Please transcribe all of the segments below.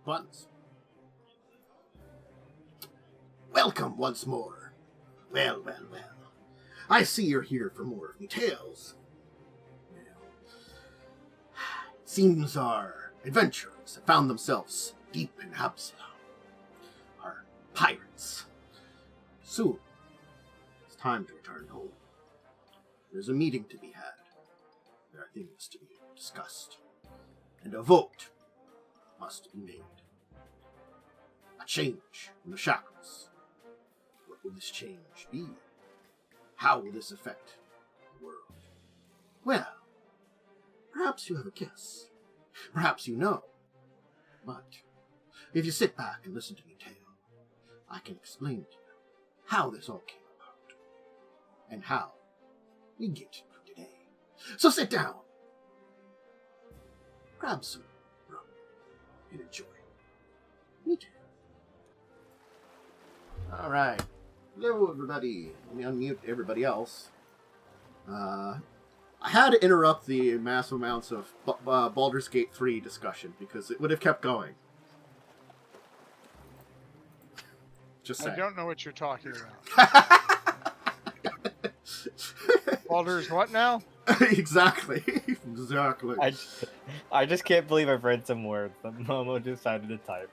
Buttons. Welcome once more. Well. I see you're here for more of me tales. It seems our adventurers have found themselves deep in Absalom. Our pirates. Soon, it's time to return home. There's a meeting to be had. There are things to be discussed. And a vote must be made. A change in the shackles. What will this change be? How will this affect the world? Well, perhaps you have a guess. Perhaps you know. But if you sit back and listen to me tell, I can explain to you how this all came about. And how we get to today. So sit down. Grab some rum and enjoy. Me too. Alright. Hello, everybody. Let me unmute everybody else. I had to interrupt the massive amounts of Baldur's Gate 3 discussion because it would have kept going. Just saying. I don't know what you're talking about. Baldur's what now? Exactly. Exactly. I just can't believe I've read some words that Momo decided to type.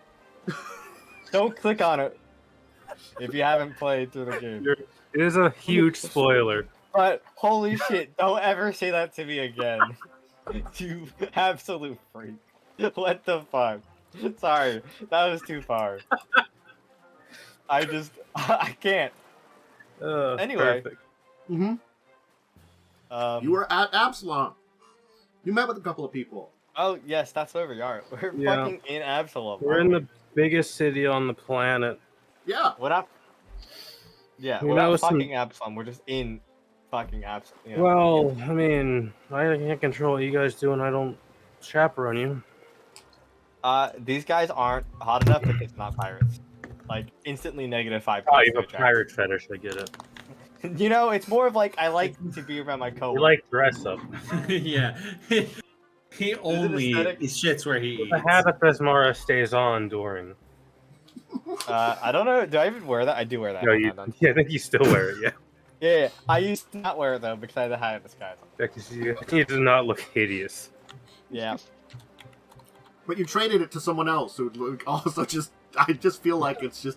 Don't click on it if you haven't played through the game. It is a huge spoiler. But holy shit, don't ever say that to me again. You absolute freak. What the fuck? Sorry, that was too far. I can't. Anyway. Perfect. Mm-hmm. You were at Absalom. You met with a couple of people. Oh, yes, that's where we are. We're fucking in Absalom. We're in the biggest city on the planet. Yeah. What up? Yeah, You we're know not some- fucking Absalom. We're just in fucking Absalom. You know? Well, I mean, I can't control what you guys do, and I don't chaperone you. These guys aren't hot enough if it's not pirates. Like, instantly -5. Oh, you have a pirate fetish, I get it. You know, it's more of like, I like to be around my You coworkers. like dress up. Yeah. He only aesthetic? shits where he eats. The habit Besmara stays on during. I don't know. Do I even wear that? I do wear that. No, I think you still wear it, yeah. Yeah, I used to not wear it though because I had to hide the skies. Because you do not look hideous. Yeah. But you traded it to someone else who would also just... I just feel like it's just...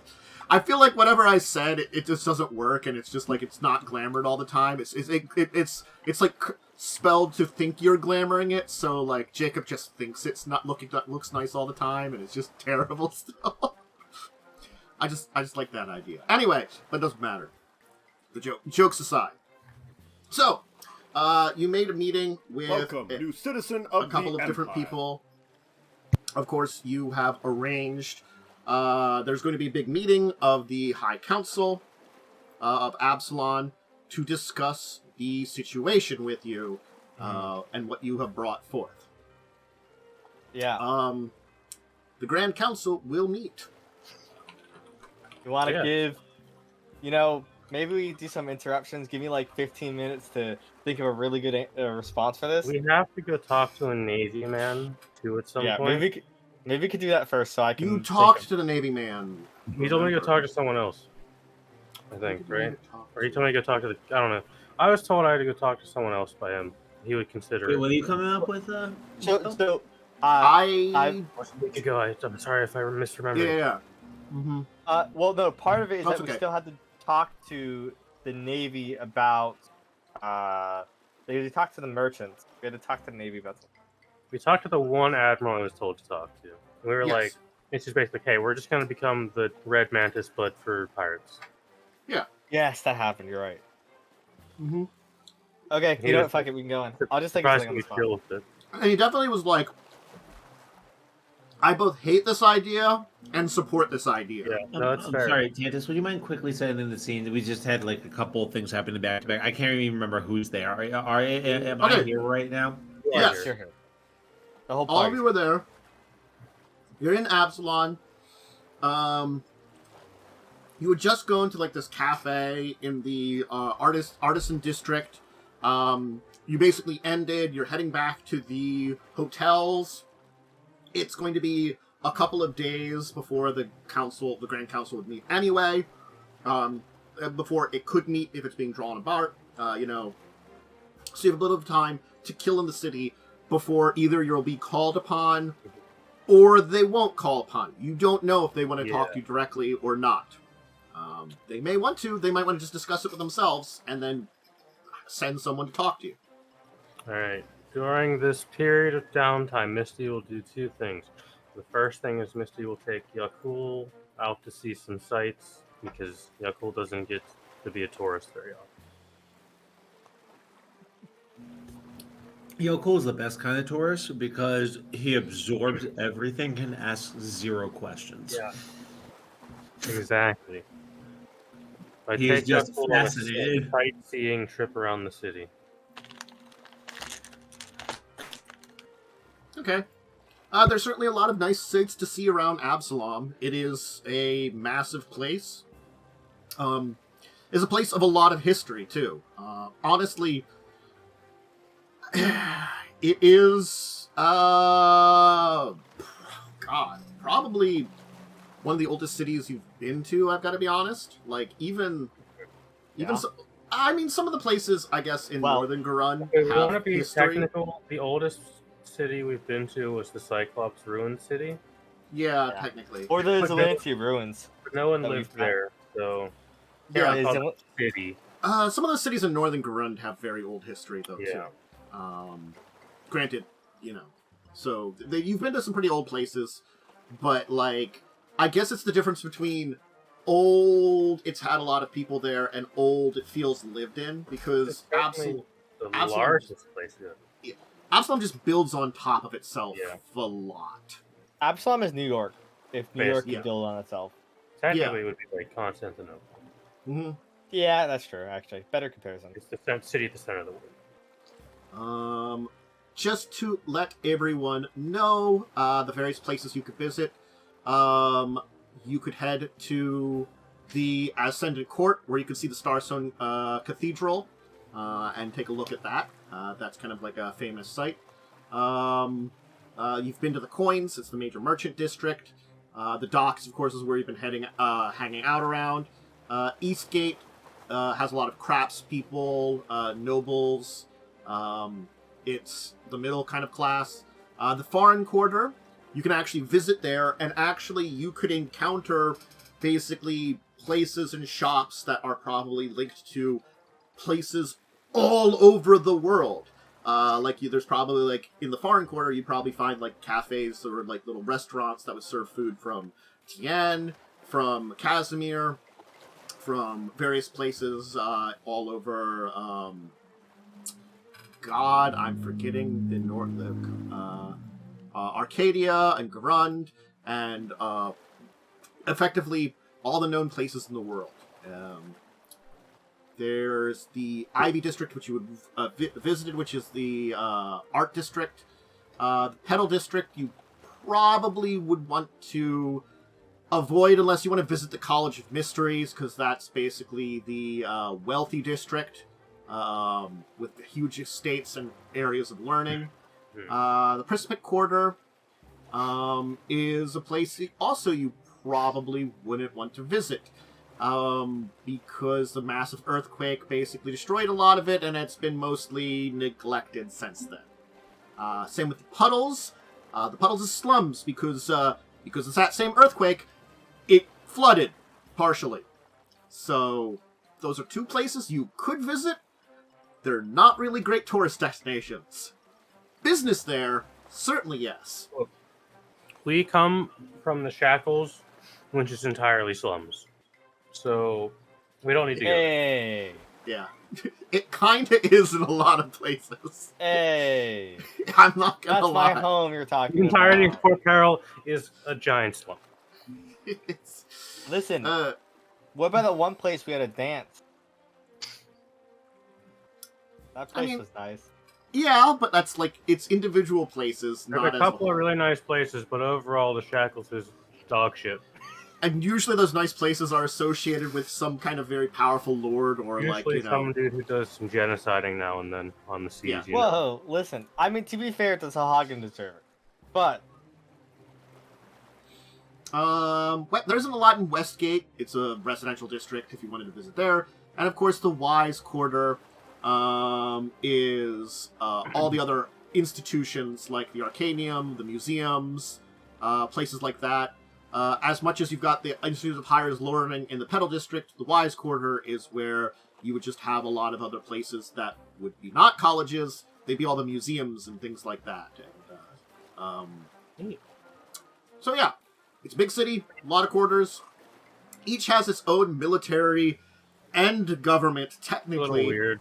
I feel like whatever I said, it just doesn't work, and it's just like it's not glamored all the time. It's like spelled to think you're glamoring it, so like Jacub just thinks it's not looks nice all the time, and it's just terrible still. I just like that idea. Anyway, but it doesn't matter. Jokes aside. So, you made a meeting with new citizen of a couple the of different Empire. people. Of course, you have arranged. There's going to be a big meeting of the High Council of Absalom to discuss the situation with you and what you have brought forth. Yeah. The Grand Council will meet. You want to give, maybe we do some interruptions. Give me like 15 minutes to think of a really good response for this. We have to go talk to a Navy man, too, at some point. Maybe we could do that first so I can... You talked to the Navy man. He told me to go talk to someone else. I think, right? Or he told me to go talk to the... I don't know. I was told I had to go talk to someone else by him. He would consider it. What are you coming up with? I'm sorry if I misremembered. Yeah. Mm-hmm. Well, no, part of it is That's that we okay. still had to talk to the Navy about... they talked to the merchants. We had to talk to the Navy about something. We talked to the one admiral I was told to talk to. We were Yes. like, it's just basically, hey, we're just going to become the Red Mantis, but for pirates. Yes, that happened. You're right. Mm-hmm. Okay, He you know was what? Fuck it, we can go on. I'll just think of something on Surprisingly the spot. chill with it. And he definitely was like, I both hate this idea and support this idea. Yeah, no, it's I'm fair. sorry, Tantus, would you mind quickly setting in the scene that we just had like a couple of things happening back to back? I can't even remember who's there. Am I here right now? Yes. You're here. The whole All of party. you were there. You're in Absalom. You had just gone to like this cafe in the artisan district. You basically ended. You're heading back to the hotels. It's going to be a couple of days before the Grand Council would meet anyway. Before it could meet if it's being drawn apart, so you have a little bit of time to kill in the city before either you'll be called upon or they won't call upon you. You don't know if they want to talk to you directly or not. They may want to. They might want to just discuss it with themselves and then send someone to talk to you. Alright. During this period of downtime, Myste will do two things. The first thing is Myste will take Yaalkol out to see some sights, because Yaalkol doesn't get to be a tourist very often. Yaalkol is the best kind of tourist because he absorbs everything and asks zero questions. Yeah. Exactly. I He is take just Yaalkol on a fascinated. sightseeing trip around the city. Okay. There's certainly a lot of nice sights to see around Absalom. It is a massive place. It's a place of a lot of history, too. Honestly, it is, probably one of the oldest cities you've been to, I've got to be honest. Like, some of the places, I guess, in Northern Garund we want to have be history. technical. The oldest city we've been to was the Cyclops Ruined City. Yeah, technically. Or the But Zelanti ruins. But no one That lived we've had. there, so... Yeah, is called city. some of those cities in Northern Garund have very old history, though, Yeah. too. Granted, so you've been to some pretty old places, but, like, I guess it's the difference between old, it's had a lot of people there, and old, it feels lived in, because The Absalom- largest place, yeah. Absalom just builds on top of itself Yeah. a lot. Absalom is New York. If New York Yeah. could build on itself. Technically, it would be like Constantinople. Mm-hmm. Yeah, that's true, actually. Better comparison. It's the city at the center of the world. Just to let everyone know, the various places you could visit, you could head to the Ascendant Court, where you can see the Starstone Cathedral, and take a look at that. That's kind of like a famous site. You've been to the Coins, it's the major merchant district. The docks, of course, is where you've been hanging out around. Eastgate has a lot of craftspeople, nobles. It's the middle kind of class. The Foreign Quarter, you can actually visit there, and actually you could encounter basically places and shops that are probably linked to places all over the world. There's probably, like, in the Foreign Quarter, you'd probably find, like, cafes or, like, little restaurants that would serve food from Tien, from Casimir, from various places all over, I'm forgetting the north, Arcadia and Garund, and effectively all the known places in the world. There's the Ivy District, which you would visited, which is the Art District. The Petal District, you probably would want to avoid unless you want to visit the College of Mysteries, because that's basically the wealthy district with huge estates and areas of learning. The Precipice Quarter is a place also you probably wouldn't want to visit. Because the massive earthquake basically destroyed a lot of it, and it's been mostly neglected since then. Same with the Puddles. The Puddles is slums because it's that same earthquake, it flooded partially. So those are two places you could visit. They're not really great tourist destinations. Business there, certainly yes. We come from the Shackles, which is entirely slums. So, we don't need to go there. Hey! Yeah. It kinda is in a lot of places. Hey! I'm not gonna That's lie. my home you're talking The entirety about. of Port Carroll is a giant slum. It's, Listen, uh, what about that one place we had a dance? That place mean- was nice. yeah, but that's like, it's individual places, There's not a as couple whole. of really nice places, but overall, the Shackles is dog shit. And usually those nice places are associated with some kind of very powerful lord, or Usually like, you know... some dude who does some genociding now and then on the seas. Yeah. You know? Whoa, listen. I mean, to be fair to Sahagin the server, but There isn't a lot in Westgate. It's a residential district if you wanted to visit there. And of course, the Wise Quarter is all the other institutions like the Arcanium, the museums, places like that. As much as you've got the Institute of Higher Learning in the Petal District, the Wise Quarter is where you would just have a lot of other places that would be not colleges. They'd be all the museums and things like that. And, so yeah, it's a big city, a lot of quarters. Each has its own military and government, technically. A little weird.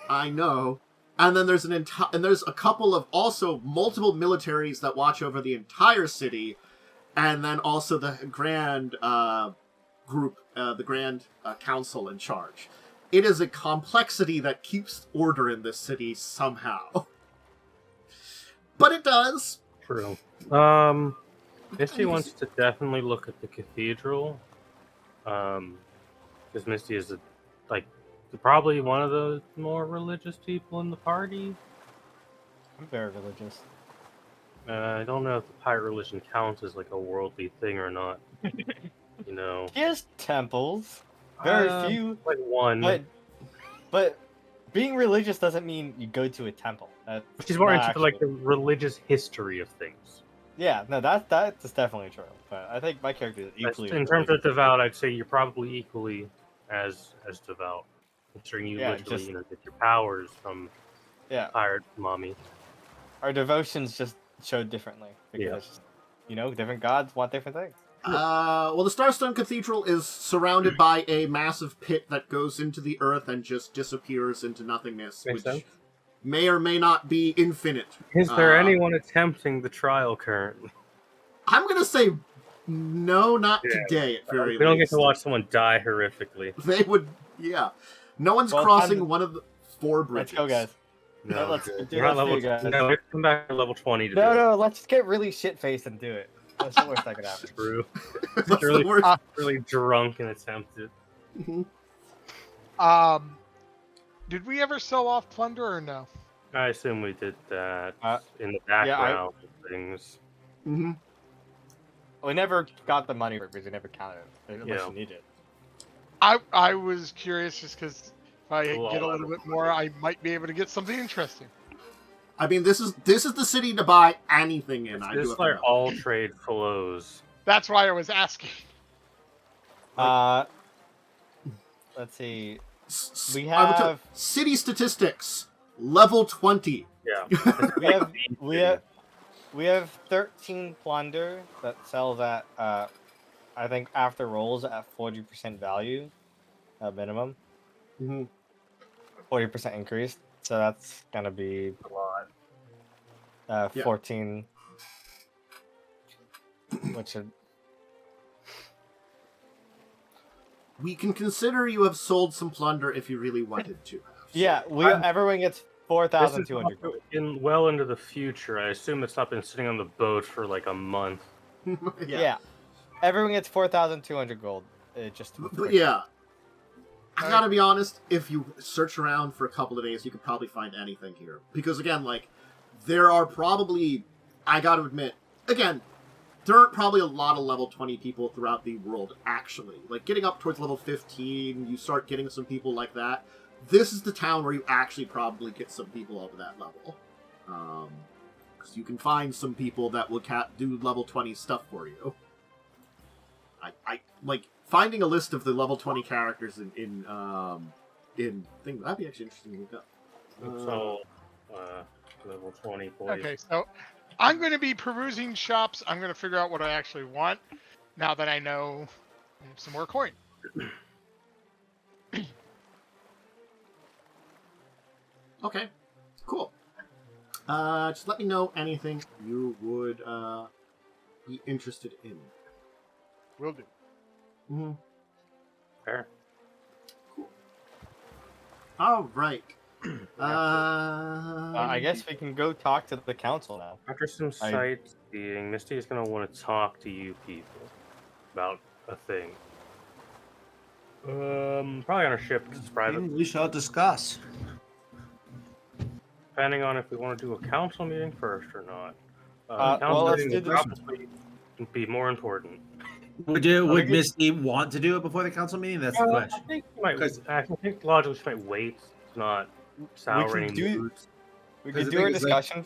I know. And then there's there's a couple of also multiple militaries that watch over the entire city, and then also the grand group, the grand council in charge. It is a complexity that keeps order in this city somehow. But it does. True. Misty wants to definitely look at the cathedral. Because Misty is probably one of the more religious people in the party. I'm very religious. I don't know if the pirate religion counts as like a worldly thing or not. You know. Here's temples. Very few. Like one. But being religious doesn't mean you go to a temple. She's more into actually. like the religious history of things. Yeah, no, that's definitely true. But I think my character is equally. In terms of devout, I'd say you're probably equally as devout, considering you literally get your powers from pirate mommy. Our devotions just showed differently because different gods want different things. Well, the Starstone Cathedral is surrounded by a massive pit that goes into the earth and just disappears into nothingness, Makes which sense. may or may not be infinite. Is there anyone attempting the trial currently? I'm gonna say no, not today. At very least, we don't get to watch someone die horrifically. They would, No one's crossing one of the 4 bridges. Let's go, guys. No, let's good. do We're not level. guys. No, we have to come back to level 20 to do it. No, let's get really shit-faced and do it. That's the worst that could happen. True. That's really, the worst. really drunk and attempted. Did we ever sell off plunder or no? I assume we did that in the background of things. Mm-hmm. We never got the money because we never counted it unless you needed it. I was curious just because if I get a little bit more, I might be able to get something interesting. I mean, this is the city to buy anything in. This is where all trade flows. That's why I was asking. Let's see. We have city statistics level 20. Yeah. we have 13 plunder that sells at I think after rolls at 40% value minimum. 40% increase. So that's gonna be a lot. 14, which is... We can consider you have sold some plunder if you really wanted to. Yeah, everyone gets 4,200. Well into the future. I assume it's not been sitting on the boat for like a month. Yeah. Everyone gets 4,200 gold. But yeah. I gotta be honest, if you search around for a couple of days, you could probably find anything here. Because again, there are probably, I gotta admit, again, there aren't probably a lot of level 20 people throughout the world, actually. Getting up towards level 15, you start getting some people like that. This is the town where you actually probably get some people over that level. Because you can find some people that will do level 20 stuff for you. Finding a list of the level 20 characters in thing, that'd be actually interesting to look up. So, level 20 boys. Okay, so I'm going to be perusing shops. I'm going to figure out what I actually want now that I know I have some more coin. Okay, cool. Just let me know anything you would be interested in. Will do. Mm-hmm. Fair. Cool. All right. I guess we can go talk to the council now. After some sightseeing, Misty is going to want to talk to you people about a thing. Probably on a ship because it's private. We shall discuss. Depending on if we want to do a council meeting first or not. Well, let's do this. be more important. Would Misty want to do it before the council meeting? That's the I question. think I think logically she might wait, not sour any moods. We Because can the do our thing is, like- discussion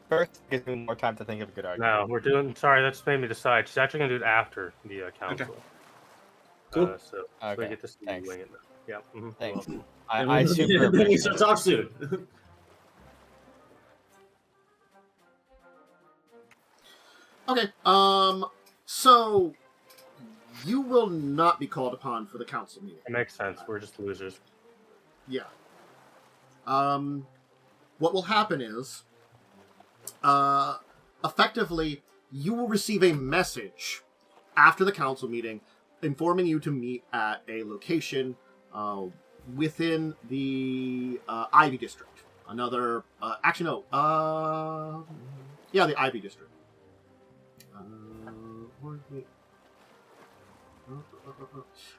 first. Gives me more time to think of a good argument. No, we're doing. Sorry, that's made me decide. She's actually gonna do it after the council. Cool. So we Okay, get to see you thanks. wing it. Yeah. Mm-hmm. Thanks. And I super then we appreciate shall it. talk soon. Okay. So you will not be called upon for the council meeting. It makes sense. We're just losers. Yeah. What will happen is, effectively, you will receive a message after the council meeting informing you to meet at a location within the Ivy District. Another, actually no, yeah, the Ivy District.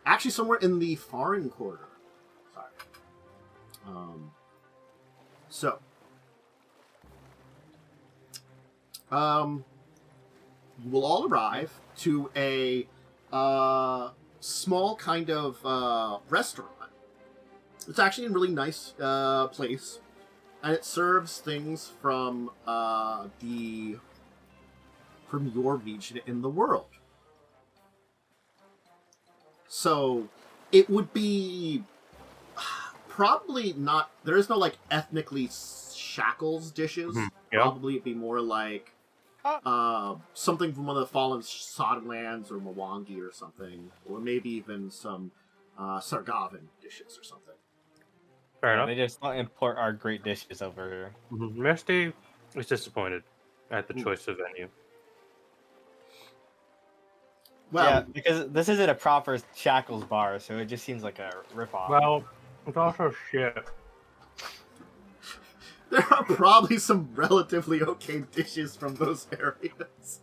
Actually, somewhere in the foreign quarter. Sorry. So, you will all arrive to a small kind of restaurant. It's actually a really nice place, and it serves things from your region in the world. So, it would be probably not. There is no like ethnically shackles dishes. Mhm. Yeah. Probably it'd be more like something from one of the fallen Sodden lands or Mwangi or something, or maybe even some Sargavin dishes or something. Fair enough. They just don't import our great dishes over here. Mm-hmm. Misty is disappointed at the choice of venue. Well, Yeah, because this isn't a proper Shackles bar, so it just seems like a ripoff. Well, it's also shit. there are probably some relatively okay dishes from those areas.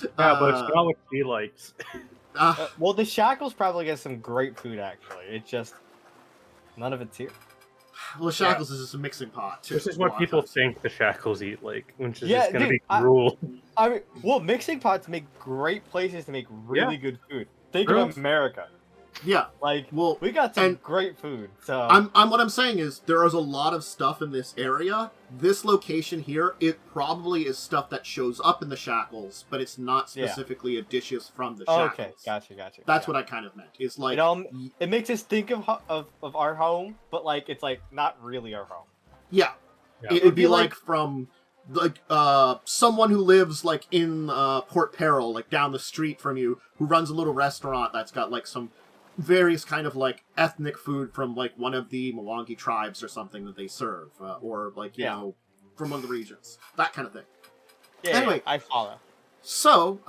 Yeah, but it's not what she likes. Well, the Shackles probably get some great food, actually. It's just none of it's here. Well, Shackles is just a mixing pot, too. This is a what lot of people times. think the shackles eat like, which is Yeah, just gonna dude, be gruel. I mean, well, mixing pots make great places to make really good food. Think True. of America. Yeah. Like, Well, we got some and great food. So what I'm saying is there is a lot of stuff in this area. This location here, it probably is stuff that shows up in the Shackles, but it's not specifically a dishes from the Shackles. okay, gotcha. That's what I kind of meant. It's like it makes us think of our home, but like it's like not really our home. yeah. Yeah. It would be like from like someone who lives like in Port Peril, like down the street from you, who runs a little restaurant that's got like some various kind of like ethnic food from like one of the Mwangi tribes or something that they serve, or like you know from one of the regions, that kind of thing. Yeah, Anyway, I follow. So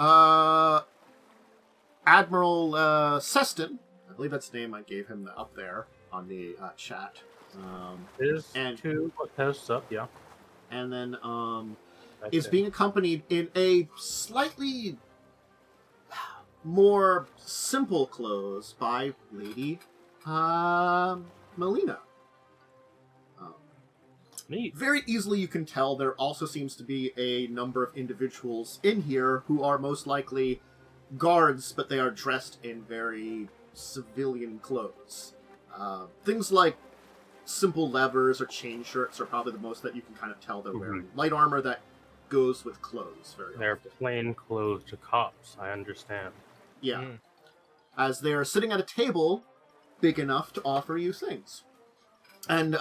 Admiral Seston, I believe that's the name I gave him up there on the chat. Is and- two posts up, yeah. And then That's is it. being accompanied in a slightly more simple clothes by Lady Melina. Neat. Very easily you can tell there also seems to be a number of individuals in here who are most likely guards, but they are dressed in very civilian clothes. Things like simple levers or chain shirts are probably the most that you can kind of tell they're wearing. Light armor that goes with clothes very They're often. plain clothes to cops, I understand. Yeah. As they're sitting at a table big enough to offer you things. And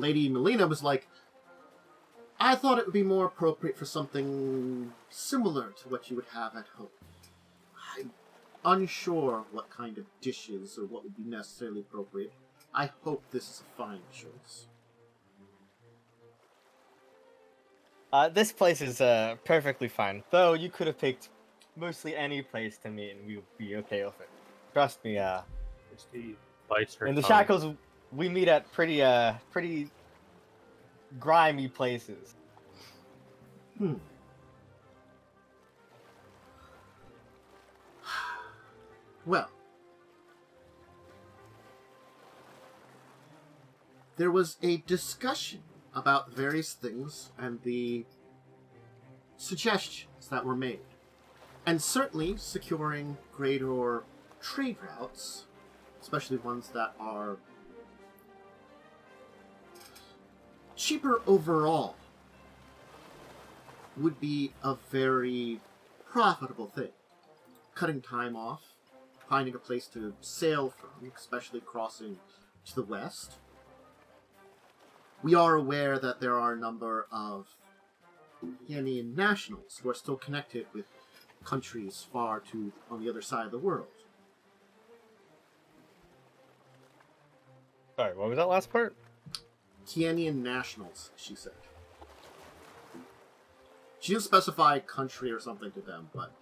Lady Melina was like, I thought it would be more appropriate for something similar to what you would have at home. I'm unsure what kind of dishes or what would be necessarily appropriate. I hope this is a fine choice. This place is perfectly fine. Though you could have picked mostly any place to meet, and we would be okay with it. Trust me. Misty bites her In the tongue. Shackles, we meet at pretty grimy places. Well, there was a discussion about various things and the suggestions that were made. And certainly securing greater trade routes, especially ones that are cheaper overall, would be a very profitable thing. Cutting time off, finding a place to sail from, especially crossing to the west. We are aware that there are a number of Yenian nationals who are still connected with countries far to on the other side of the world. Sorry, what was that last part? Tianian nationals, she said. She didn't specify country or something to them, but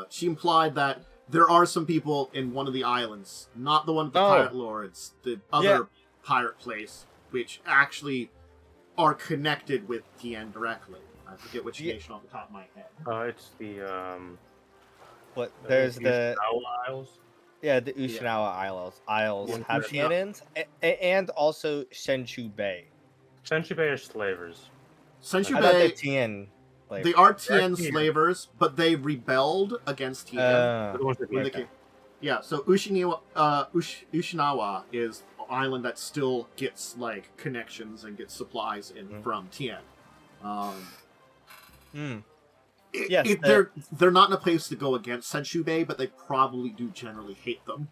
she implied that there are some people in one of the islands, not the one with the pirate lords, the other pirate place, which actually are connected with Tien directly. I forget which nation off the top of my head. It's the What? There's the Isles. Yeah, the Ushinawa Isles Yeah, have Tianins, and also Senshu Bay. Senshi Bay are slavers. Senshu I thought they're Bay, Tien. Like, they are Tien Tien. slavers, but they rebelled against Tien. They're the ones that when they make came. Yeah, so Ushinawa is an island that still gets like connections and gets supplies in from Tien. Yes, they're not in a place to go against Senshu Bay, but they probably do generally hate them.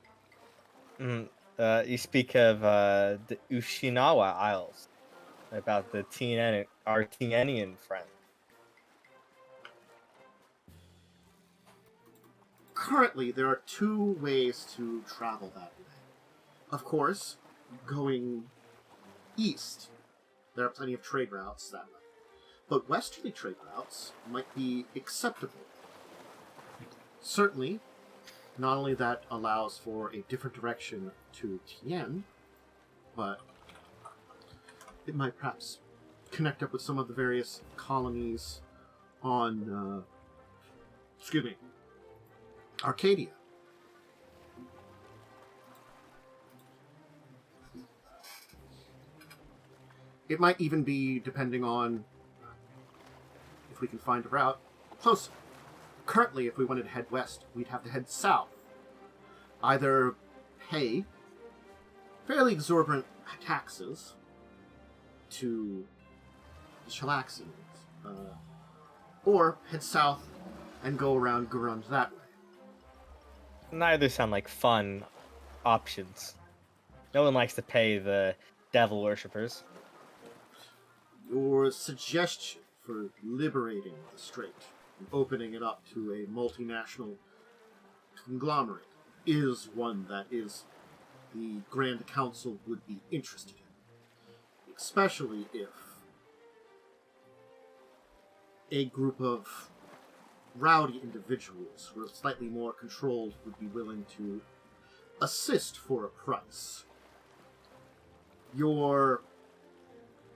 You speak of the Ushinawa Isles, about the our Tienian friend. Currently, there are two ways to travel that way. Of course, going east, there are plenty of trade routes that way. But westerly trade routes might be acceptable. Certainly, not only that allows for a different direction to Tien, but it might perhaps connect up with some of the various colonies on, Arcadia. It might even be, depending on if we can find a route, closer. Currently, if we wanted to head west, we'd have to head south. Either pay fairly exorbitant taxes to the Shalaxians, or head south and go around Gurund that way. Neither sound like fun options. No one likes to pay the devil worshippers. Your suggestion for liberating the strait and opening it up to a multinational conglomerate is one that the Grand Council would be interested in. Especially if a group of rowdy individuals who are slightly more controlled would be willing to assist for a price. Your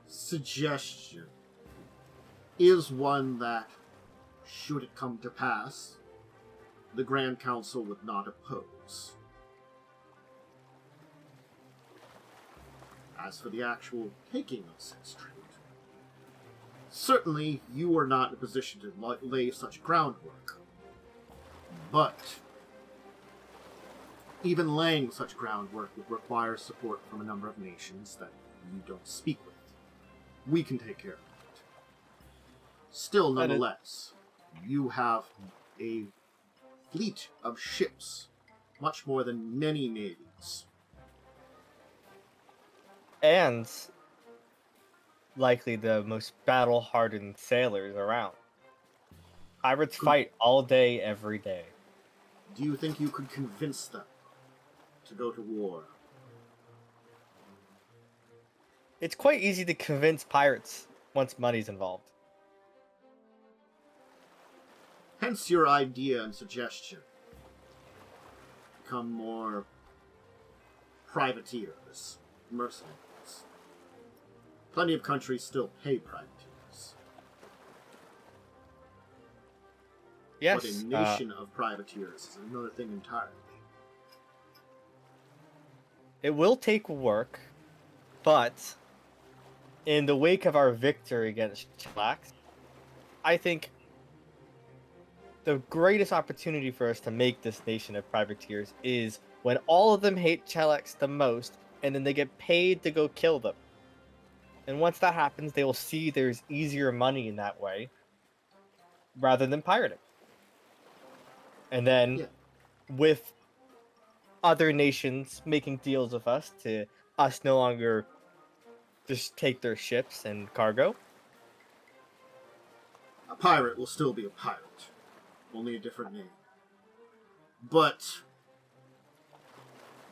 suggestion is one that, should it come to pass, the Grand Council would not oppose. As for the actual taking of said strait, certainly you are not in a position to lay such groundwork. But even laying such groundwork would require support from a number of nations that you don't speak with. We can take care of it. Still, nonetheless, you have a fleet of ships, much more than many navies. And likely the most battle-hardened sailors around. Pirates fight all day, every day. Do you think you could convince them to go to war? It's quite easy to convince pirates once money's involved. Hence your idea and suggestion. Become more privateers, mercenaries. Plenty of countries still pay privateers. Yes. But a nation of privateers is another thing entirely. It will take work, but in the wake of our victory against Chilax, I think the greatest opportunity for us to make this nation of privateers is when all of them hate Chelex the most, and then they get paid to go kill them. And once that happens, they will see there's easier money in that way, rather than pirating. And then, Yeah. with other nations making deals with us to us no longer just take their ships and cargo. A pirate will still be a pirate, only a different name. But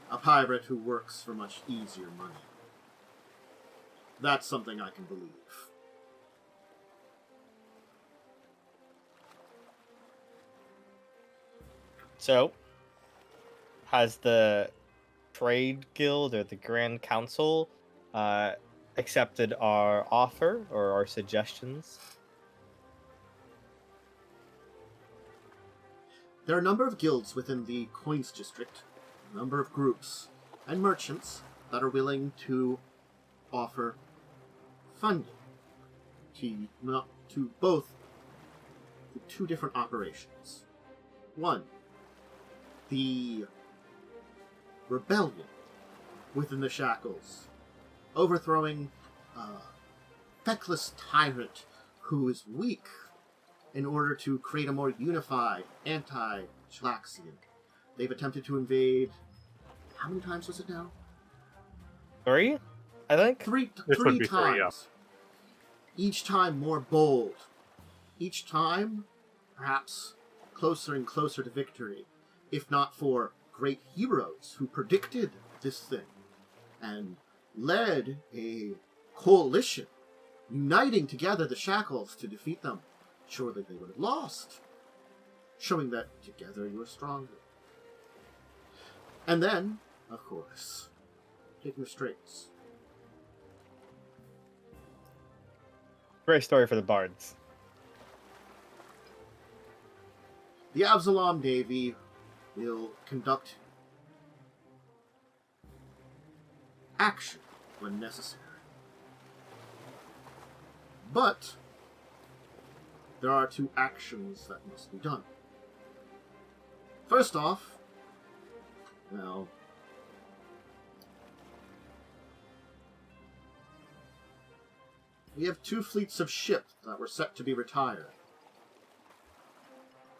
a pirate who works for much easier money. That's something I can believe. So, has the Trade Guild or the Grand Council accepted our offer or our suggestions? There are a number of guilds within the Coins District, a number of groups, and merchants that are willing to offer funding to two different operations. One, the rebellion within the Shackles, overthrowing a feckless tyrant who is weak in order to create a more unified anti-Schlaxian. They've attempted to invade... How many times was it now? 3, I think? Three This would be times. three, yeah. Each time more bold. Each time, perhaps, closer and closer to victory. If not for great heroes who predicted this thing and led a coalition, uniting together the Shackles to defeat them. Surely they would have lost, showing that together you are stronger. And then, of course, taking restraints. Great story for the bards. The Absalom Navy will conduct action when necessary. But there are two actions that must be done. First off, well, we have 2 fleets of ships that were set to be retired.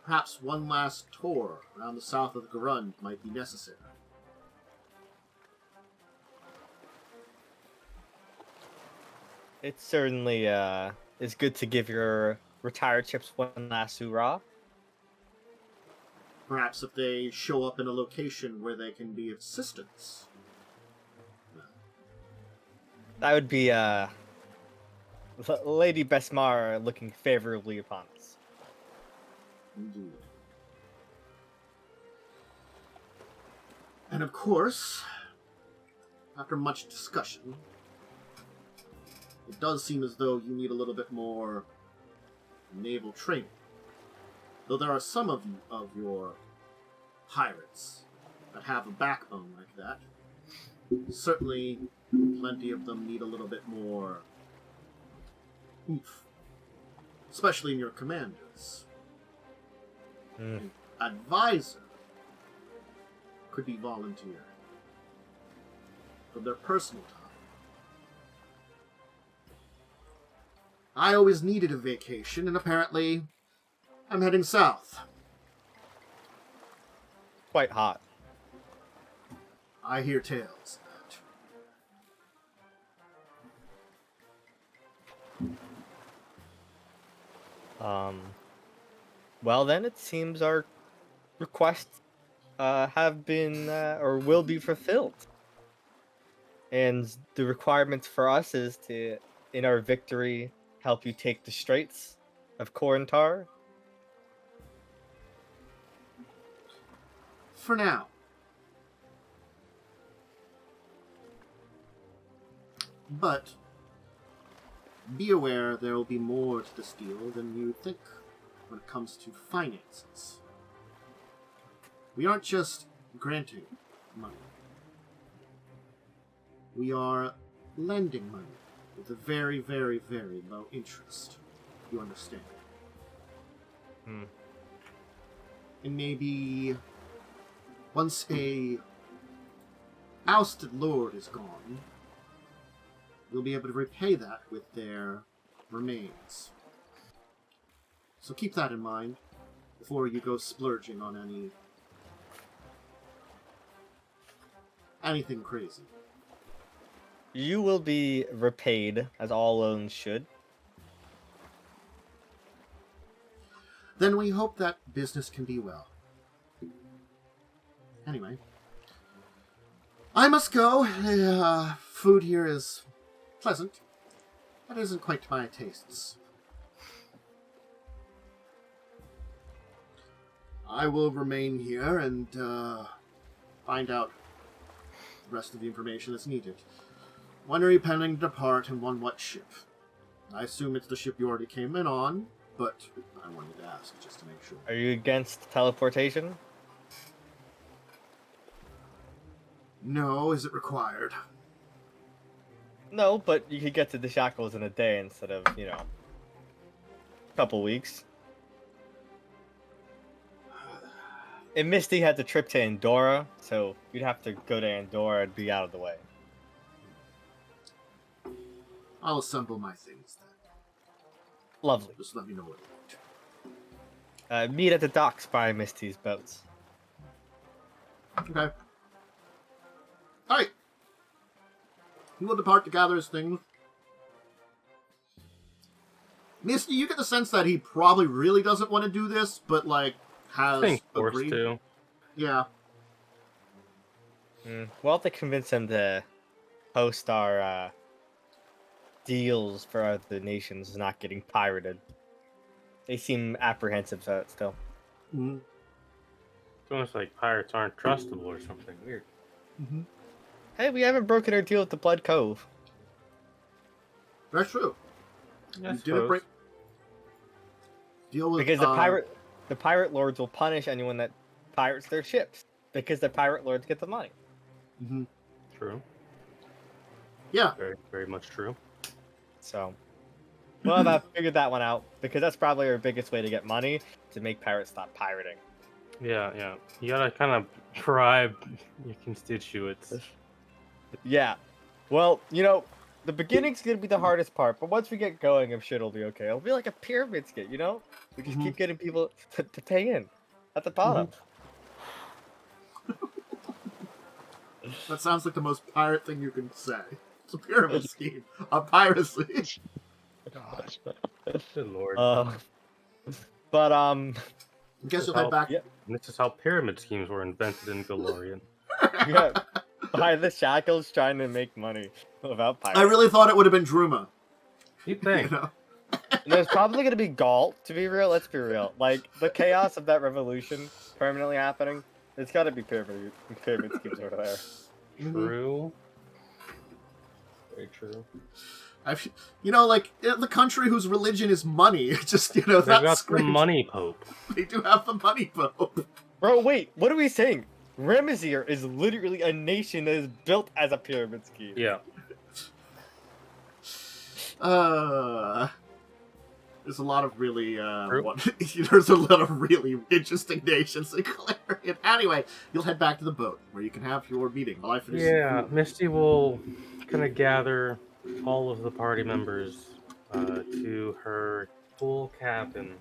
Perhaps one last tour around the south of the Garund might be necessary. It certainly is good to give your retired ships one last hurrah. Perhaps if they show up in a location where they can be of assistance. That would be Lady Besmar looking favorably upon us. Indeed. And of course, after much discussion, it does seem as though you need a little bit more naval training. Though there are some of your pirates that have a backbone like that. Certainly, plenty of them need a little bit more oomph. Especially in your commanders. An advisor could be volunteer from their personal time. I always needed a vacation, and apparently I'm heading south. Quite hot. I hear tales of that. Well then, it seems our requests have been or will be fulfilled. And the requirement for us is to, in our victory, help you take the Straits of Korentar. For now. But be aware there will be more to this deal than you think when it comes to finances. We aren't just granting money. We are lending money with a very, very, very low interest. You understand? And maybe once a ousted lord is gone, we'll be able to repay that with their remains. So keep that in mind before you go splurging on anything crazy. You will be repaid, as all loans should. Then we hope that business can be well. Anyway, I must go. Food here is pleasant, but isn't quite to my tastes. I will remain here and find out the rest of the information that's needed. When are you planning to depart, and on what ship? I assume it's the ship you already came in on, but I wanted to ask just to make sure. Are you against teleportation? No, is it required? No, but you could get to the Shackles in a day instead of, a couple weeks. And Misty had the trip to Andorra, so you'd have to go to Andorra and be out of the way. I'll assemble my things then. Lovely. Just let me know what you want. Meet at the docks by Misty's boats. Okay. Alright. He will depart to gather his things. Misty, you get the sense that he probably really doesn't want to do this, but, has forced agreed. to. Yeah. We'll have to convince him to post our deals for other nations not getting pirated. They seem apprehensive to it still. Mm-hmm. It's almost like pirates aren't trustable or something weird. Mm-hmm. Hey, we haven't broken our deal with the Blood Cove. That's true. Yeah, You didn't break deal with Because the pirate lords will punish anyone that pirates their ships. Because the pirate lords get the money. Mm-hmm. True. Yeah. Very, very much true. So, we'll have figured that one out. Because that's probably our biggest way to get money, to make pirates stop pirating. Yeah. You gotta kind of bribe your constituents. Yeah. Well, the beginning's gonna be the hardest part, but once we get going, I'm sure it'll be okay. It'll be like a pyramid scheme, We just keep getting people to pay in at the bottom. That sounds like the most pirate thing you can say. It's a pyramid scheme of piracy. God. Good lord. But I guess you'll head back. Yeah. And this is how pyramid schemes were invented in Galorian. Yeah. By the Shackles trying to make money without pirates. I really thought it would have been Druma. You think? And there's probably gonna be Gault, to be real. Let's be real. Like the chaos of that revolution permanently happening, there's gotta be pyramid schemes over there. True. Very true. The country whose religion is money. It's just, They that's got the great. money pope. They do have the money pope. Bro, wait, what are we saying? Remazir is literally a nation that is built as a pyramid scheme. Yeah. There's a lot of really there's a lot of really interesting nations in Clarion. Anyway, you'll head back to the boat where you can have your meeting while I finish. Yeah, Misty will kind of gather all of the party members to her full cabin.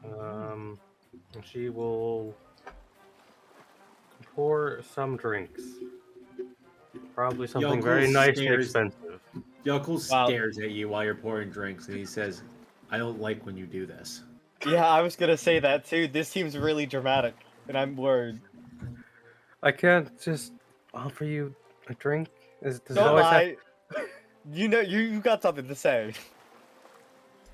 And she will pour some drinks. Probably something Yaalkol very nice and stares- expensive. Yaalkol stares at you while you're pouring drinks, and he says, "I don't like when you do this." Yeah, I was gonna say that too. This seems really dramatic, and I'm worried. I can't just offer you a drink. Does it Don't always lie. You got something to say.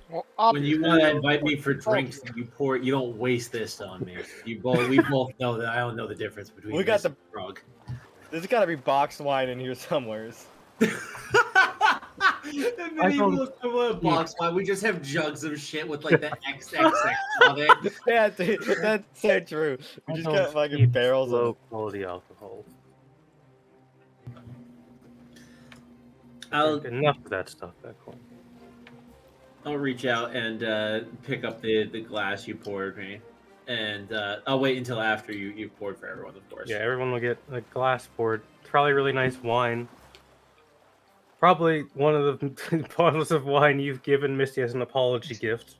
Well, When you want to invite me for drinks, you don't waste this on me. We both know that I don't know the difference between We got this and drug. There's gotta be boxed wine in here somewheres. And then he looks over a box wine. We just have jugs of shit with like the XXX on it. Yeah, dude, that's so true. We just got fucking barrels low of. quality alcohol. I'll Enough of that stuff. That point. reach out and pick up the glass you poured me. And I'll wait until after you've poured for everyone, of course. Yeah, everyone will get a glass poured. It's probably really nice wine. Probably one of the bottles of wine you've given Misty as an apology gift.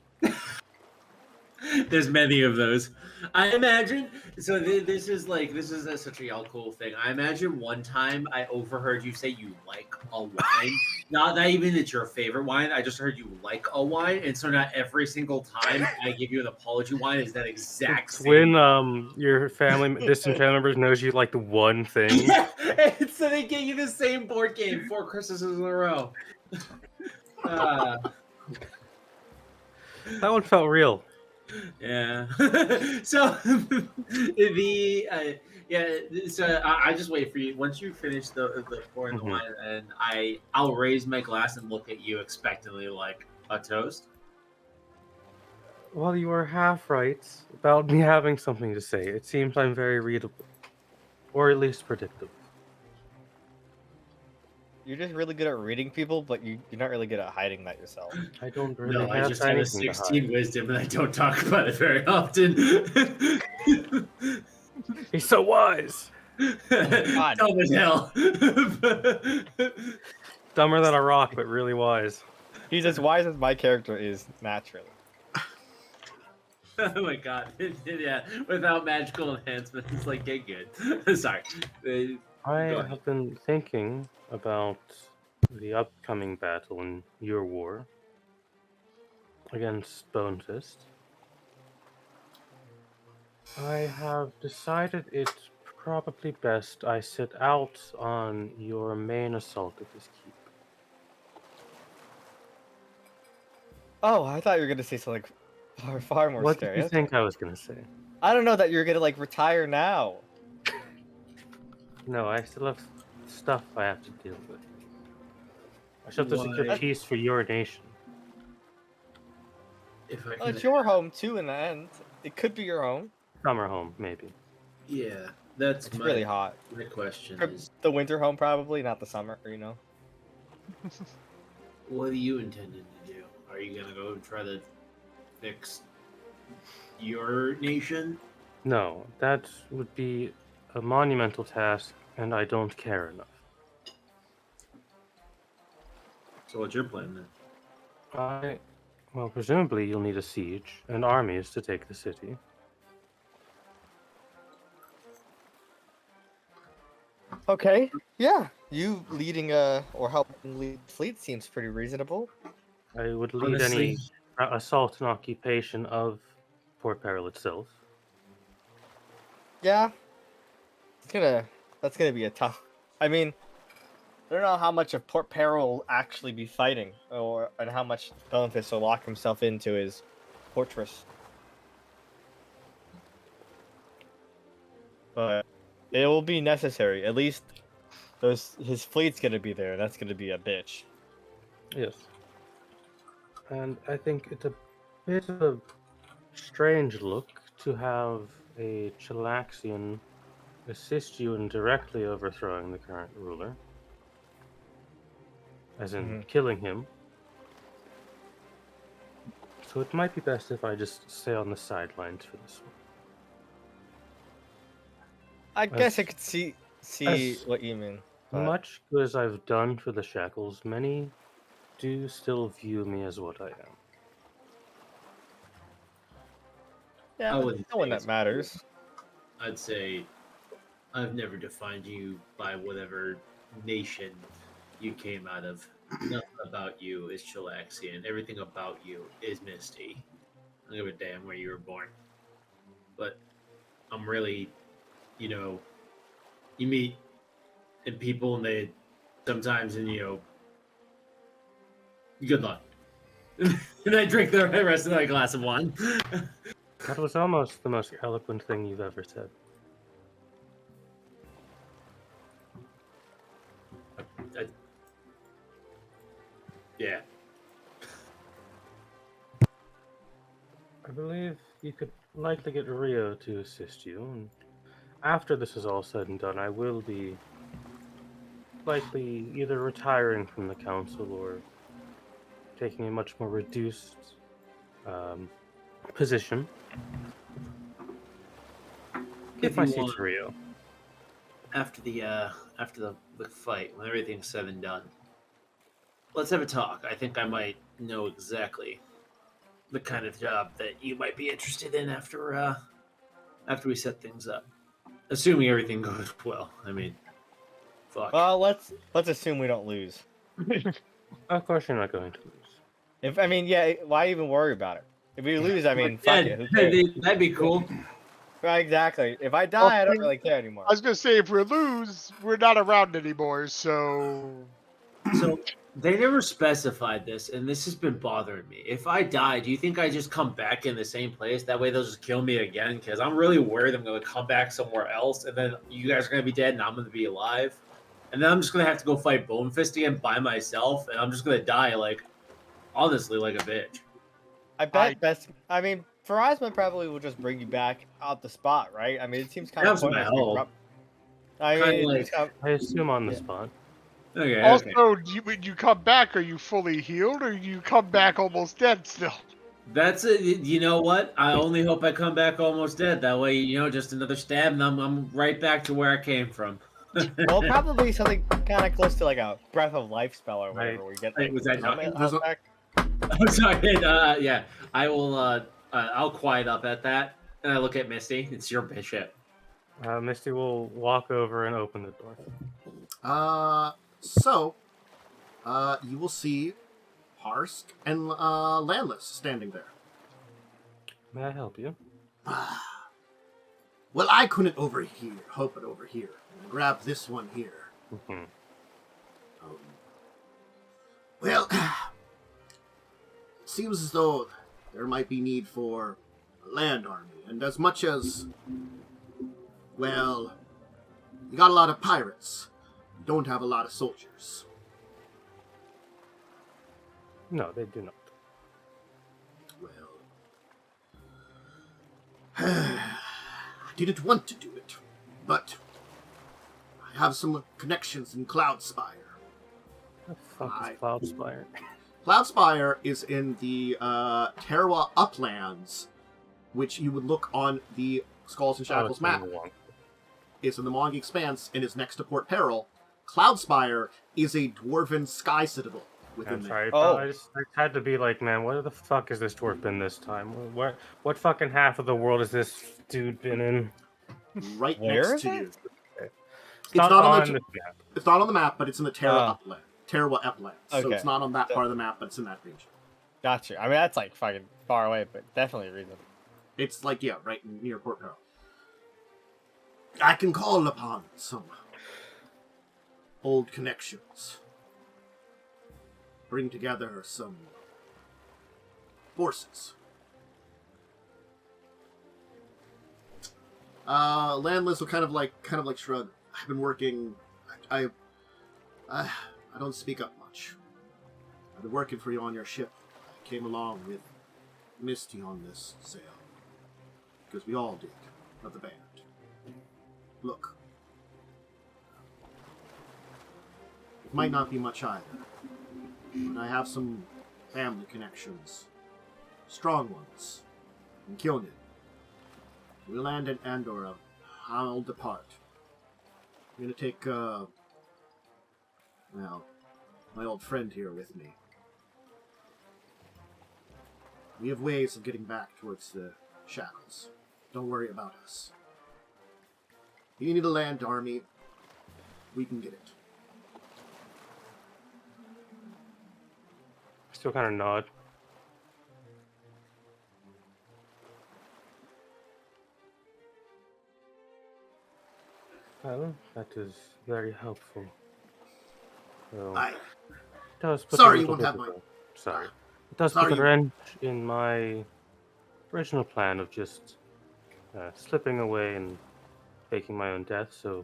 There's many of those. I imagine. So this is such a Yaalkol thing. I imagine one time I overheard you say you like a wine. Not even it's your favorite wine. I just heard you like a wine, and so not every single time I give you an apology wine is that exact It's same. when your distant family members knows you like the one thing. Yeah, and so they get you the same board game 4 Christmases in a row. That one felt real. Yeah. So So I just wait for you. Once you finish the pouring the wine, and I'll raise my glass and look at you expectantly, like a toast. Well, you were half right about me having something to say. It seems I'm very readable, or at least predictable. You're just really good at reading people, but you're not really good at hiding that yourself. I don't really No, I have just have a anything to 16 hide. wisdom, and I don't talk about it very often. He's so wise. God. Dumb as hell. Dumber than a rock, but really wise. He's as wise as my character is naturally. Oh my god. Yeah, without magical enhancements, it's like, get good. Sorry. I Go ahead. have been thinking about the upcoming battle in your war against Bone Fist. I have decided it's probably best I sit out on your main assault of this keep. Oh, I thought you were gonna say something far more What scary. did you think I was going to say? I don't know that you're gonna like retire now. No, I still have stuff I have to deal with. I still have to secure Why? peace for your nation. If I Well, can, it's your home too. In the end, it could be your home. Summer home, maybe. yeah, that's It's really hot. My question Or is, the winter home, probably not the summer. You know. what are you intending to do? Are you gonna go and try to fix your nation? No, that would be a monumental task, and I don't care enough. So what's your plan then? Well, presumably you'll need a siege and armies to take the city. Okay. Yeah. You leading or helping lead the fleet seems pretty reasonable. I would lead Honestly, any assault and occupation of Port Peril itself. Yeah. That's gonna be a tough. I mean, I don't know how much of Port Peril will actually be fighting, and how much Bonefist will lock himself into his fortress. But it will be necessary. At least his fleet's gonna be there. That's gonna be a bitch. Yes. And I think it's a bit of a strange look to have a Chilaxian assist you in directly overthrowing the current ruler. As in killing him. So it might be best if I just stay on the sidelines for this one. I guess I could see as what you mean. But Much good as I've done for the Shackles, many do still view me as what I am. yeah, I that's wouldn't no one say that it's matters. I'd say I've never defined you by whatever nation you came out of. Nothing about you is Chilaxian. Everything about you is Misty. I don't give a damn where you were born. But I'm really, you meet and people and they sometimes good luck. And I drink the rest of that glass of wine. That was almost the most eloquent thing you've ever said. Yeah. I believe you could likely get Rio to assist you, and after this is all said and done, I will be likely either retiring from the council or taking a much more reduced position. Get if my you seats want, for Rio. after the fight, when everything's said and done, let's have a talk. I think I might know exactly the kind of job that you might be interested in after we set things up. Assuming everything goes well. I mean, fuck. Well, let's assume we don't lose. Of course, you're not going to lose. Why even worry about it? If we lose, fuck Yeah, it. Who cares? that'd be cool. Right, exactly. If I die, I don't really care anymore. I was gonna say if we lose, we're not around anymore. So So they never specified this, and this has been bothering me. If I die, do you think I just come back in the same place? That way they'll just kill me again? Because I'm really worried I'm going to come back somewhere else, and then you guys are going to be dead, and I'm going to be alive. And then I'm just going to have to go fight Bonefist again by myself, and I'm just going to die, honestly, like a bitch. I bet Pharasma probably will just bring you back out the spot, right? It seems kind of That's my hope. I assume on the spot. Okay. also, when you come back, are you fully healed, or you come back almost dead still? That's it. You know what? I only hope I come back almost dead. That way, just another stab, and I'm right back to where I came from. Well, probably something kind of close to like a breath of life spell or whatever. Where you get Was that not? health back. I'm sorry. Yeah, I will. I'll quiet up at that, and I look at Misty. It's your bishop. Misty will walk over and open the door. So, you will see Harsk and Landless standing there. May I help you? Well, I couldn't help it over here. Grab this one here. Mm-hmm. Well, it seems as though there might be need for a land army, and as much as, well, you got a lot of pirates, you don't have a lot of soldiers. No, they do not. Well, I didn't want to do it, but I have some connections in Cloudspire. What the fuck is Cloudspire? Cloudspire is in the Terwa Uplands, which you would look on the Skulls and Shackles map. It's in the Mong Expanse and is next to Port Peril. Cloudspire is a dwarven sky citadel within I'm there. sorry. I had to be like, man, where the fuck has this dwarf been this time? What fucking half of the world has this dude been in? Right Where next is to it? you. It's not on the map. It's not on the map, but it's in the Terwa Upland. Terwa Uplands. So Okay. it's not on that part of the map, but it's in that region. Gotcha. That's like fucking far away, but definitely a reason. It's right near Port Peril. I can call upon some old connections. Bring together some forces. Landless will kind of like shrug. I've been working. I don't speak up much. I've been working for you on your ship. I came along with Misty on this sail. Because we all did, of the band. Look. It might not be much either. But I have some family connections. Strong ones. In Kilnin. We land in Andorra. I'll depart. I'm gonna take, my old friend here with me. We have ways of getting back towards the Shackles. Don't worry about us. If you need a land army, we can get it. Still kind of nod. Well, that is very helpful. Well, it does put Sorry, a you little won't bit have of mine. a- Sorry. It does Sorry, put a you- wrench in my original plan of just slipping away and faking my own death, so,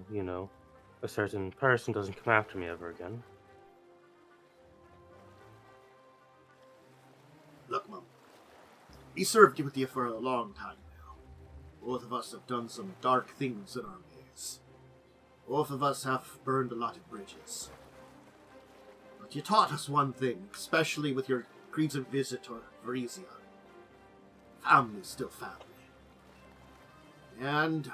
a certain person doesn't come after me ever again. Look, Mom. We served with you for a long time now. Both of us have done some dark things in our ways. Both of us have burned a lot of bridges. But you taught us one thing, especially with your recent visit to Revia. Family's still family. And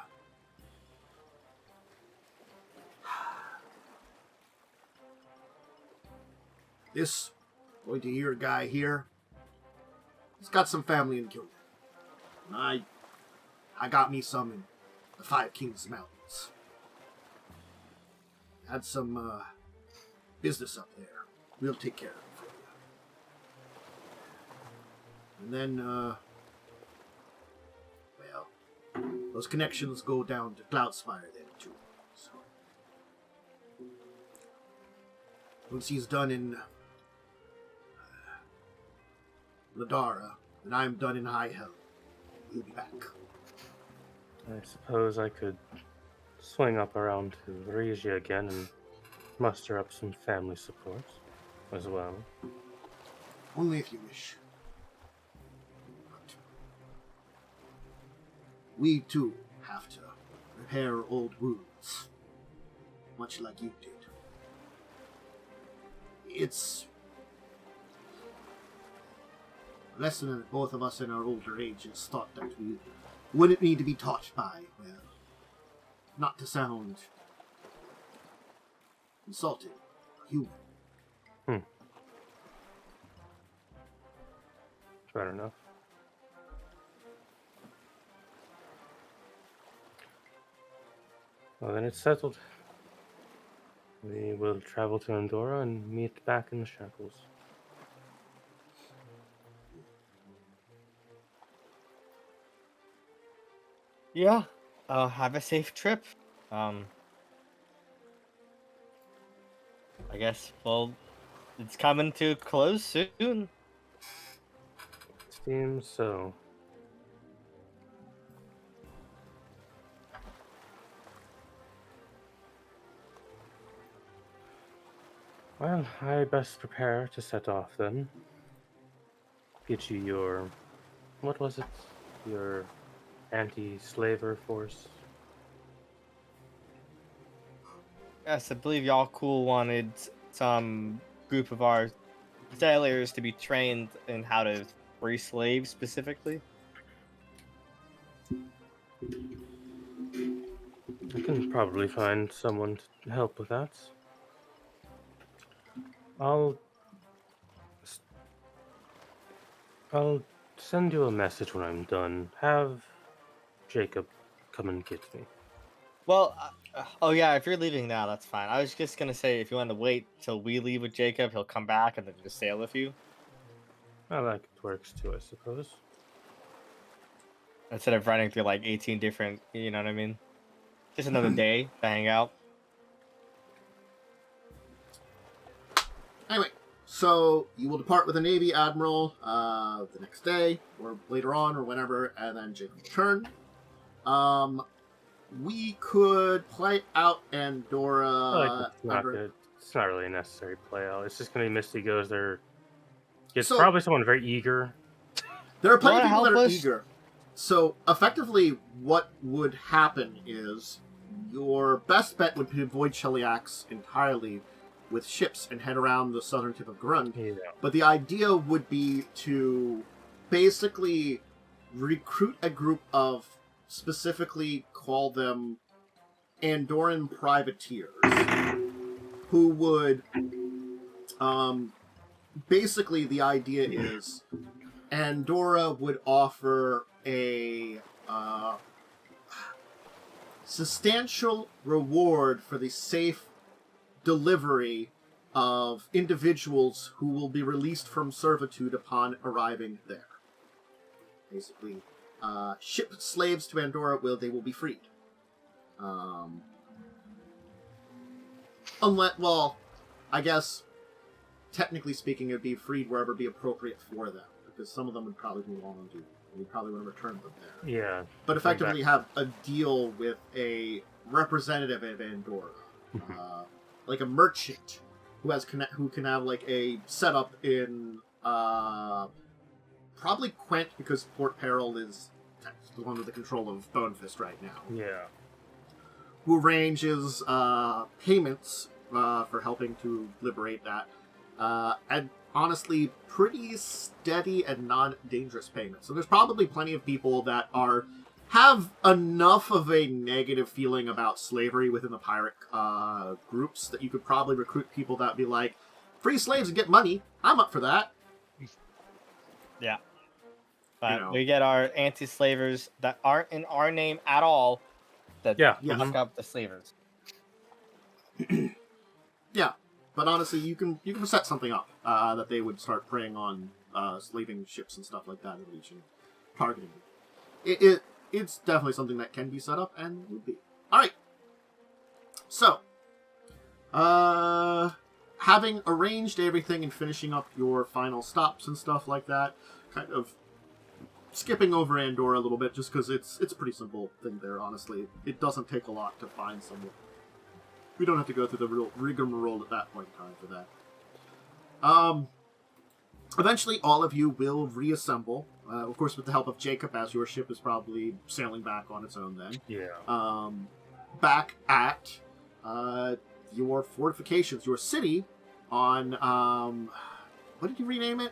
This pointy-eared guy here, he's got some family in Gildan. And I got me some in the Five Kings Mountains. Had some business up there. We'll take care of it for you. And then, well, those connections go down to Cloudspire then, too. So, once he's done in Ladara, and I'm done in High Hell, we'll be back. I suppose I could swing up around to Revia again and muster up some family support as well. Only if you wish. But we, too, have to repair old wounds, much like you did. It's a lesson that both of us in our older ages thought that we wouldn't need to be taught by, well, not to sound insulting, human. Fair enough. Well, then it's settled. We will travel to Andorra and meet back in the Shackles. Yeah. Have a safe trip. I guess, well, it's coming to close soon. Seems so. Well, I best prepare to set off then. Get you your... what was it? Your anti-slaver force? Yes, I believe Yaalkol wanted some group of our sailors to be trained in how to free slaves specifically. I can probably find someone to help with that. I'll send you a message when I'm done. Have Jacub come and get me. Well, oh yeah, if you're leaving now, that's fine. I was just gonna say, if you want to wait till we leave with Jacub, he'll come back and then just sail with you. Well, that works too, I suppose. Instead of running through like 18 different, you know what I mean? Just another day to hang out. Anyway, so you will depart with a Navy Admiral the next day, or later on, or whenever, and then Jacob will return. We could play out Andorra. It's not really a necessary play out. It's just going to be Misty goes there. It's So- probably someone very eager. There are plenty of Wanna people that help are us? eager. So, effectively, what would happen is your best bet would be to avoid Cheliax entirely with ships and head around the southern tip of Grund. Yeah. But the idea would be to basically recruit a group of, specifically call them Andorran privateers, who would, basically the idea is Andorra would offer a substantial reward for the safe delivery of individuals who will be released from servitude upon arriving there. Basically, ship slaves to Andorra, they will be freed. Unless, well, I guess, technically speaking, it would be freed wherever be appropriate for them, because some of them would probably move on and we probably would return them there. Yeah. But effectively have a deal with a representative of Andorra, like a merchant who can have like a setup in probably Quent, because Port Peril is the one with the control of Bonefist right now. Yeah. Who arranges payments for helping to liberate that, and honestly, pretty steady and non-dangerous payments. So there's probably plenty of people that have enough of a negative feeling about slavery within the pirate groups that you could probably recruit people that be like, free slaves and get money. I'm up for that. Yeah. But You know. we get our anti-slavers that aren't in our name at all that Yeah. look up the slavers. Yeah, but honestly, you can set something up that they would start preying on slaving ships and stuff like that in the region, targeting them. It's definitely something that can be set up and would be. All right. So, having arranged everything and finishing up your final stops and stuff like that, kind of skipping over Andorra a little bit, just because it's a pretty simple thing there. Honestly, it doesn't take a lot to find someone. We don't have to go through the real rigmarole at that point in time for that. Eventually, all of you will reassemble. Of course, with the help of Jacub, as your ship is probably sailing back on its own then. Yeah. Back at your fortifications, your city on... what did you rename it?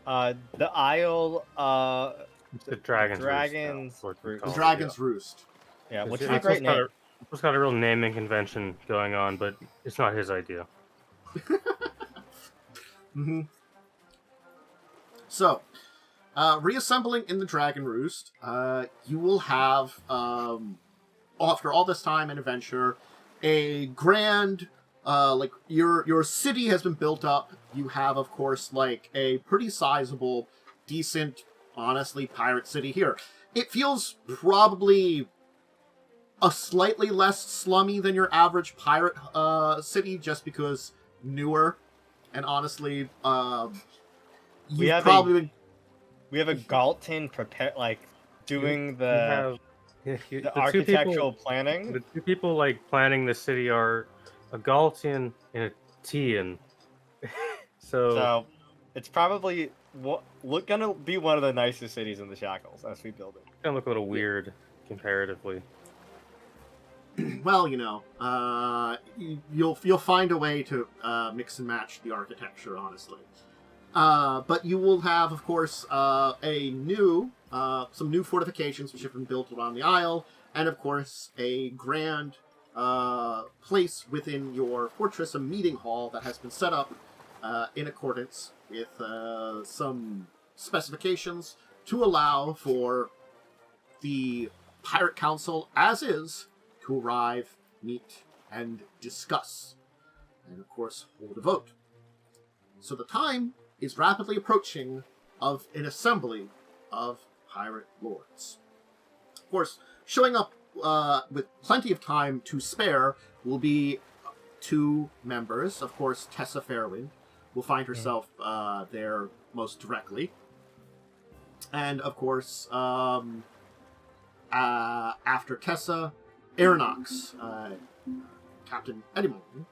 The Isle... The Dragon's Dragon's Roost. Roost. The Dragon's Roost. Yeah, which is Yeah, a great name. It's got a real naming convention going on, but it's not his idea. Mm-hmm. So, reassembling in the Dragon Roost, you will have, after all this time and adventure, a grand, like, your city has been built up. You have, of course, like, a pretty sizable, decent, honestly, pirate city here. It feels probably a slightly less slummy than your average pirate city, just because newer, and honestly, We have a Galton prepare, like, doing the architectural planning. The two people like planning the city are a Galtian and a Tian. so it's probably gonna be one of the nicest cities in the Shackles as we build it. It's gonna look a little weird comparatively. Well, you know, you'll find a way to mix and match the architecture, honestly. But you will have, of course, some new fortifications which have been built around the Isle, and of course a grand place within your fortress, a meeting hall that has been set up in accordance with some specifications to allow for the Pirate Council, as is, to arrive, meet, and discuss, and of course hold a vote. So the time is rapidly approaching of an assembly of pirate lords. Of course, showing up with plenty of time to spare will be two members. Of course, Tessa Fairwind will find herself there most directly. And of course, after Tessa, Aeronox, Captain Edimon,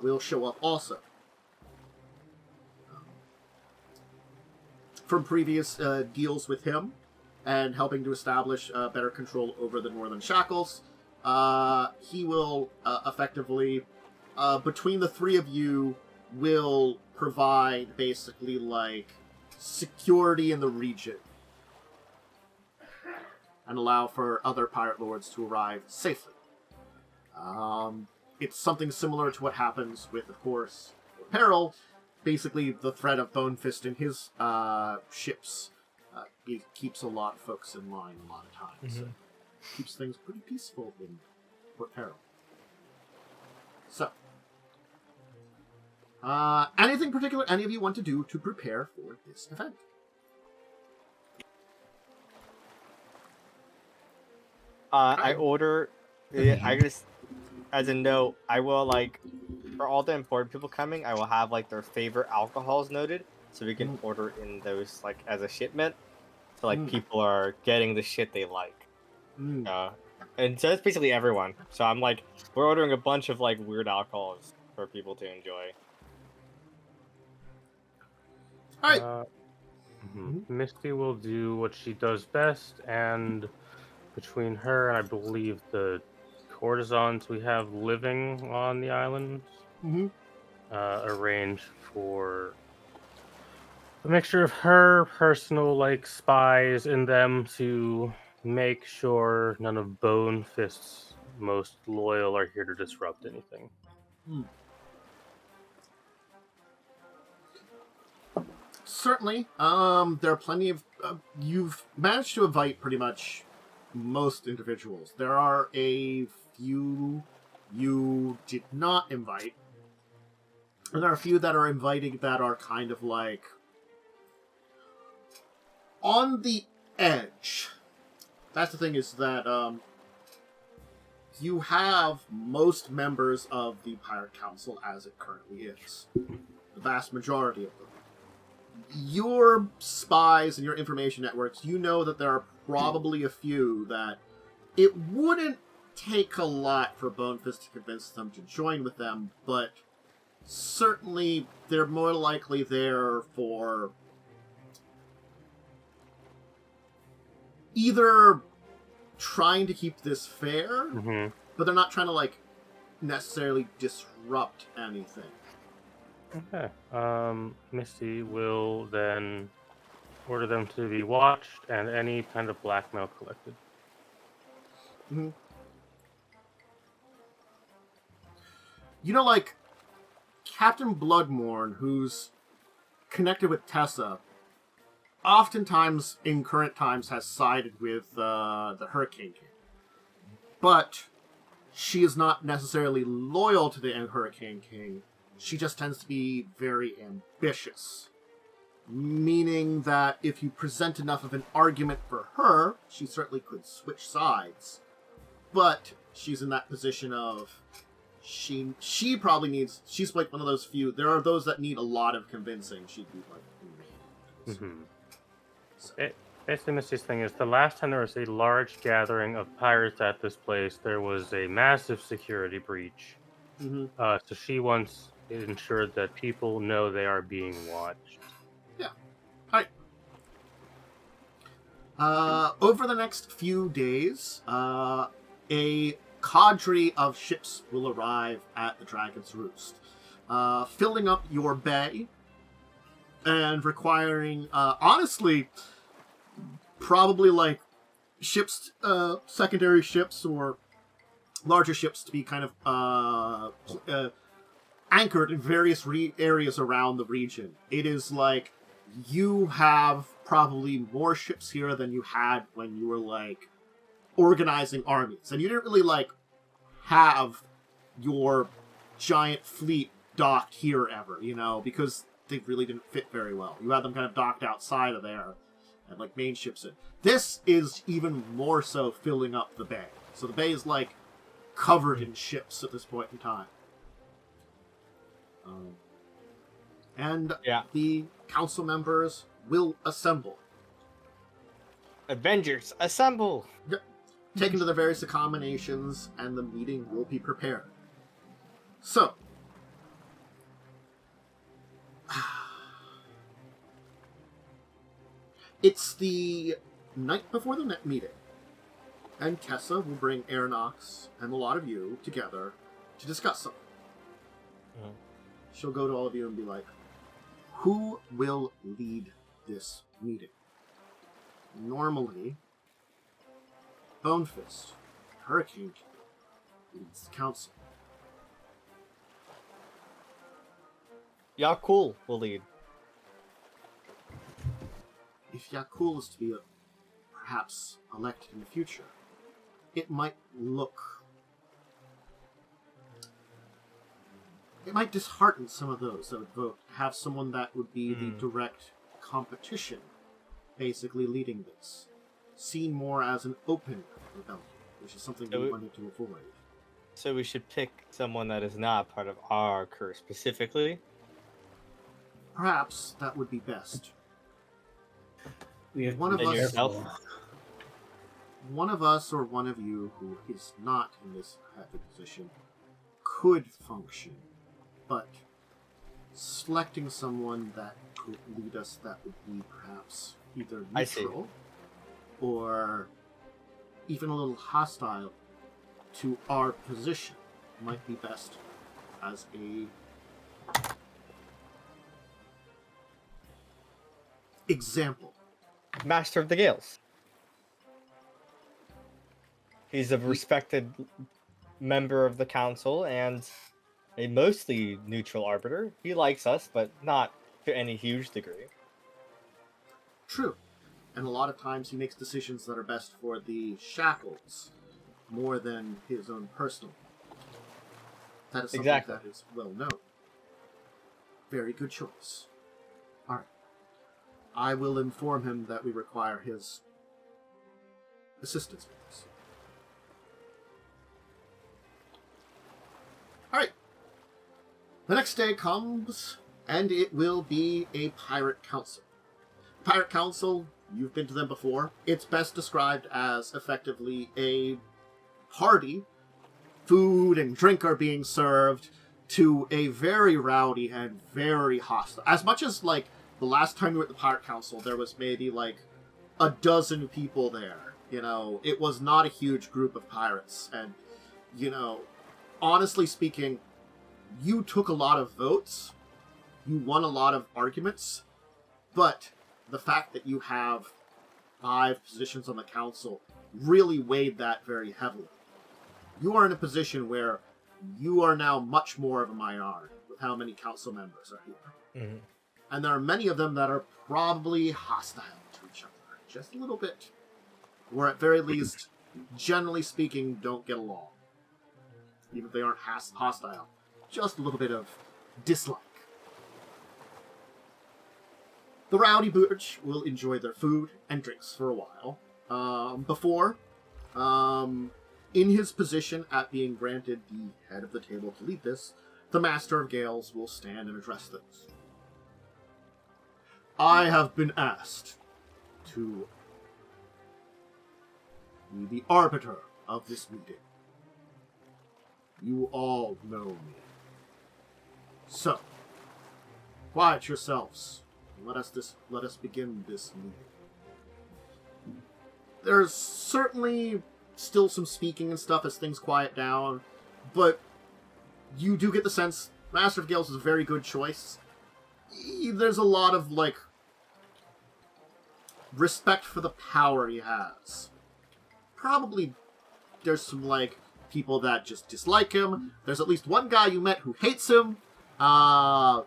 will show up also. From previous deals with him and helping to establish better control over the Northern Shackles, he will effectively, between the three of you, will provide basically like security in the region and allow for other pirate lords to arrive safely. It's something similar to what happens with, of course, Peril. Basically, the threat of Bonefist in his ships keeps a lot of folks in line a lot of times. Mm-hmm. So keeps things pretty peaceful in Port Peril. So, anything particular any of you want to do to prepare for this event? I order. I just, as a note, I will like for all the important people coming, I will have like their favorite alcohols noted, so we can order in those like as a shipment, so like people are getting the shit they like. And so it's basically everyone. So I'm like, we're ordering a bunch of like weird alcohols for people to enjoy. All right. Misty will do what she does best, and between her and I believe the courtesans we have living on the island, arrange for a mixture of her personal like spies and them to make sure none of Bonefist's most loyal are here to disrupt anything. Certainly. There are plenty of... you've managed to invite pretty much most individuals. There are a few you did not invite. And there are a few that are inviting that are kind of like... on the edge. That's the thing, is that, you have most members of the Pirate Council as it currently is. The vast majority of them. Your spies and your information networks, you know that there are probably a few that it wouldn't take a lot for Bonefist to convince them to join with them, but certainly they're more likely there for either trying to keep this fair, but they're not trying to, like, necessarily disrupt anything. Okay. Misty will then order them to be watched and any kind of blackmail collected. Mm-hmm. You know, like, Captain Bloodmorn, who's connected with Tessa, oftentimes in current times has sided with the Hurricane King. But she is not necessarily loyal to the Hurricane King. She just tends to be very ambitious. Meaning that if you present enough of an argument for her, she certainly could switch sides. But she's in that position of... She probably needs... She's like one of those few... There are those that need a lot of convincing. She'd be like... So. Basically, Misty's thing is, the last time there was a large gathering of pirates at this place, there was a massive security breach. So she wants ensured that people know they are being watched. Yeah. Alright. Over the next few days, a cadre of ships will arrive at the Dragon's Roost, filling up your bay and requiring, honestly, probably like ships, secondary ships or larger ships to be kind of anchored in various areas around the region. It is like you have probably more ships here than you had when you were like organizing armies, and you didn't really like have your giant fleet docked here ever, you know, because they really didn't fit very well. You had them kind of docked outside of there and like main ships in. This is even more so filling up the bay. So the bay is like covered in ships at this point in time. And the council members will assemble. Avengers, assemble! Yep. Taken to the various accommodations, and the meeting will be prepared. So, it's the night before the meeting, and Tessa will bring Aeronox and a lot of you together to discuss something. She'll go to all of you and be like, who will lead this meeting? Normally, Bonefist, Hurricane King, leads the council. Yaalkol will lead. If Yaalkol is to be perhaps elected in the future, it might dishearten some of those that would vote to have someone that would be the direct competition basically leading this. Seen more as an open rebellion, which is something we wanted to avoid. So we should pick someone that is not part of our curse specifically? Perhaps that would be best. We have One of us or one of you who is not in this happy position could function, but selecting someone that could lead us that would be perhaps either neutral or even a little hostile to our position might be best as a example. Master of the Gales. He's a respected member of the council and a mostly neutral arbiter. He likes us, but not to any huge degree. True. And a lot of times he makes decisions that are best for the Shackles more than his own personal. That is something that is well known. Very good choice. Alright. I will inform him that we require his assistance with this. Alright. The next day comes, and it will be a pirate council. Pirate council, you've been to them before. It's best described as effectively a party. Food and drink are being served to a very rowdy and very hostile. As much as, like, the last time we were at the Pirate Council, there was maybe, like, a dozen people there. You know, it was not a huge group of pirates. And, you know, honestly speaking, you took a lot of votes. You won a lot of arguments. But the fact that you have 5 positions on the council really weighed that very heavily. You are in a position where you are now much more of a minority with how many council members are here. Mm-hmm. And there are many of them that are probably hostile to each other. Just a little bit. Or at very least, generally speaking, don't get along. Even if they aren't hostile. Just a little bit of dislike. The rowdy Burge will enjoy their food and drinks for a while. In his position at being granted the head of the table to lead this, the Master of Gales will stand and address those. I have been asked to be the arbiter of this meeting. You all know me. So, quiet yourselves. Let us begin this meeting. There's certainly still some speaking and stuff as things quiet down, but you do get the sense Master of Gales is a very good choice. There's a lot of, like, respect for the power he has. Probably there's some, like, people that just dislike him. There's at least one guy you met who hates him. But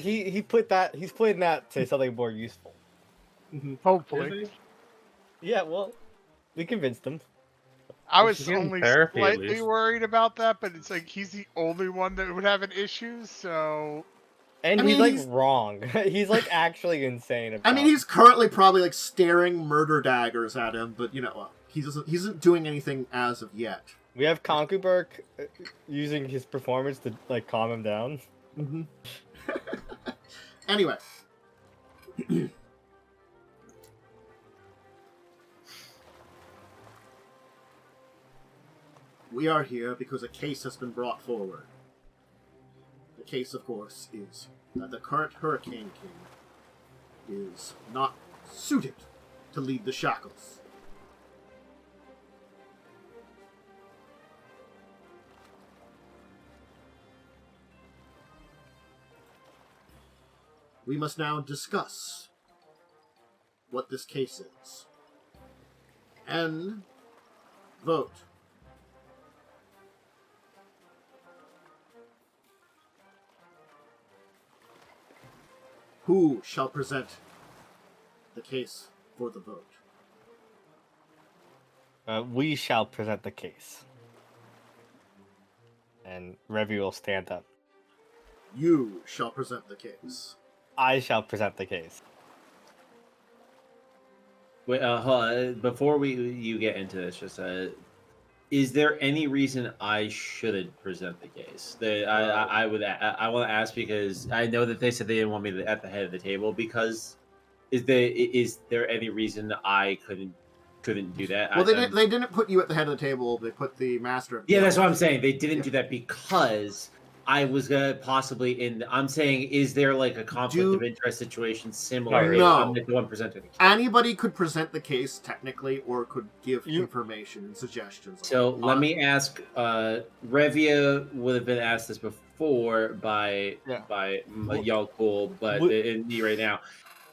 he's putting that to something more useful. Hopefully. Yeah, well, we convinced him. I was He's getting only therapy, at slightly least. worried about that, but it's like he's the only one that would have an issue, so... And I mean, he's he's- wrong. He's like actually insane. I mean, he's currently probably, like, staring murder daggers at him, but, you know, he isn't doing anything as of yet. We have Conquerberg using his performance to like calm him down. Mm-hmm. Anyway. We are here because a case has been brought forward. The case, of course, is that the current Hurricane King is not suited to lead the Shackles. We must now discuss what this case is. And vote. Who shall present the case for the vote? We shall present the case. And Revia will stand up. You shall present the case. I shall present the case. Wait, hold on. Before you get into this, just is there any reason I shouldn't present the case? I want to ask because I know that they said they didn't want me at the head of the table. Because is there any reason I couldn't do that? Well, they didn't put you at the head of the table. They put the Master of... Yeah, that's what I'm saying. They didn't do that because I was gonna possibly I'm saying, is there like a conflict of interest situation similar? No. I'm the one presenting the case? Anybody could present the case technically, or could give information and suggestions. So let me ask. Revia would have been asked this before by Yaalkol, but in me right now,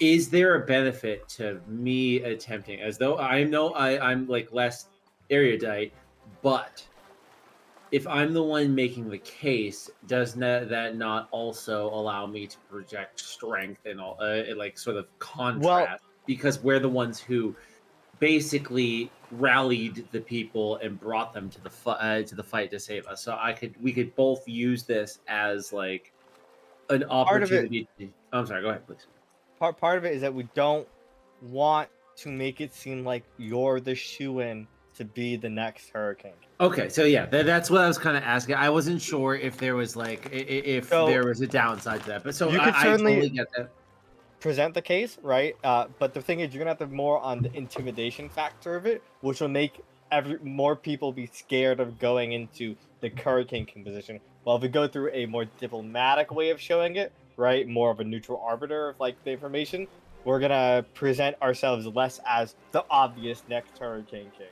is there a benefit to me attempting? As though I know I'm like less erudite, but if I'm the one making the case, does that not also allow me to project strength and all, like sort of contrast? because we're the ones who basically rallied the people and brought them to the fight to save us. So we could both use this as like an Part of it, opportunity. I'm sorry. Go ahead, please. part of it is that we don't want to make it seem like you're the shoe-in to be the next Hurricane. Okay, so yeah, that's what I was kind of asking. I wasn't sure if there was like if there was a downside to that, but so you could I certainly totally get that. present the case, right? But the thing is, you're gonna have to more on the intimidation factor of it, which will make more people be scared of going into the Hurricane King position. While if we go through a more diplomatic way of showing it, right, more of a neutral arbiter of like the information, we're gonna present ourselves less as the obvious next Hurricane King,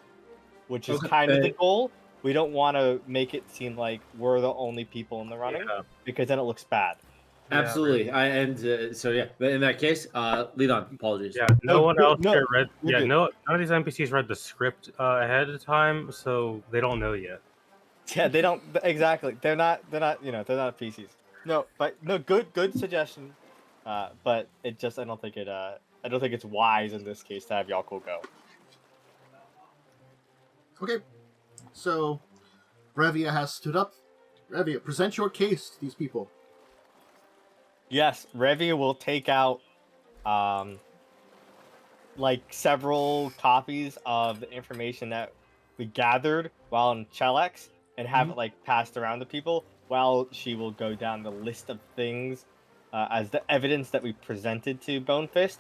which is kind of the goal. We don't want to make it seem like we're the only people in the running, because then it looks bad. Absolutely, so yeah. But in that case, lead on. Apologies. Yeah, no one else here read. Yeah, none of these NPCs read the script ahead of time, so they don't know yet. Yeah, they don't exactly. They're not. They're not PCs. No, but no. Good suggestion. But it just. I don't think it's wise in this case to have Yaalkol go. Okay, so Revia has stood up. Revia, present your case to these people. Yes, Revia will take out, like several copies of the information that we gathered while in Chelex and have it like passed around to people. While she will go down the list of things as the evidence that we presented to Bonefist,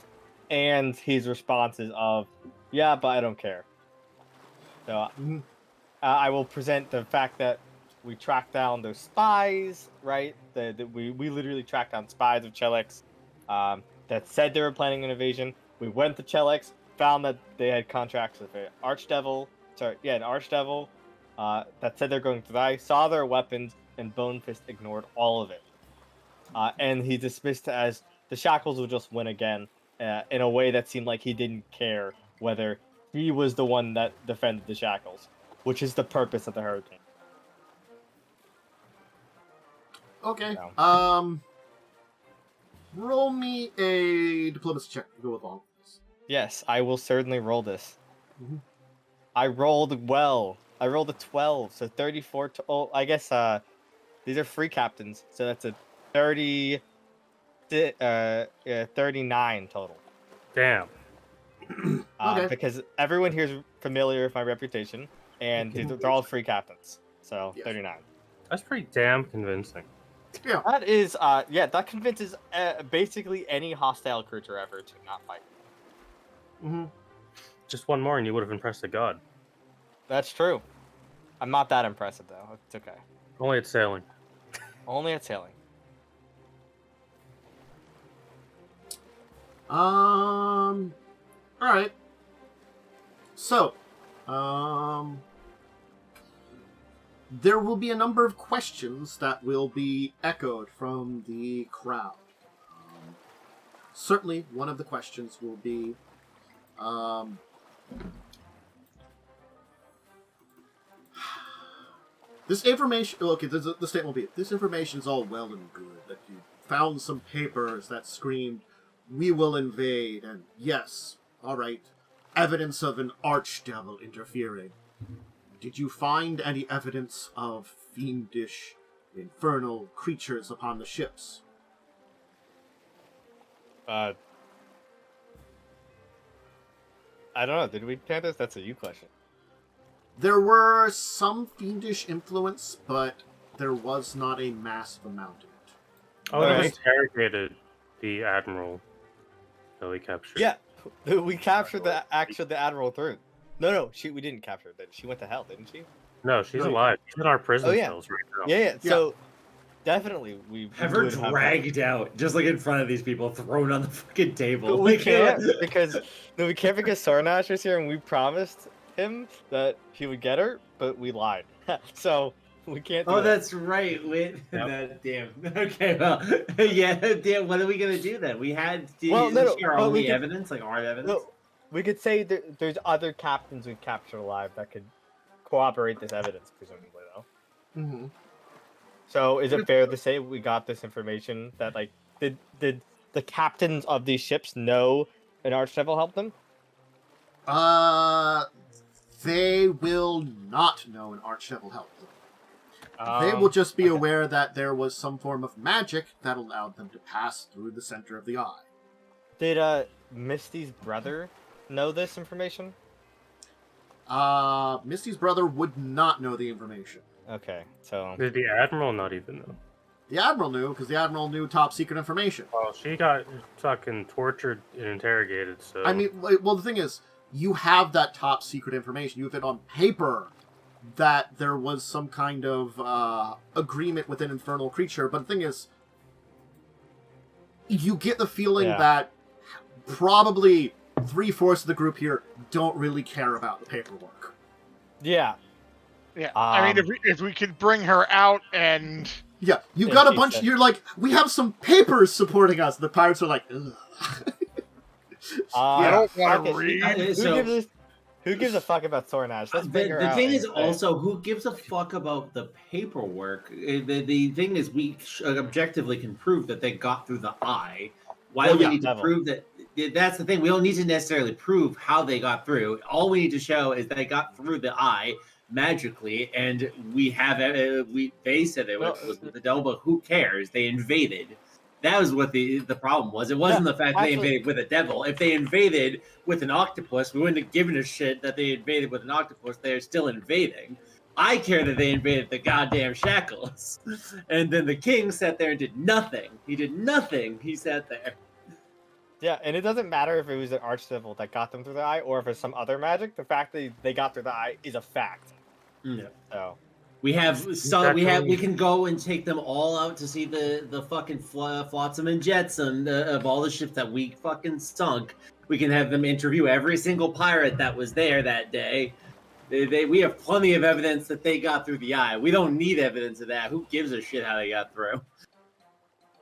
and his responses of, "Yeah, but I don't care." So I will present the fact that we tracked down those spies, right? We literally tracked down spies of Chelex that said they were planning an invasion. We went to Chelex, found that they had contracts with an archdevil that said they're going to die, saw their weapons, and Bonefist ignored all of it. And he dismissed it as the Shackles will just win again in a way that seemed like he didn't care whether he was the one that defended the Shackles, which is the purpose of the Hurricane. Okay. So. Roll me a diplomacy check to go with all of this. Yes, I will certainly roll this. I rolled well. I rolled a 12, so 34. I guess these are free captains, so that's a 39 total. Damn. Okay. Because everyone here is familiar with my reputation, and they're all free captains. So 39. That's pretty damn convincing. Yeah. That is, that convinces basically any hostile creature ever to not fight. Just one more and you would have impressed a god. That's true. I'm not that impressive, though. It's okay. Only at sailing. Only at sailing. Alright. So, there will be a number of questions that will be echoed from the crowd. Certainly, one of the questions will be, this information, okay, the statement will be, this information is all well and good, that you found some papers that screamed, "We will invade," and yes, alright, evidence of an archdevil interfering. Did you find any evidence of fiendish, infernal creatures upon the ships? I don't know. Did we plan this? That's a you question. There were some fiendish influence, but there was not a massive amount of it. Oh, we interrogated the admiral that we captured. Yeah, we captured the admiral through. No, we didn't capture her. She went to hell, didn't she? No, she's alive. She's in our prison cells right now. Yeah. So definitely we have her dragged out, just like in front of these people, thrown on the fucking table. But we can't because Sarnash was here and we promised him that he would get her, but we lied. So we can't do that. That's right. Damn. Okay, well, yeah, damn, what are we going to do then? We had our only evidence, like our evidence? No, we could say there's other captains we captured alive that could corroborate this evidence, presumably, though. Mm-hmm. So is it fair to say we got this information that, like, did the captains of these ships know an archdevil help them? They will not know an archdevil helped them. They Um, will just be okay. aware that there was some form of magic that allowed them to pass through the center of the eye. Did Misty's brother know this information? Misty's brother would not know the information. Okay, so Did the Admiral not even know? The Admiral knew, because the Admiral knew top secret information. Well, she got fucking tortured and interrogated, so... I mean, well, the thing is, you have that top secret information. You have it on paper that there was some kind of agreement with an infernal creature. But the thing is, you get the feeling that probably 3/4 of the group here don't really care about the paperwork. yeah. Yeah, I mean, if we could bring her out and... Yeah, you Yeah, got a she bunch. said- You're like, we have some papers supporting us. The pirates are like, ugh. I Yeah. don't want to okay, read. Who gives a fuck about Sornash? Let's bring her The out thing is and- also, who gives a fuck about the paperwork? The thing is, we objectively can prove that they got through the eye. Why Well, do we yeah, need to devil. prove that? That's the thing. We don't need to necessarily prove how they got through. All we need to show is they got through the eye magically, and we have. They said it was with the devil, but who cares? They invaded. That was what the problem was. It wasn't the fact they invaded with a devil. If they invaded with an octopus, we wouldn't have given a shit that they invaded with an octopus. They're still invading. I care that they invaded the goddamn Shackles. And then the king sat there and did nothing. He did nothing. He sat there. Yeah, and it doesn't matter if it was an archdevil that got them through the eye or if it's some other magic. The fact that they got through the eye is a fact. Yeah. So We can go and take them all out to see the fucking flotsam and jetsam of all the ships that we fucking sunk. We can have them interview every single pirate that was there that day. We have plenty of evidence that they got through the eye. We don't need evidence of that. Who gives a shit how they got through?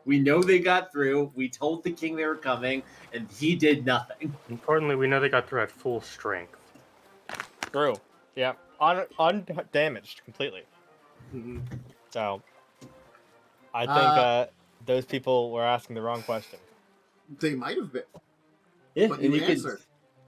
We know they got through. We told the king they were coming, and he did nothing. Importantly, we know they got through at full strength. true. Yeah, undamaged completely. So I think those people were asking the wrong question. They might have been, Yeah, but you answered.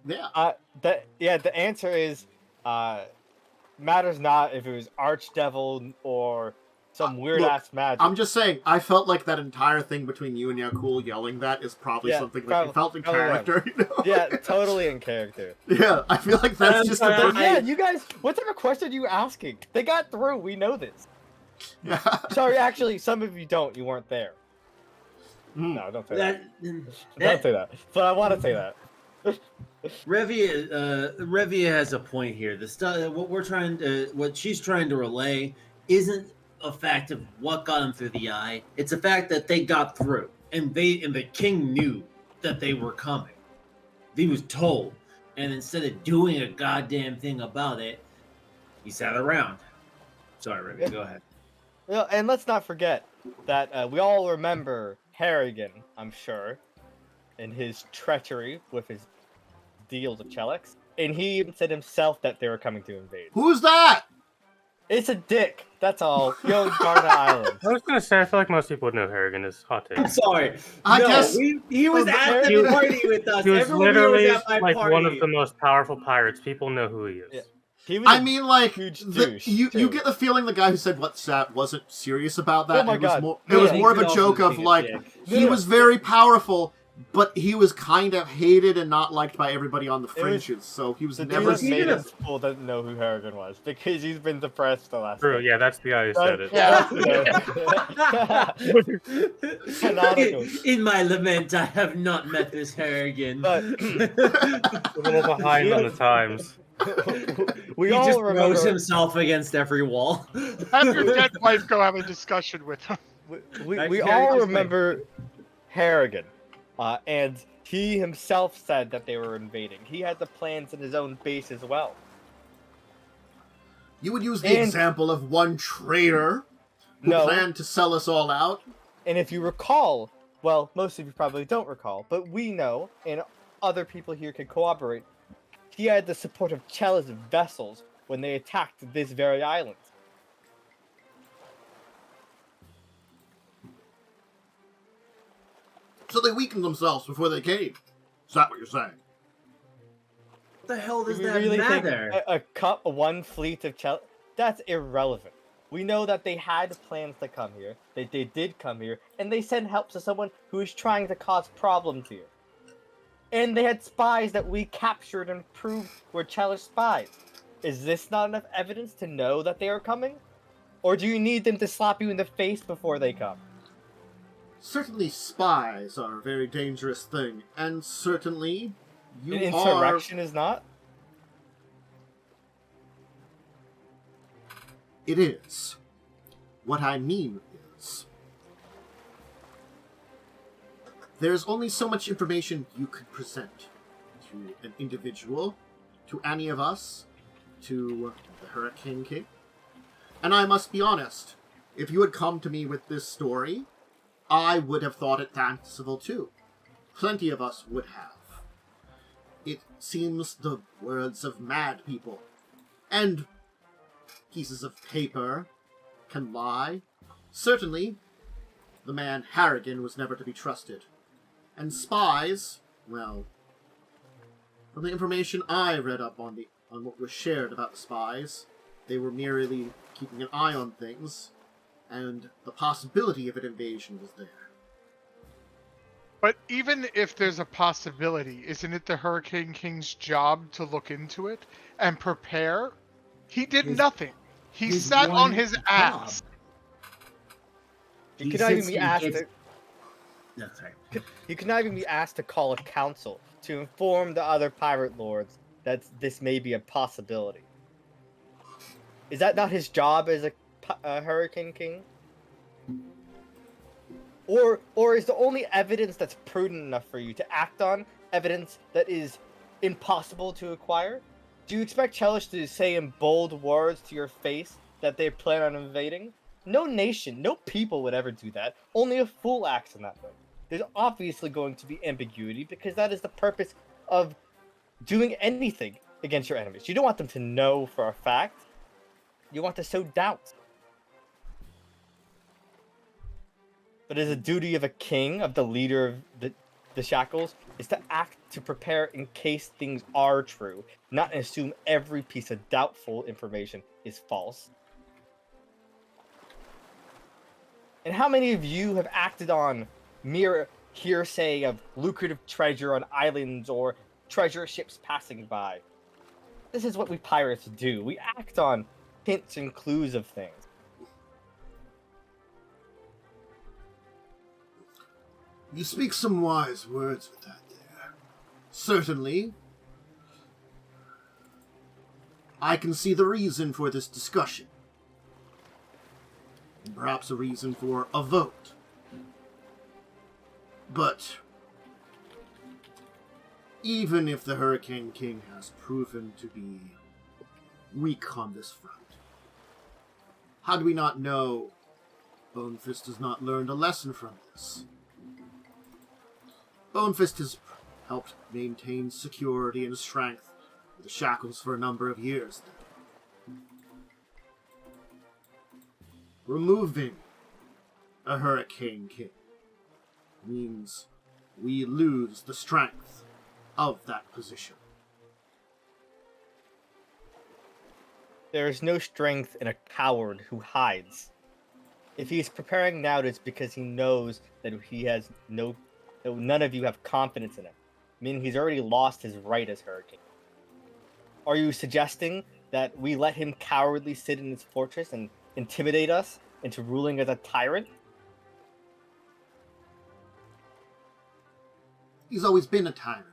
Yeah. The answer is matters not if it was archdevil or some weird ass magic. I'm just saying, I felt like that entire thing between you and Yaalkol yelling that is probably something that you felt in character. You know? Yeah, totally in character. Yeah, I feel like that's just But a yeah, you guys, what type of question are you asking? They got through. We know this. yeah. Sorry, actually, some of you don't. You weren't there. No, don't say that. Don't say that. But I want to say that. Revia has a point here. The stuff, what she's trying to relay, isn't a fact of what got them through the eye. It's a fact that they got through, and the king knew that they were coming. He was told, and instead of doing a goddamn thing about it, he sat around. Sorry, Revia, go ahead. Well, and let's not forget that we all remember Harrigan, I'm sure, and his treachery with his deal to Chelex. And he said himself that they were coming to invade. Who's that? It's a dick. That's all. Yo, Garden Island. I was gonna say, I feel like most people would know Harrigan is hot take. I'm sorry. I guess he was at the party with us. He was Everyone literally here was at my like party. one of the most powerful pirates. People know who he is. Yeah. He was I mean, like, huge the, douche, you too. get the feeling the guy who said what's that wasn't serious about that. Oh my it was God. more, Yeah, it was he more of could a also joke of be a like dick. he Yeah. was very powerful, but he was kind of hated and not liked by everybody on the was- fringes. So he was the dude never that made seen. us school doesn't know who Harrigan was because he's been depressed the last. True, yeah, that's the guy who said it. Canonical. In my lament, I have not met this Harrigan. But A little behind on the times. we he all just remember. throws himself against every wall. Have your dead wife go have a discussion with him. We Harrigan's all way. remember Harrigan, and he himself said that they were invading. He had the plans in his own base as well. You would use the And- example of one traitor who No. planned to sell us all out. And if you recall, well, most of you probably don't recall, but we know, and other people here can corroborate, he had the support of Chella's vessels when they attacked this very island. So they weakened themselves before they came. Is that what you're saying? What the hell does Do we that really think matter? one fleet of that's irrelevant. We know that they had plans to come here. They did come here, and they sent help to someone who is trying to cause problems here. And they had spies that we captured and proved were Chalice spies. Is this not enough evidence to know that they are coming? Or do you need them to slap you in the face before they come? Certainly spies are a very dangerous thing, and certainly you An are... insurrection is not? It is. What I mean is... there's only so much information you could present to an individual, to any of us, to the Hurricane King. And I must be honest, if you had come to me with this story, I would have thought it fanciful too. Plenty of us would have. It seems the words of mad people. And pieces of paper can lie. Certainly, the man Harrigan was never to be trusted. And spies, well, from the information I read up on what was shared about the spies, they were merely keeping an eye on things, and the possibility of an invasion was there. But even if there's a possibility, isn't it the Hurricane King's job to look into it and prepare? He did nothing. He his sat one on his ass. You could not even sits be and asked gets- to... No, sorry. You could not even be asked to call a council to inform the other pirate lords that this may be a possibility. Is that not his job as a Hurricane King? Or is the only evidence that's prudent enough for you to act on evidence that is impossible to acquire? Do you expect Chalice to say in bold words to your face that they plan on invading? No nation, no people would ever do that. Only a fool acts in that way. There's obviously going to be ambiguity because that is the purpose of doing anything against your enemies. You don't want them to know for a fact. You want to sow doubt. But as a duty of a king, of the leader of the Shackles, is to act to prepare in case things are true, not assume every piece of doubtful information is false. And how many of you have acted on mere hearsay of lucrative treasure on islands or treasure ships passing by? This is what we pirates do. We act on hints and clues of things. You speak some wise words with that there. Certainly. I can see the reason for this discussion. And perhaps a reason for a vote. But even if the Hurricane King has proven to be weak on this front, how do we not know Bonefist has not learned a lesson from this? Bonefist has helped maintain security and strength with the Shackles for a number of years now. Removing a Hurricane King means we lose the strength of that position. There is no strength in a coward who hides. If he is preparing now, it's because he knows that that none of you have confidence in him, meaning he's already lost his right as Hurricane. Are you suggesting that we let him cowardly sit in his fortress and intimidate us into ruling as a tyrant? He's always been a tyrant.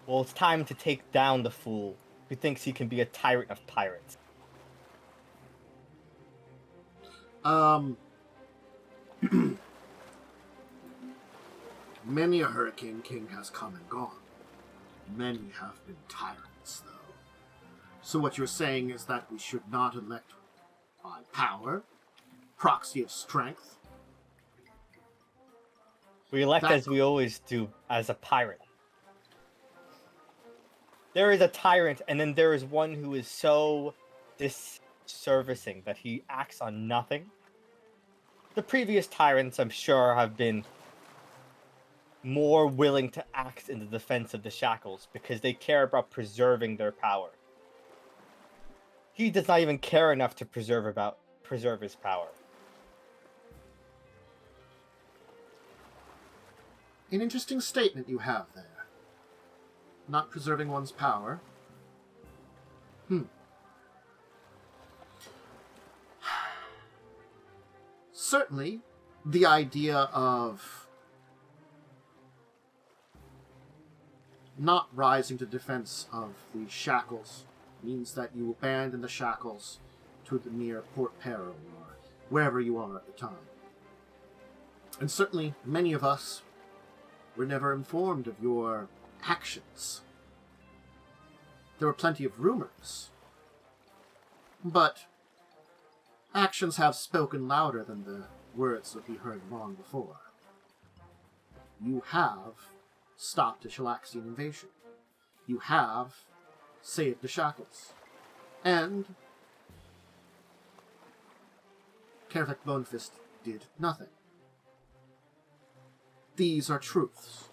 Well, it's time to take down the fool who thinks he can be a tyrant of pirates. Many a Hurricane King has come and gone. Many have been tyrants, though. So what you're saying is that we should not elect by power, proxy of strength. We elect as we always do, as a pirate. There is a tyrant, and then there is one who is so disservicing that he acts on nothing. The previous tyrants, I'm sure, have been more willing to act in the defense of the shackles because they care about preserving their power. He does not even care enough to preserve his power. An interesting statement you have there. Not preserving one's power. Certainly, the idea of not rising to defense of the shackles means that you abandon the shackles to the near Port Peril or wherever you are at the time. And certainly, many of us were never informed of your actions. There were plenty of rumors, but actions have spoken louder than the words that we heard long before. You have stopped a Shalaxian invasion. You have saved the shackles. And Kervek Bonefist did nothing. These are truths.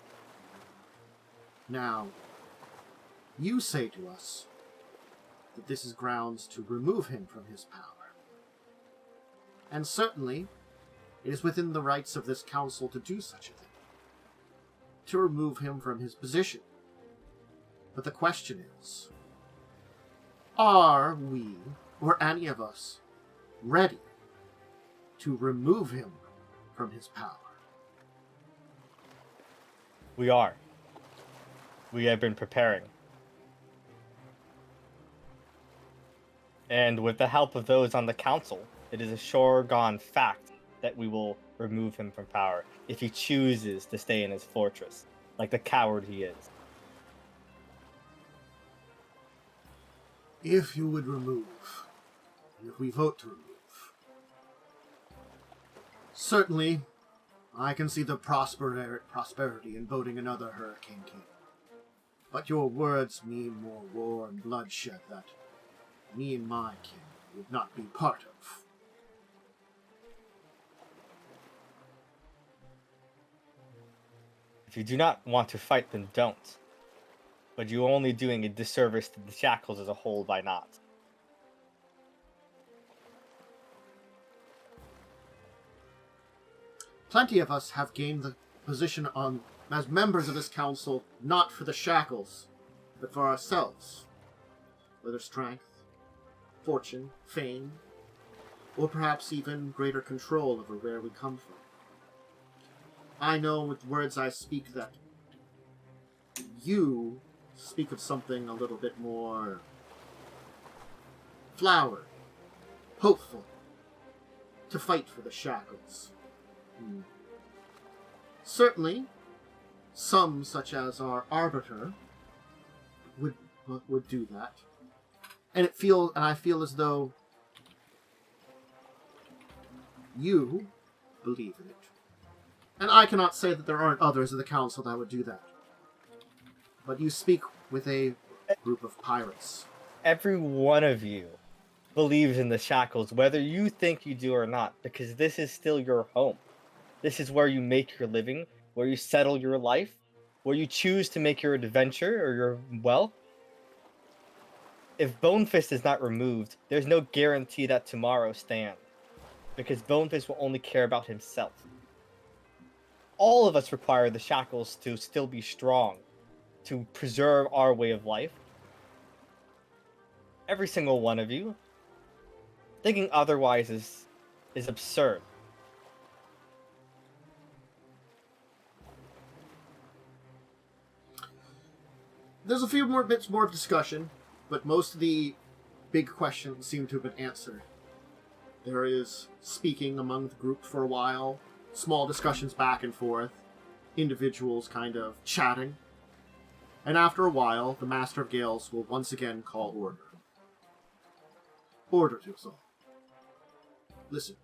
Now, you say to us that this is grounds to remove him from his power. And certainly, it is within the rights of this council to do such a thing. To remove him from his position. But the question is, are we, or any of us, ready to remove him from his power? We are. We have been preparing. And with the help of those on the council, it is a sure-gone fact that we will remove him from power if he chooses to stay in his fortress, like the coward he is. If you would remove, and if we vote to remove, certainly I can see the prosperity in voting another Hurricane King. But your words mean more war and bloodshed that me and my kin would not be part of. If you do not want to fight, then don't. But you're only doing a disservice to the shackles as a whole by not. Plenty of us have gained the position as members of this council, not for the shackles, but for ourselves. Whether strength, fortune, fame, or perhaps even greater control over where we come from. I know with words I speak that you speak of something a little bit more flowery, hopeful, to fight for the shackles. Certainly, some, such as our arbiter, would do that, and I feel as though you believe in it, and I cannot say that there aren't others in the council that would do that. But you speak with a group of pirates. Every one of you believes in the shackles, whether you think you do or not, because this is still your home. This is where you make your living, where you settle your life, where you choose to make your adventure or your wealth. If Bonefist is not removed, there's no guarantee that tomorrow stands, because Bonefist will only care about himself. All of us require the shackles to still be strong, to preserve our way of life. Every single one of you. Thinking otherwise is absurd. There's a few more bits more of discussion, but most of the big questions seem to have been answered. There is speaking among the group for a while, small discussions back and forth, individuals kind of chatting, and after a while, the Master of Gales will once again call order. Order to us all. Listen,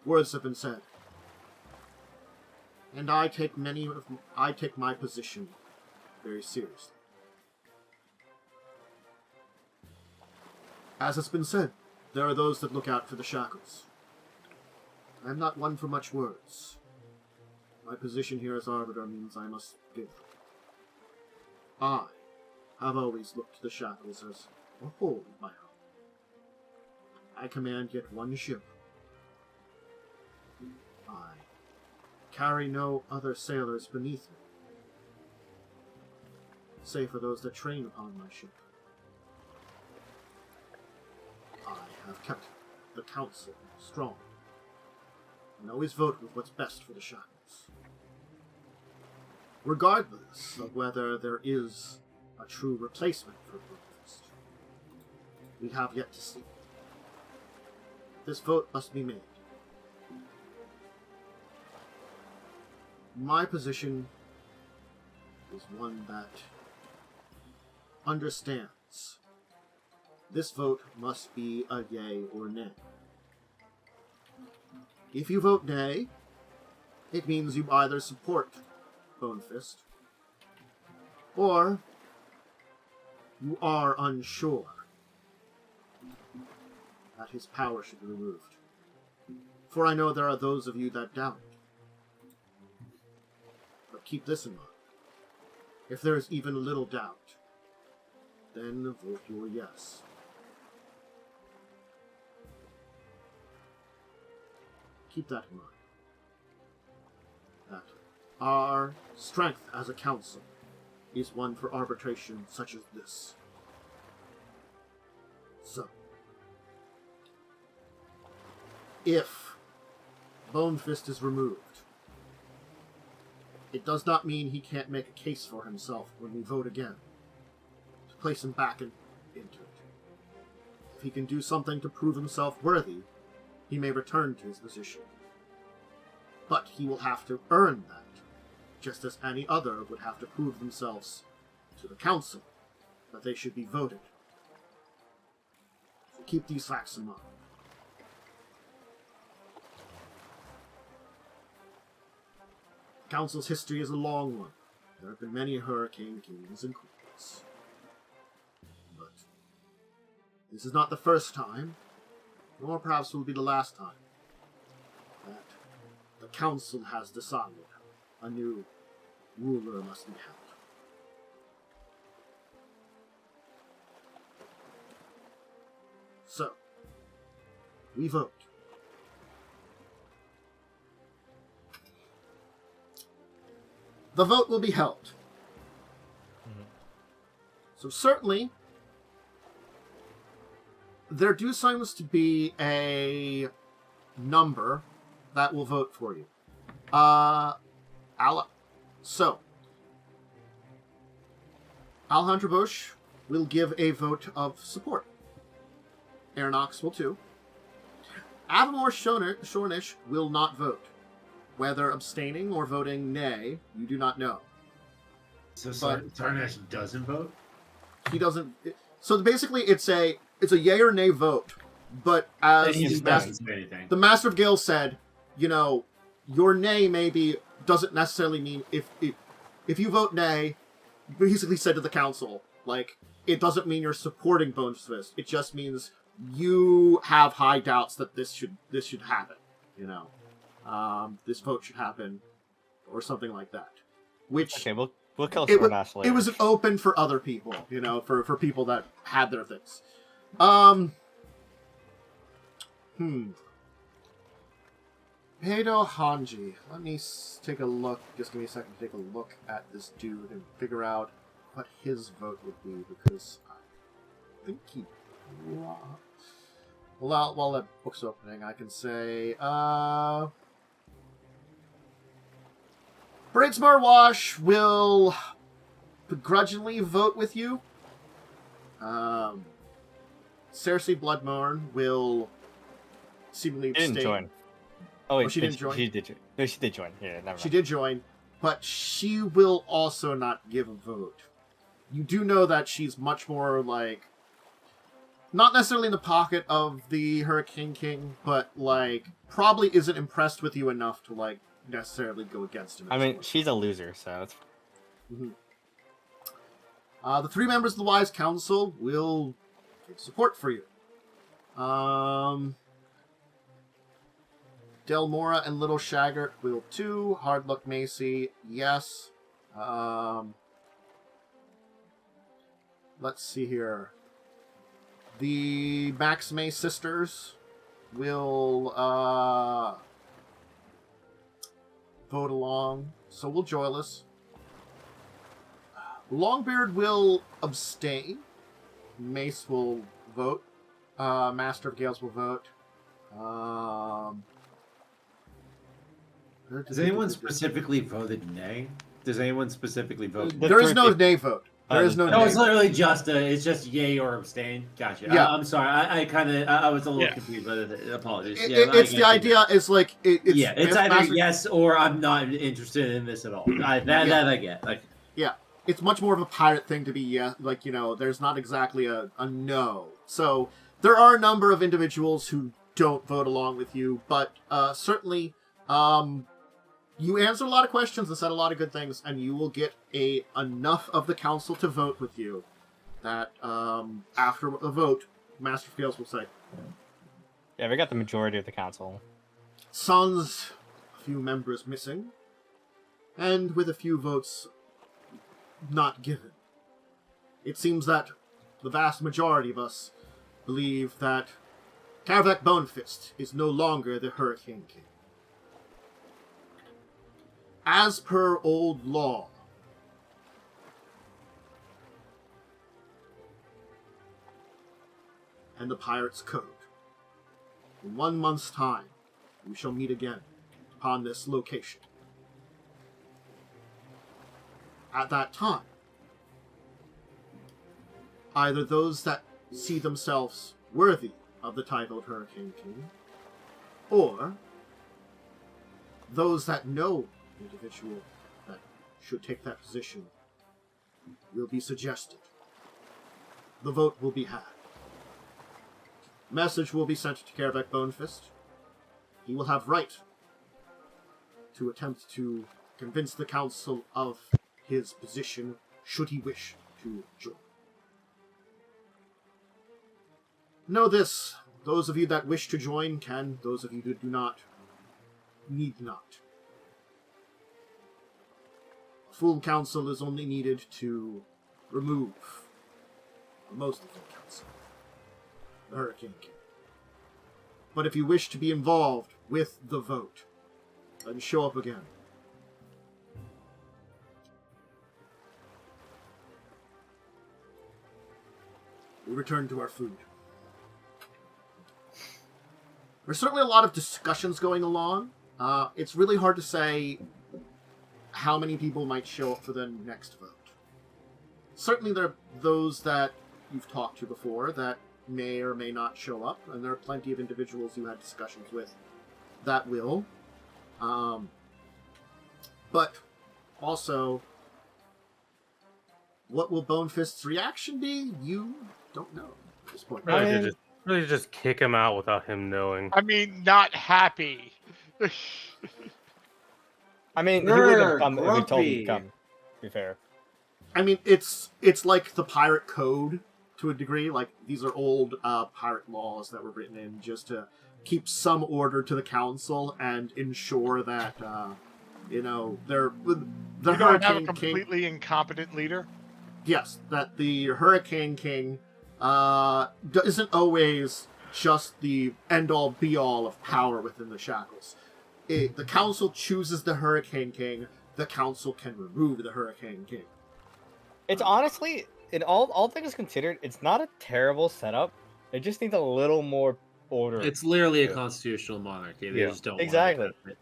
words have been said, and I take my position very seriously. As has been said, there are those that look out for the shackles. I am not one for much words. My position here as Arbiter means I must give. I have always looked to the Shackles as a whole of my own. I command yet one ship. I carry no other sailors beneath me, save for those that train upon my ship. I have kept the council strong, and always vote with what's best for the Shackles, regardless of whether there is a true replacement for Warpriest. We have yet to see. This vote must be made. My position is one that understands this vote must be a yay or nay. If you vote nay, it means you either support Bonefist or you are unsure that his power should be removed. For I know there are those of you that doubt. But keep this in mind. If there is even a little doubt, then vote your yes. Keep that in mind. That our strength as a council is one for arbitration such as this. So, if Bonefist is removed, it does not mean he can't make a case for himself when we vote again, to place him back into it. If he can do something to prove himself worthy, he may return to his position. But he will have to earn that, just as any other would have to prove themselves to the council that they should be voted. So keep these facts in mind. The council's history is a long one. There have been many hurricane kings and queens. But this is not the first time, nor perhaps will be the last time, that the council has decided a new ruler must be held. So, we vote. The vote will be held. So certainly, there do seems to be a number that will vote for you. So, Alejandro Bosch will give a vote of support. Aeronox will too. Avamor Shornish will not vote. Whether abstaining or voting nay, you do not know. So Sarnash doesn't vote? He doesn't. So basically, it's a yay or nay vote. But as the Master of Gale said, you know, your nay maybe doesn't necessarily mean if you vote nay. Basically, said to the council, like, it doesn't mean you're supporting Bonefist. It just means you have high doubts that this should happen. You know. This vote should happen, or something like that. Which okay, we'll kill Sarnash later. It was open for other people, you know, for people that had their things. Heido Hanji. Let me take a look. Just give me a second to take a look at this dude and figure out what his vote would be, because I think he. Well, while that book's opening, I can say, Braidsmar Wash will begrudgingly vote with you. Cersei Bloodmourne will seemingly abstain. Didn't join. Oh wait, she didn't join? She did. No, she did join. Yeah, never mind. She did join, but she will also not give a vote. You do know that she's much more, like, not necessarily in the pocket of the Hurricane King, but, like, probably isn't impressed with you enough to, like, necessarily go against him. I mean, she's a loser, so it's... The three members of the Wise Council will give support for you. Delmora and Little Shaggart will too. Hard Luck Macy, yes. Let's see here. The Max May sisters will vote along. So will Joyless. Longbeard will abstain. Mace will vote. Master of Gales will vote. Has anyone specifically voted nay? Does anyone specifically vote? There is no nay vote. There is no No, nay. it's literally just it's just yay or abstain. Gotcha. Yeah. I'm sorry. I was a little confused, but apologies. It's the idea is like it's it's either yes or I'm not interested in this at all. That I get. Like it's much more of a pirate thing to be yes. Like there's not exactly a no. So there are a number of individuals who don't vote along with you, but certainly you answered a lot of questions and said a lot of good things, and you will get enough of the council to vote with you that after the vote, Master of Gales will say, Yeah, we got the majority of the council. Sans a few members missing, and with a few votes not given. It seems that the vast majority of us believe that Karavak Bonefist is no longer the Hurricane King. As per old law, and the Pirates' Code, in 1 month's time, we shall meet again upon this location. At that time, either those that see themselves worthy of the title of Hurricane King, or those that know the individual that should take that position will be suggested. The vote will be had. Message will be sent to Karavak Bonefist. He will have right to attempt to convince the council of his position should he wish to join. Know this, those of you that wish to join can, those of you that do not, need not. A full council is only needed to remove most of the council, the Hurricane King. But if you wish to be involved with the vote, then show up again. We return to our food. There's certainly a lot of discussions going along. It's really hard to say how many people might show up for the next vote. Certainly there are those that you've talked to before that may or may not show up, and there are plenty of individuals you had discussions with that will. But also, what will Bonefist's reaction be? You don't know at this point. Really just kick him out without him knowing. I mean, not happy. I mean, he wouldn't have come if we told him to come, to be fair. I mean, it's like the pirate code to a degree. Like, these are old pirate laws that were written in just to keep some order to the council and ensure that, the You're Hurricane going to have a King... completely incompetent leader? Yes, that the Hurricane King isn't always just the end-all, be-all of power within the Shackles. The council chooses the Hurricane King. The council can remove the Hurricane King. It's honestly, in all things considered, it's not a terrible setup. It just needs a little more order. It's literally a constitutional monarchy. They just don't exactly. Want it.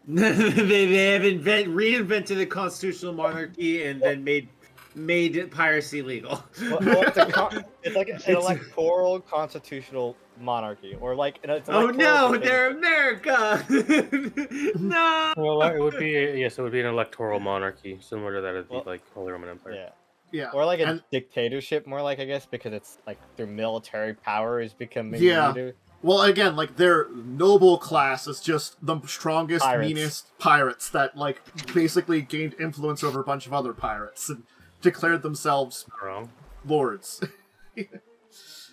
they have reinvented the constitutional monarchy and then made piracy legal. Well, it's like an electoral constitutional monarchy, or like oh no, they're America. No. Well, it would be it would be an electoral monarchy, similar to that of the Holy Roman Empire. Yeah, or like a dictatorship, more like, I guess, because it's like their military power is becoming leader. Well, again, like their noble class is just the strongest, meanest pirates that basically gained influence over a bunch of other pirates and declared themselves lords.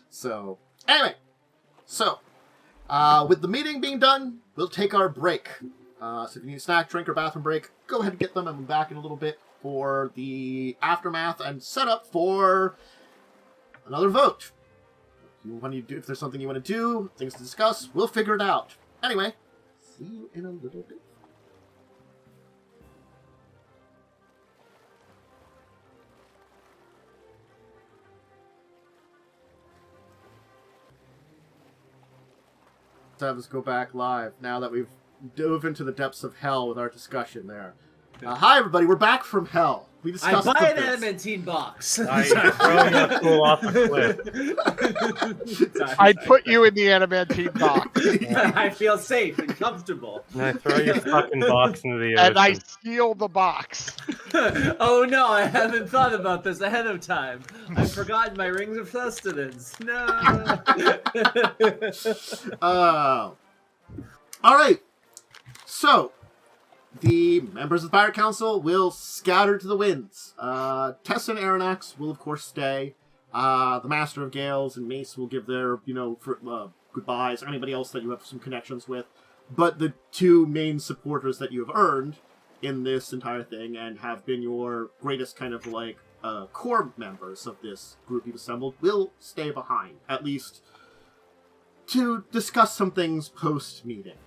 So, anyway, With the meeting being done, we'll take our break. So if you need a snack, drink, or bathroom break, go ahead and get them, and we'll be back in a little bit for the aftermath and set up for another vote. If there's something you want to do, things to discuss, we'll figure it out. Anyway, see you in a little bit. Let's have us go back live now that we've dove into the depths of hell with our discussion there. Hi, everybody. We're back from hell. We I discussed buy an the bits. adamantine box. I throw Yaalkol off a cliff. I'd put you in the adamantine box, I feel safe and comfortable. And I throw your fucking box into the ocean. and I seal the box. Oh no, I haven't thought about this ahead of time. I've forgotten my rings of sustenance. No. All right. So, the members of the Pirate Council will scatter to the winds. Tess and Aranax will, of course, stay. The Master of Gales and Myste will give their, goodbyes. Anybody else that you have some connections with. But the two main supporters that you have earned in this entire thing and have been your greatest kind of, core members of this group you've assembled will stay behind. At least to discuss some things post-meeting.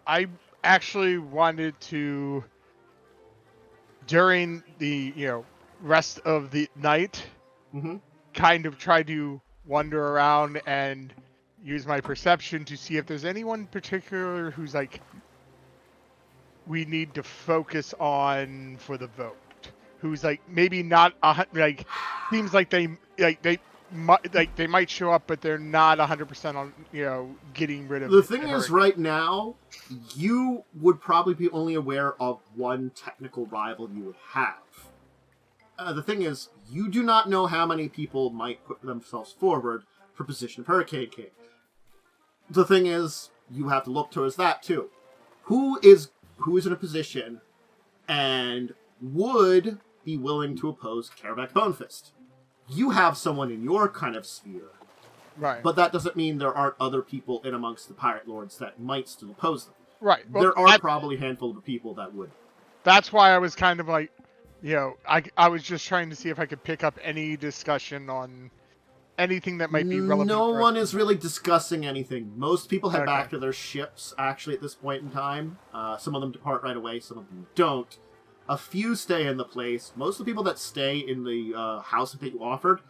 I actually wanted to, during the rest of the night, kind of try to wander around and use my perception to see if there's anyone particular who's we need to focus on for the vote. Who's maybe not seems like they might show up, but they're not 100% on getting rid of. The thing is, right now, you would probably be only aware of one technical rival you would have. The thing is, you do not know how many people might put themselves forward for position of Hurricane King. The thing is, you have to look towards that too. Who is in a position and would be willing to oppose Karavak Bonefist? You have someone in your kind of sphere. Right. But that doesn't mean there aren't other people in amongst the Pirate Lords that might still oppose them. Right. Well, there are probably a handful of people that would. That's why I was kind of I was just trying to see if I could pick up any discussion on anything that might be relevant. No one is really discussing anything. Most people head back to their ships, actually, at this point in time. Some of them depart right away, some of them don't. A few stay in the place. Most of the people that stay in the house that you offered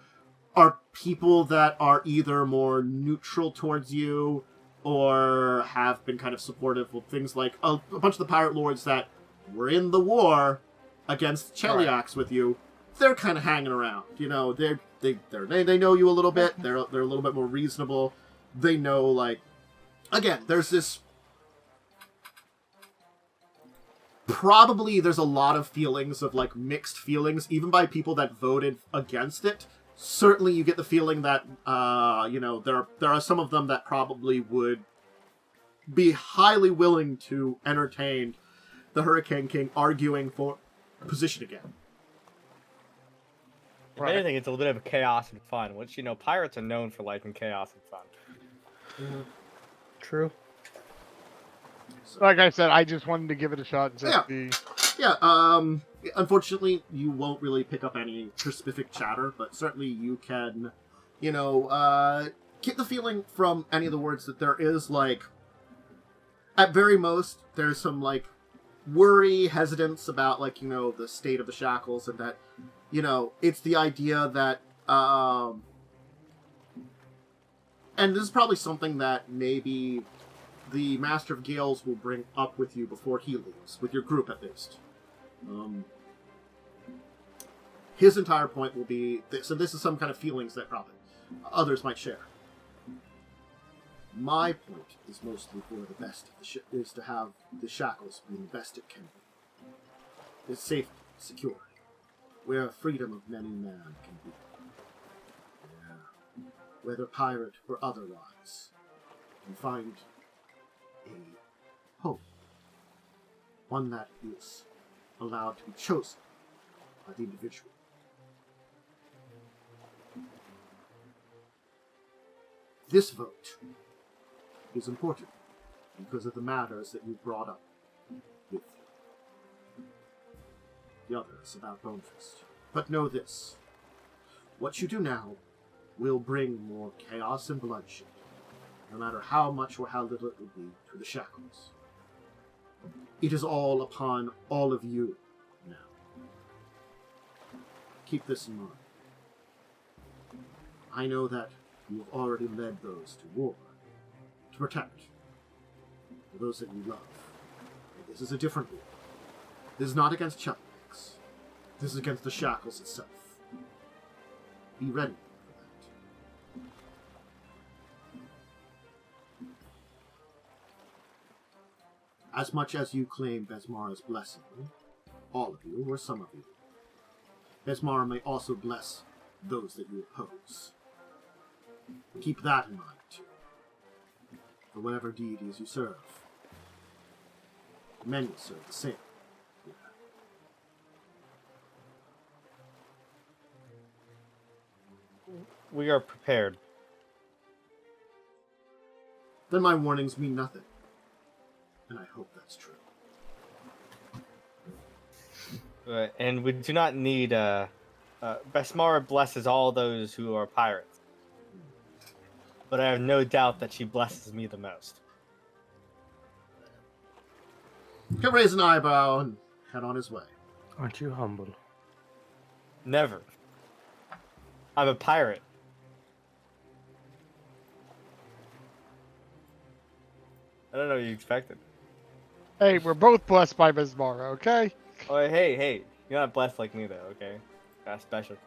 are people that are either more neutral towards you or have been kind of supportive of things like a bunch of the Pirate Lords that were in the war against Cheliax with you. They're kind of hanging around. They know you a little bit. They're a little bit more reasonable. They know, again, there's this. Probably there's a lot of feelings of mixed feelings, even by people that voted against it. Certainly you get the feeling that, there are some of them that probably would be highly willing to entertain the Hurricane King arguing for position again. If anything, it's a little bit of chaos and fun, which, pirates are known for liking chaos and fun. Mm-hmm. True. Like I said, I just wanted to give it a shot and just see. Yeah, unfortunately, you won't really pick up any specific chatter, but certainly you can, get the feeling from any of the words that there is, at very most, there's some, worry, hesitance about, the state of the shackles, and that, it's the idea that, and this is probably something that maybe the Master of Gales will bring up with you before he leaves, with your group at least. His entire point will be this, and this is some kind of feelings that probably others might share. My point is mostly for the best of the ship, is to have the shackles be the best it can be. It's safe, secure, where freedom of many man can be. Yeah. Whether pirate or otherwise, you find a home, one that is allowed to be chosen by the individual. This vote is important because of the matters that you brought up with the others about Bonefist. But know this. What you do now will bring more chaos and bloodshed, no matter how much or how little it will be to the Shackles. It is all upon all of you now. Keep this in mind. I know that you have already led those to war, to protect those that you love. And this is a different war. This is not against Chelix. This is against the Shackles itself. Be ready for that. As much as you claim Besmara's blessing, all of you, or some of you, Besmara may also bless those that you oppose. Keep that in mind, too. For whatever deities you serve, many serve the same. We are prepared. Then my warnings mean nothing. And I hope that's true. And we do not need... Besmara blesses all those who are pirates. But I have no doubt that she blesses me the most. He'll raise an eyebrow and head on his way. Aren't you humble? Never. I'm a pirate. I don't know what you expected. Hey, we're both blessed by Besmara, okay? Oh, hey, you're not blessed like me, though, okay? Got a special thing.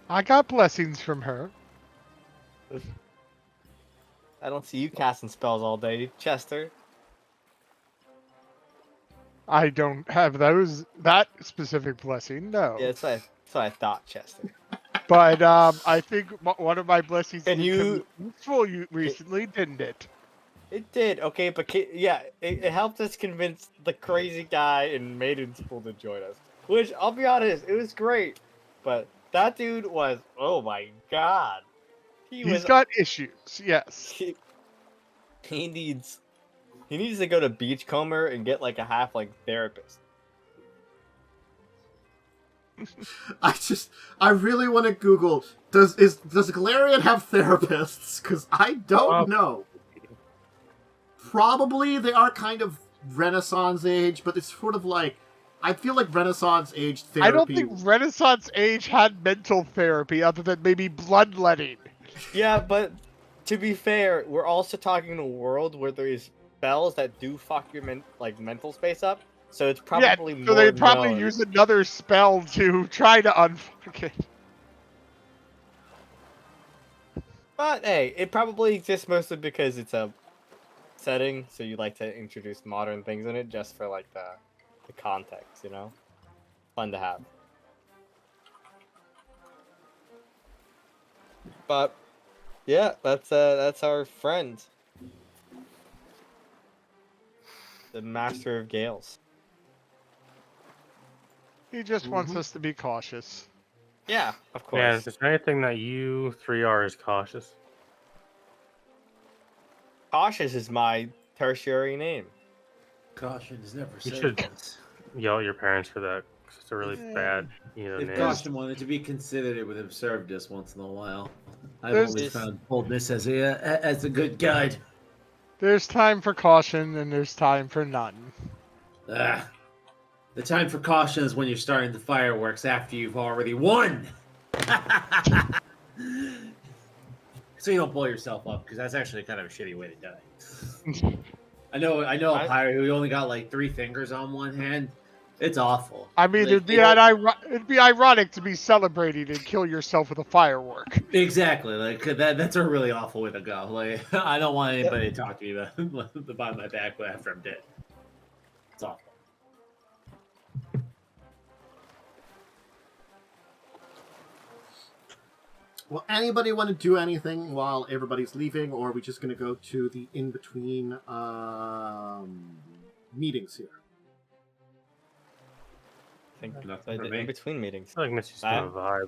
I got blessings from her. I don't see you casting spells all day, Chester. I don't have that specific blessing, no. Yeah, that's what I thought, Chester. But I think one of my blessings Can you- became useful recently, didn't it? It did, okay, but yeah, it helped us convince the crazy guy in Maiden's Pool to join us. Which, I'll be honest, it was great. But that dude was, oh my god. He's got issues, yes. He needs to go to Beachcomber and get like a half-like therapist. I really want to Google, does Galarian have therapists? Because I don't know. Probably they are kind of Renaissance age, but it's sort of like, I feel like Renaissance age therapy. I don't think Renaissance age had mental therapy other than maybe bloodletting. Yeah, but to be fair, we're also talking in a world where there is spells that do fuck your mental space up. So it's probably more so they'd probably known. use another spell to try to unfuck it. But hey, it probably exists mostly because it's a setting, so you like to introduce modern things in it just for like the context, you know? Fun to have. But yeah, that's our friend. The Master of Gales. He just wants us to be cautious. Yeah, of course. Yeah, if there's anything that you three are is cautious. Cautious is my tertiary name. Caution is never You said should- this. Yell at your parents for that. 'Cause it's a really bad, If name. caution wanted to be considered, it would have served us once in a while. I've There's always this- found boldness as a good guide. There's time for caution and there's time for none. Ah, the time for caution is when you're starting the fireworks after you've already won. So you don't blow yourself up, because that's actually kind of a shitty way to die. I know a pirate who only got like 3 fingers on one hand. It's awful. I mean, Like, it'd be ironic to be celebrating and kill yourself with a firework. Exactly. Like that's a really awful way to go. Like I don't want anybody to talk to me about my back after I'm dead. It's awful. Well, anybody want to do anything while everybody's leaving, or are we just going to go to the in-between meetings here? I think Nothing for in me. between meetings. I feel like Misty's kind of a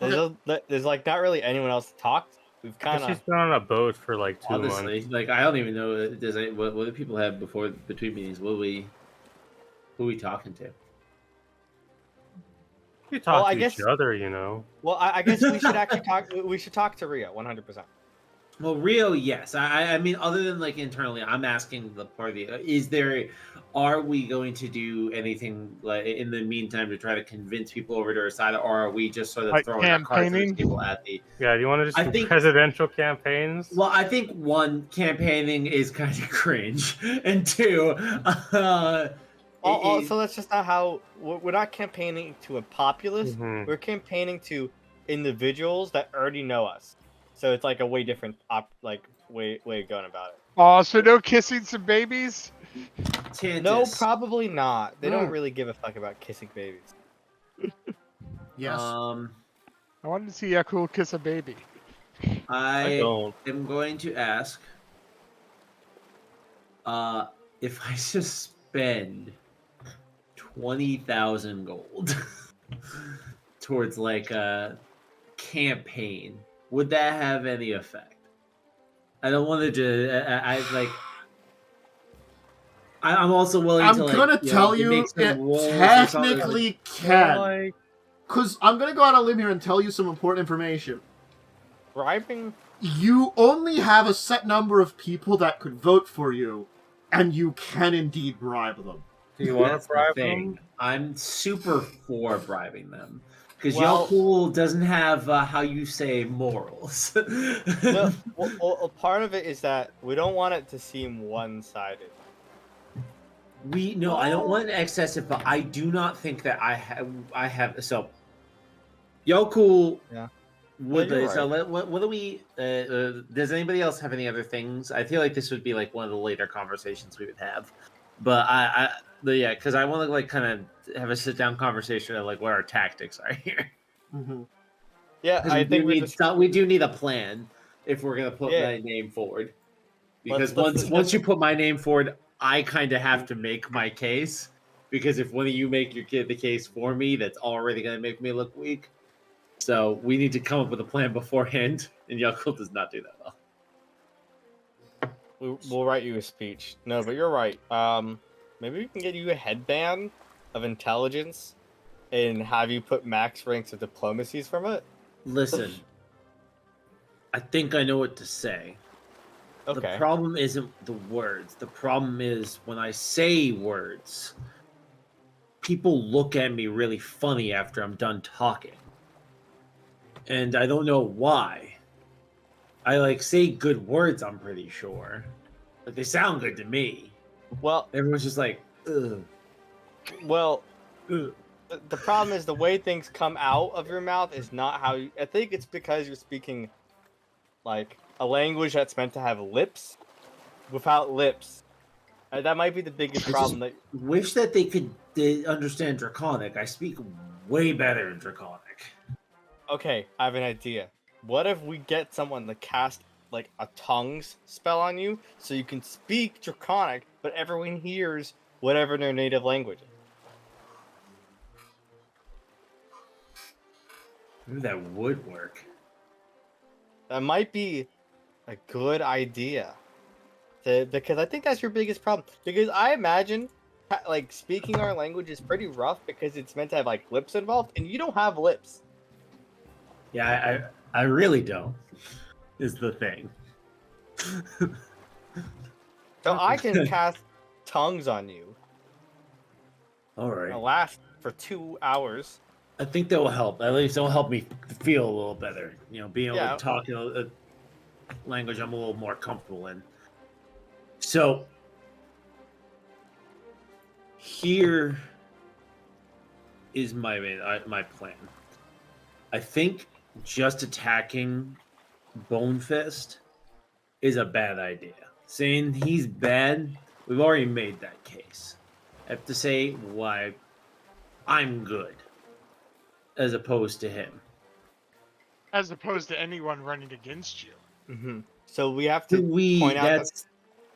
vibe. There's like not really anyone else to talk we've I guess kind he's of been on a boat for like 2 Honestly, months. like I don't even know. What do people have before between meetings? Who are we talking to? We talk I to each guess- other, you know. Well, I guess we should actually talk. We should talk to Rio 100%. Well, Rio, yes. I mean, other than like internally, I'm asking the party: are we going to do anything like in the meantime to try to convince people over to our side, or are we just sort of Like throwing our cards on the campaigning? table at the? Yeah, do you want to just I do think- presidential campaigns? Well, I think one, campaigning is kind of cringe, and two, Also, that's just not how we're not campaigning to a populace. Mhm. We're campaigning to individuals that already know us. So it's like a way different way of going about it. Oh, so no kissing some babies? No, probably not. They don't Mm. really give a fuck about kissing babies. Yes. I wanted to see Yaalkol kiss a baby. I don't. am going to ask if I just spend 20,000 gold towards like a campaign, would that have any effect? I don't want to just. I'm also willing I'm to. Like, gonna tell you, make some it rolls or something, like- technically can. Like, Because I'm gonna go out on a limb here and tell you some important information. Bribing? You only have a set number of people that could vote for you, and you can indeed bribe them. do you want That's to the bribe thing. them? I'm super for bribing them because Well- Yaalkol doesn't have how you say morals. No, well, part of it is that we don't want it to seem one-sided. I don't want an excessive, but I do not think that I have. So, Yaalkol. Yeah. Would No, you're so right. what do we? Does anybody else have any other things? I feel like this would be like one of the later conversations we would have, but because I want to like kind of have a sit down conversation of like what our tactics are here. Mm-hmm. Yeah, 'Cause I think we do need a plan if we're gonna put Yeah. my name forward. Because Let's once discuss you put my name forward, I kind of have to make my case. Because if one of you make the case for me, that's already gonna make me look weak. So we need to come up with a plan beforehand, and Yaalkol does not do that well. we'll write you a speech. No, but you're right. Maybe we can get you a headband of intelligence and have you put max ranks of diplomacies from it. Listen, I think I know what to say. The Okay. problem isn't the words. The problem is when I say words, people look at me really funny after I'm done talking. And I don't know why. I like say good words, I'm pretty sure. Like they sound good to me. Well, Everyone's just like, ugh. well, Ugh. the problem is the way things come out of your mouth is not how you. I think it's because you're speaking like a language that's meant to have lips without lips. That might be the biggest I problem. That Wish that they understand Draconic. I speak way better in Draconic. Okay, I have an idea. What if we get someone to cast like a tongues spell on you so you can speak Draconic, but everyone hears whatever their native language is? Maybe that would work. That might be a good idea. Because I think that's your biggest problem. Because I imagine like speaking our language is pretty rough because it's meant to have like lips involved, and you don't have lips. Yeah, I really don't. Is the thing. So I can cast tongues on you. All right. It'll last for 2 hours. I think that will help. At least it'll help me feel a little better. You know, being able Yeah. to talk in a language I'm a little more comfortable in. So here is my plan. I think just attacking Bone Fist is a bad idea. Saying he's bad, we've already made that case. I have to say why I'm good as opposed to him. As opposed to anyone running against you. Mm-hmm. So we have to Do we? point out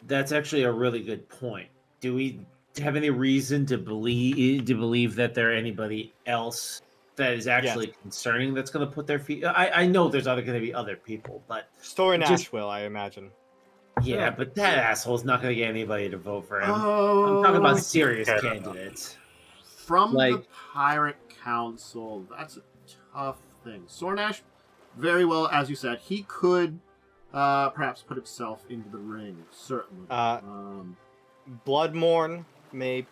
That's actually a really good point. Do we have any reason to believe that there anybody else that is actually concerning that's going to put their feet. I know there's going to be other people, but Story just- will, I imagine. yeah, but that asshole's not going to get anybody to vote for him. I'm talking about serious candidates. From the Like- Pirate Council, that's a tough thing. Sornash, very well, as you said, he could perhaps put himself into the ring, certainly. Bloodmorn may,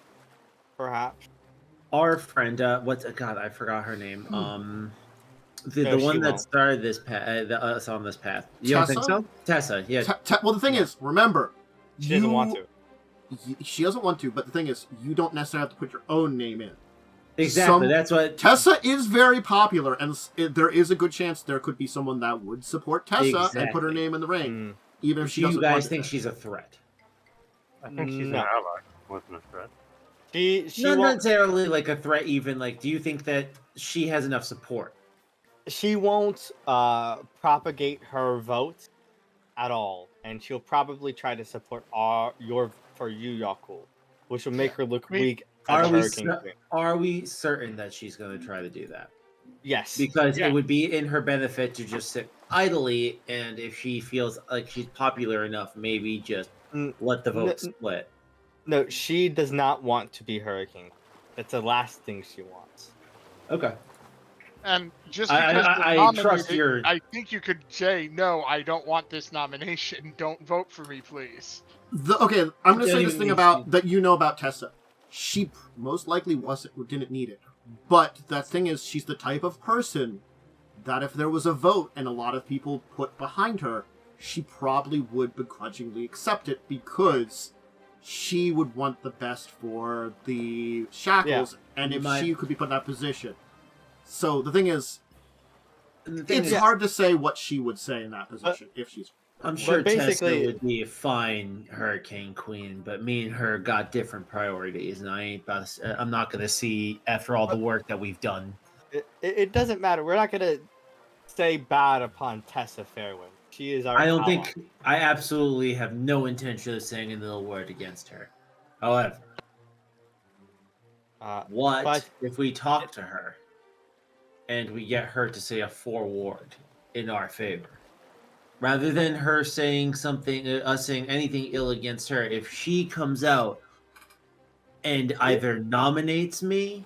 perhaps. Our friend, what's God? I forgot her name. The No, one she that won't. started this path, us on this path. You don't think Tessa? so? Tessa, yeah. Well, the thing is, remember, She doesn't want to. She doesn't want to, but the thing is, you don't necessarily have to put your own name in. Exactly. That's what Tessa is very popular, and there is a good chance there could be someone that would support Tessa and put her Exactly. name in the ring, Mm. even if Do she you doesn't. guys want think it. she's a threat? I think she's an No. ally, wasn't a threat. She Not won't. necessarily like a threat. Even like, do you think that she has enough support? She won't propagate her vote at all, and she'll probably try to support you, Yaalkol, which will make her look I mean, weak as a hurricane queen. Are we certain that she's going to try to do that? Yes. Because Yeah. it would be in her benefit to just sit idly, and if she feels like she's popular enough, maybe just let the vote split. No, she does not want to be hurricane. That's the last thing she wants. Okay. And just I- because I you're trust nominated, your- I think you could say, no, I don't want this nomination. Don't vote for me, please. Okay, I'm going to say Doesn't this thing mean about she- that you know about Tessa. She most likely didn't need it, but that thing is, she's the type of person that if there was a vote and a lot of people put behind her, she probably would begrudgingly accept it because she would want the best for the Shackles, and if she could be put in that position. So the thing is, it's hard to say what she would say in that position if she's. I'm sure But basically- Tessa would be a fine hurricane queen, but me and her got different priorities, and I'm not going to see after all the work that we've done. It doesn't matter. We're not gonna say bad upon Tessa Fairwind. She is our. I don't ally. think I absolutely have no intention of saying a little word against her. However, but- if we talk to her and we get her to say a foreword in our favor? Rather than her saying something, us saying anything ill against her, if she comes out and either nominates me,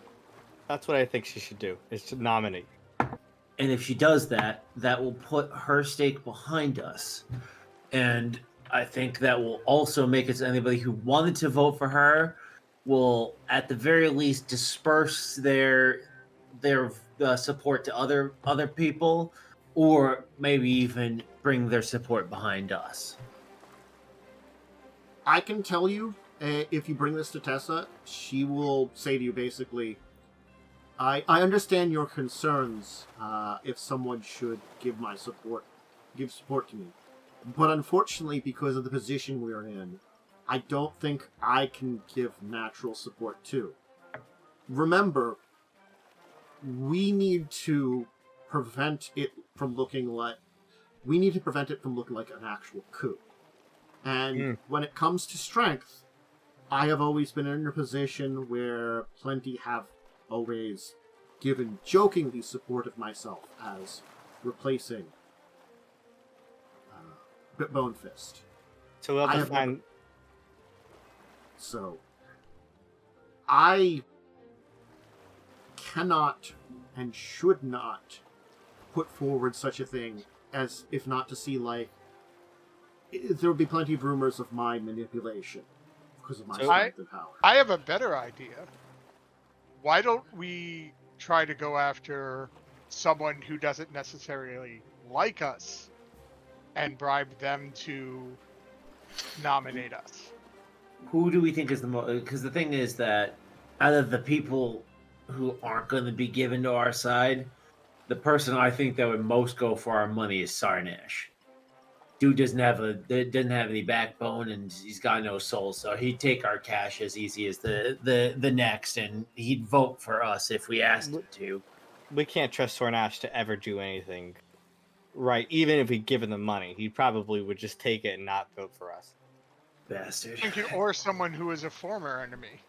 That's what I think she should do. Is to nominate. and if she does that, that will put her stake behind us. And I think that will also make it so anybody who wanted to vote for her will, at the very least, disperse their support to other people, or maybe even bring their support behind us. I can tell you, if you bring this to Tessa, she will say to you basically, I understand your concerns if someone should give support to me. But unfortunately, because of the position we're in, I don't think I can give natural support too. Remember, we need to prevent it from looking like an actual coup. And when it comes to strength, I have always been in a position where plenty have always given jokingly support of myself as replacing Bonefist. So we'll have to find. So I cannot and should not put forward such a thing as if not to see like there would be plenty of rumors of my manipulation because of my strength and power. I have a better idea. Why don't we try to go after someone who doesn't necessarily like us and bribe them to nominate us? Who do we think is the most? Because the thing is that out of the people who aren't going to be given to our side, the person I think that would most go for our money is Sarnash. Dude doesn't have any backbone and he's got no soul, so he'd take our cash as easy as the next, and he'd vote for us if we asked him to. We can't trust Sornash to ever do anything right. Even if we give him the money, he probably would just take it and not vote for us. Bastard. Or someone who is a former enemy.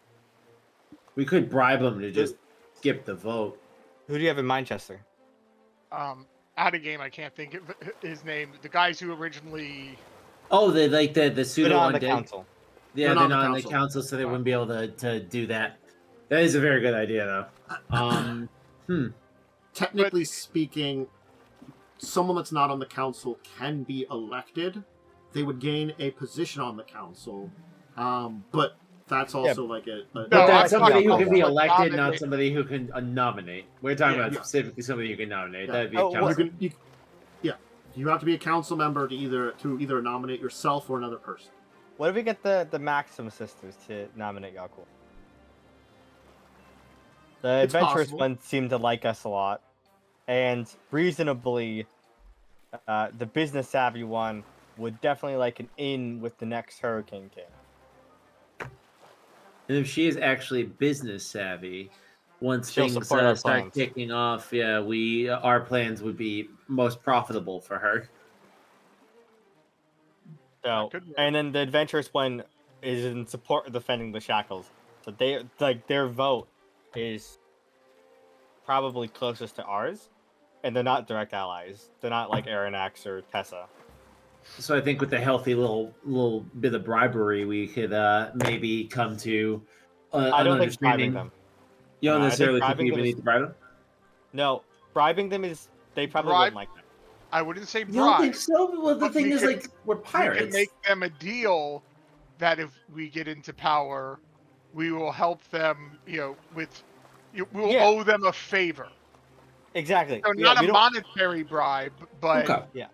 We could bribe him to just skip the vote. Who do you have in Manchester? Out of game, I can't think of his name. The guys who originally. Oh, the They're pseudo not on the undead. council. Yeah, They're they're not not on the council, so they wouldn't be able to do that. That is a very good idea, though. Technically speaking, someone that's not on the council can be elected. They would gain a position on the council, but that's also like a But No, that's I'm somebody who talking can be about elected, not nominate. somebody who can nominate. We're talking Yeah. about specifically somebody who can nominate. Yeah. That'd be Oh, a what- council. You have to be a council member to either nominate yourself or another person. What if we get the Maxim sisters to nominate Yaalkol? The It's adventurous possible. ones seem to like us a lot, and reasonably, the business savvy one would definitely like an in with the next Hurricane King. And if she is actually business savvy, once She'll things support our start plans. kicking off, yeah, our plans would be most profitable for her. So, could work. and then the adventurous one is in support of defending the shackles. So they like their vote is probably closest to ours, and they're not direct allies. They're not like Aranax or Tessa. So I think with a healthy little bit of bribery, we could maybe come to I an don't think bribing understanding. them. You don't No, I think necessarily think bribing you them even is- need to bribe them? No, bribing them is they probably Bribe- wouldn't like that. I wouldn't say You don't think bribe. so? Well, the But thing we is, could- like, we're We can pirates. make them a deal that if we get into power, we will help them. We'll Yeah. owe them a favor. Exactly. So Yeah, not we a don't- monetary bribe, but Okay, I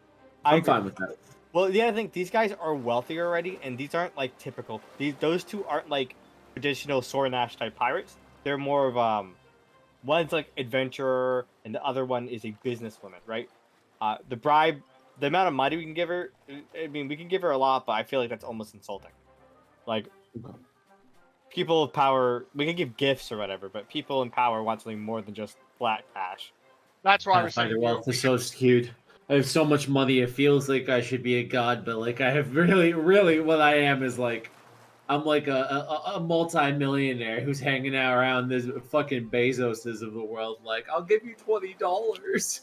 I'm agree. fine with that. Well, yeah, I think these guys are wealthy already, and these aren't like typical. Those two aren't like traditional Sornash type pirates. They're more of one's like adventurer, and the other one is a businesswoman, right? The bribe, the amount of money we can give her. I mean, we can give her a lot, but I feel like that's almost insulting. Like people with power, we can give gifts or whatever, but people in power want something more than just flat cash. that's why I was saying. Pathfinder wealth is so skewed. I have so much money. It feels like I should be a god, but like I have really what I am is like I'm like a multi-millionaire who's hanging out around this fucking Bezoses of the world. Like I'll give you $20.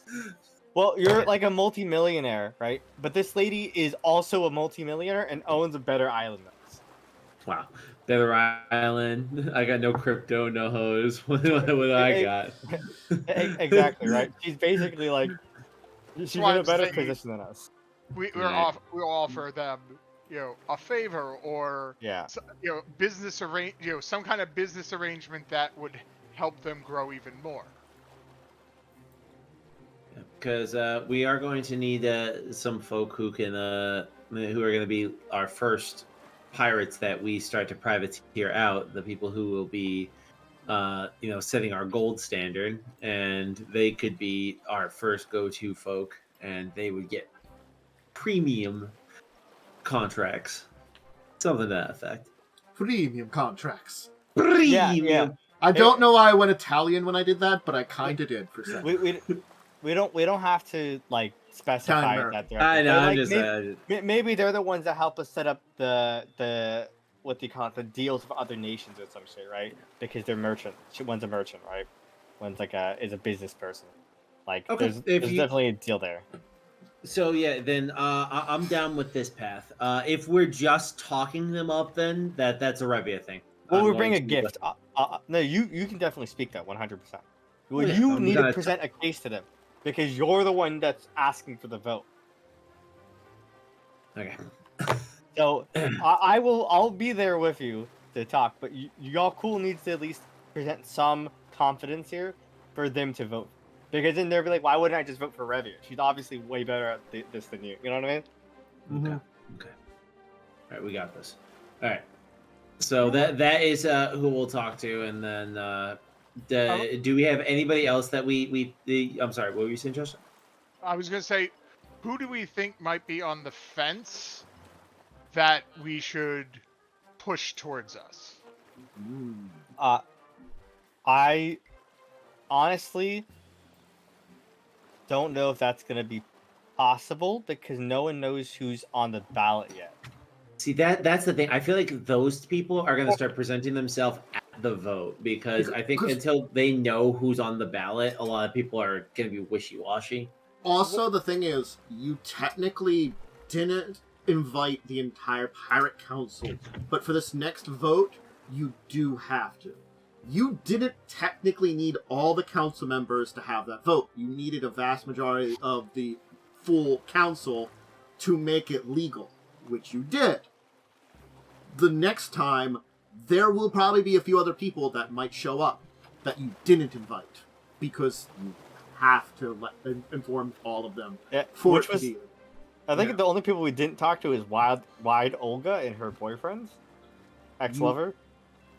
Well, you're like a multimillionaire, right? But this lady is also a multimillionaire and owns a better island than us. Wow, Better Island. I got no crypto, no hoes. What do I got? Exactly, right? She's basically like she's why in a I'm better saying- position than us. We'll Yeah. offer them, a favor or Yeah. some kind of business arrangement that would help them grow even more. Because we are going to need some folk who can who are going to be our first pirates that we start to privateer out. The people who will be setting our gold standard, and they could be our first go-to folk, and they would get premium contracts, something to that effect. Premium contracts. Premium. Yeah. I don't know why I went Italian when I did that, but I kind of did for a second. We don't have to like specify American. that directly. I know. But, I'm like, just. maybe they're the ones that help us set up the what do you call it, the deals with other nations or some shit, right? Because they're merchant. One's a merchant, right? One's like is a business person. Like Okay, there's if you- definitely a deal there. So yeah, then I'm down with this path. If we're just talking them up, then that's a Revia thing. Well, I'm we going bring a to- gift. No, you can definitely speak that 100%. Well, yeah, you I'm need to gonna- present a case to them because you're the one that's asking for the vote. Okay. So I'll be there with you to talk, but Yaalkol needs to at least present some confidence here for them to vote. Because then they'll be like, why wouldn't I just vote for Revia? She's obviously way better at this than you. You know what I mean? Okay. Okay. All right, we got this. All right. So that is who we'll talk to, and then do we have anybody else that I'm sorry, what were you saying, Justin? I was gonna say, who do we think might be on the fence that we should push towards us? I honestly don't know if that's gonna be possible because no one knows who's on the ballot yet. See, that's the thing. I feel like those people are going to start presenting themselves the vote because I think 'Cause- until they know who's on the ballot, a lot of people are going to be wishy-washy. Also, the thing is, you technically didn't invite the entire Pirate Council, but for this next vote, you do have to. You didn't technically need all the council members to have that vote. You needed a vast majority of the full council to make it legal, which you did. The next time, there will probably be a few other people that might show up that you didn't invite, because you have to inform all of them Yeah, for which it to was, be. I think Yeah. the only people we didn't talk to is Wide Olga and her boyfriends, ex-lover.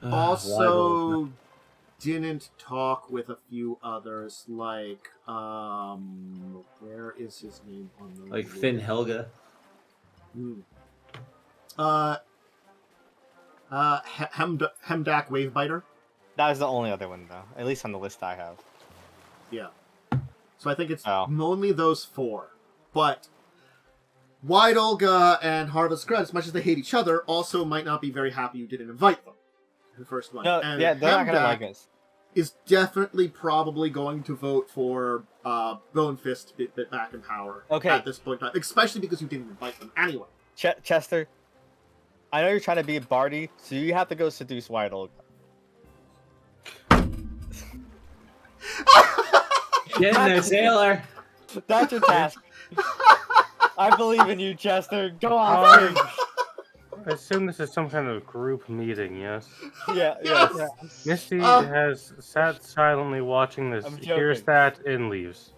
Also, didn't talk with a few others, like, where is his name on the Like list? Finn Helga. Hemdak Wavebiter. That was the only other one, though. At least on the list I have. Yeah. So I think it's Oh. only those four. But Wide Olga and Harvest Grud, as much as they hate each other, also might not be very happy you didn't invite them. The first one. No, And yeah, they're not gonna Hemdak like us. is definitely probably going to vote for Bone Fist to get back in power Okay. at this point in time, especially because you didn't invite them anyway. Chester, I know you're trying to be Barty, so you have to go seduce Wide Olga. Get in there, sailor. That's your task. I believe in you, Chester. Go on. I assume this is some kind of group meeting, yes? Yeah, Yes. yes. Misty Uh, has sat silently watching this, I'm hears joking. that, and leaves.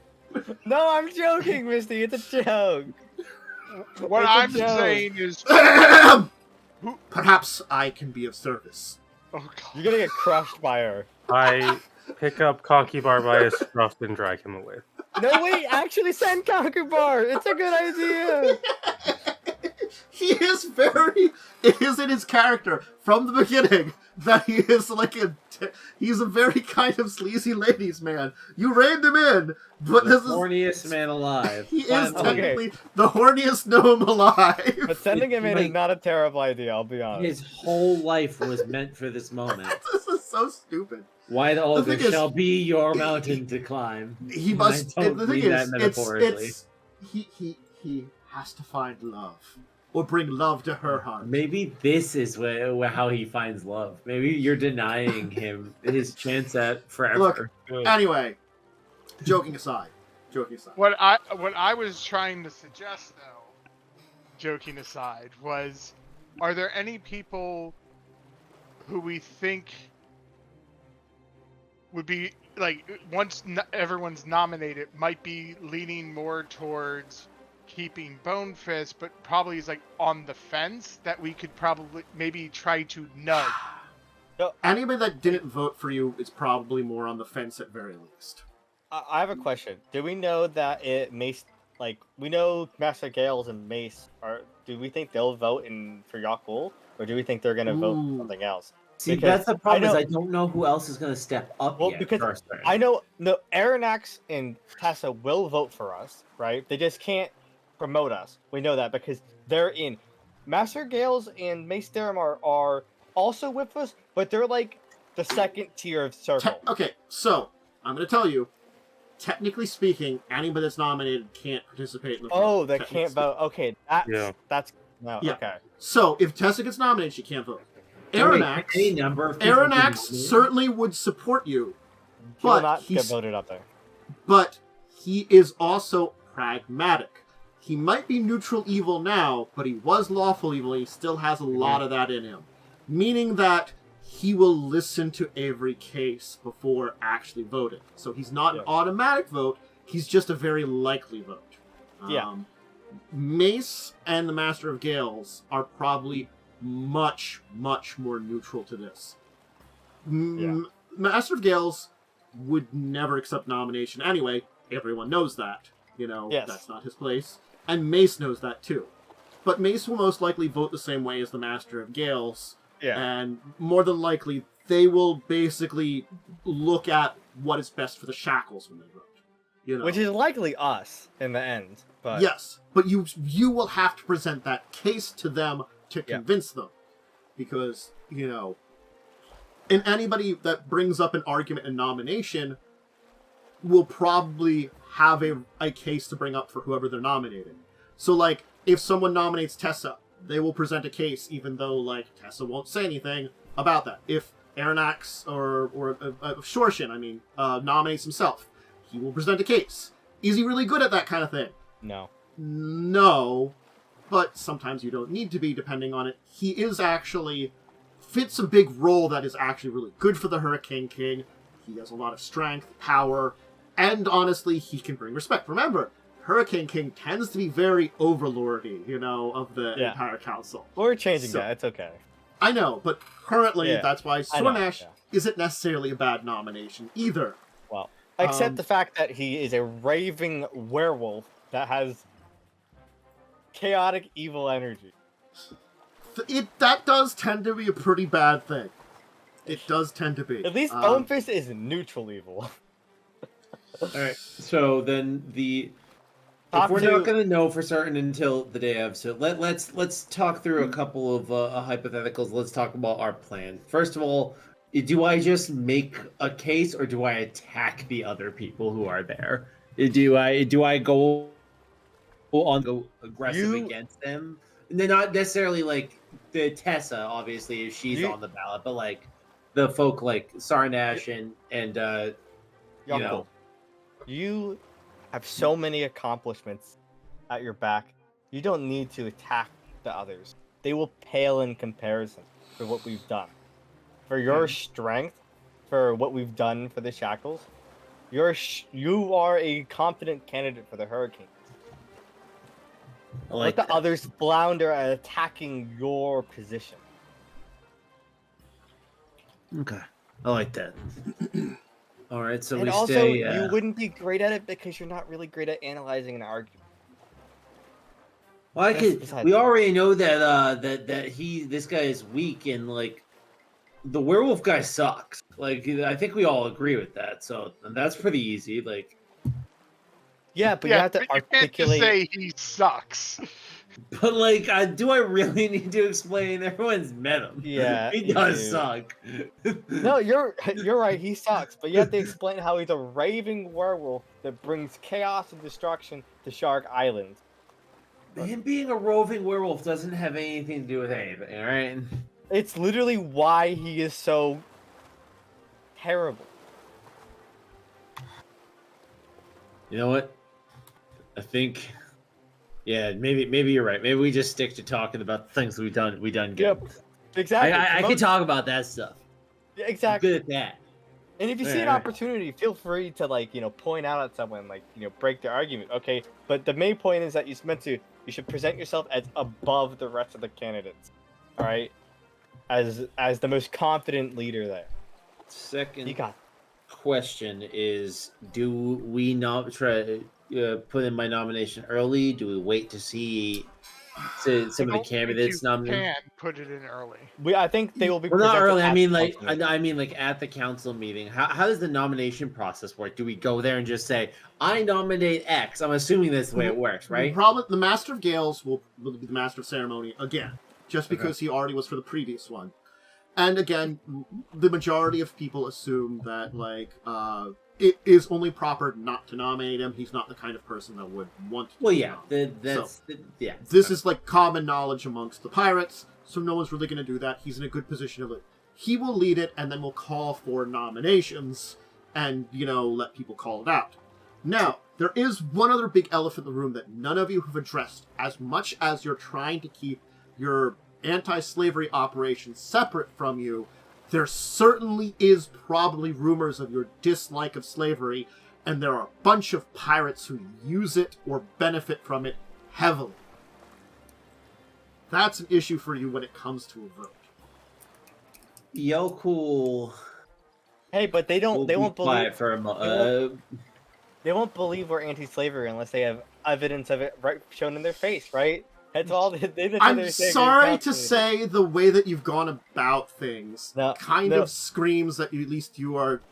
No, I'm joking, Misty. It's a joke. What It's a I'm joke. saying is, Perhaps I can be of service. oh god, You're gonna get crushed by her. I pick up Conky Bar by his scruff and drag him away. No, wait. Actually, send Conquer Bar. It's a good idea. It is in his character from the beginning that he is he's a very kind of sleazy ladies man. You reined him in, but The this is horniest man alive. he is Finally. technically the horniest gnome alive. But sending him in is Like- not a terrible idea. I'll be honest. His whole life was meant for this moment. This is so stupid. Wide Olga thing is- shall be your mountain to climb. He And must. I don't The thing mean that is, metaphorically. he has to find love or bring love to her heart. Maybe this is how he finds love. Maybe you're denying him his chance at forever. Look, anyway, joking aside. what I was trying to suggest though, joking aside, was, are there any people who we think would be like, once everyone's nominated, might be leaning more towards keeping Bone Fist, but probably is like on the fence, that we could probably maybe try to nudge? Anybody that didn't vote for you is probably more on the fence at very least. I have a question. Do we know that Mace, like, we know Master Gales and Mace are? Do we think they'll vote for Yaalkol, or do we think they're gonna vote for Ooh. something else? See, Because that's the problem. I know- I don't know who else is going to step up Well, yet. because First. I know no Aranax and Tessa will vote for us, right? They just can't promote us. We know that because they're in. Master Gales and Mace Daramar are also with us, but they're like the second tier of circle. Okay, so I'm going to tell you. Technically speaking, anybody that's nominated can't participate in the vote. Oh, they Technically can't vote. Okay, that's no. Yeah. Okay. So if Tessa gets nominated, she can't vote. Any Aranax, number of people can Aranax nominate. certainly would support you, He will but not get he's voted up there. but he is also pragmatic. He might be neutral evil now, but he was lawful evil. And he still has a lot of that in him, meaning that he will listen to every case before actually voting. So he's not an Yeah. automatic vote. He's just a very likely vote. Yeah. Mace and the Master of Gales are probably much, much more neutral to this. Master of Gales would never accept nomination anyway. Everyone knows that. Yes. That's not his place. And Mace knows that too. But Mace will most likely vote the same way as the Master of Gales. Yeah. And more than likely, they will basically look at what is best for the Shackles when they vote. Which is likely us in the end. But Yes, but you will have to present that case to them to Yeah. convince them, because and anybody that brings up an argument in nomination will probably have a case to bring up for whoever they're nominating. So, like, if someone nominates Tessa, they will present a case, even though, like, Tessa won't say anything about that. If Aranax or Shorshin, nominates himself, he will present a case. Is he really good at that kind of thing? No. No, but sometimes you don't need to be, depending on it. He is actually fits a big role that is actually really good for the Hurricane King. He has a lot of strength, power, and honestly, he can bring respect. Remember, Hurricane King tends to be very overlordy, of the entire council. We're changing that. It's okay. I know, but currently, that's why Sornash isn't necessarily a bad nomination either. Well, except the fact that he is a raving werewolf that has chaotic evil energy. That does tend to be a pretty bad thing. It does tend to be. At least Bonefist is neutral evil. Alright, so then if we're not going to know for certain until the day of, so let's talk through a couple of hypotheticals. Let's talk about our plan. First of all, do I just make a case, or do I attack the other people who are there? Do I go aggressive against them? They're not necessarily like the Tessa, obviously, if she's on the ballot, but like the folk like Sarnash and Yaalkol. You have so many accomplishments at your back. You don't need to attack the others. They will pale in comparison for what we've done. For your strength, for what we've done for the Shackles, you are a confident candidate for the Hurricane. Let the others flounder at attacking your position. Okay, I like that. All right, so and we also, stay. You wouldn't be great at it because you're not really great at analyzing an argument. Well, we already know that this guy is weak, and like the werewolf guy sucks. Like I think we all agree with that. So that's pretty easy. Like, yeah, but you have to articulate. You can't just say he sucks. But like, do I really need to explain? Everyone's met him. Yeah, he does suck. No, you're right. He sucks, but you have to explain how he's a raving werewolf that brings chaos and destruction to Shark Island. Him being a roving werewolf doesn't have anything to do with anything, all right? It's literally why he is so terrible. You know what? I think, maybe you're right. Maybe we just stick to talking about the things we done good. Yep, exactly. I can talk about that stuff. Yeah, exactly. I'm good at that. And if you see an opportunity, feel free to point out at someone, break their argument. Okay, but the main point is that you should present yourself as above the rest of the candidates. All right, as the most confident leader there. Second question is: do we not try put in my nomination early? Do we wait to see some of the candidates nominated? Can put it in early. I think they will be. Well, not early. I mean, at the council meeting. How does the nomination process work? Do we go there and just say, "I nominate X"? I'm assuming that's the way it works, right? The Master of Gales will be the Master of Ceremony again, just because he already was for the previous one. And again, the majority of people assume that it is only proper not to nominate him. He's not the kind of person that would want to. Well, yeah, This is common knowledge amongst the pirates, so no one's really going to do that. He's in a good position to lead. He will lead it, and then we'll call for nominations, and let people call it out. Now, there is one other big elephant in the room that none of you have addressed. As much as you're trying to keep your anti-slavery operations separate from you, there certainly is probably rumors of your dislike of slavery, and there are a bunch of pirates who use it or benefit from it heavily. That's an issue for you when it comes to a vote. Yaalkol. Hey, but they won't believe for a they won't believe we're anti-slavery unless they have evidence of it shown in their face, right? That's all. I'm sorry to say, the way that you've gone about things of screams that at least you are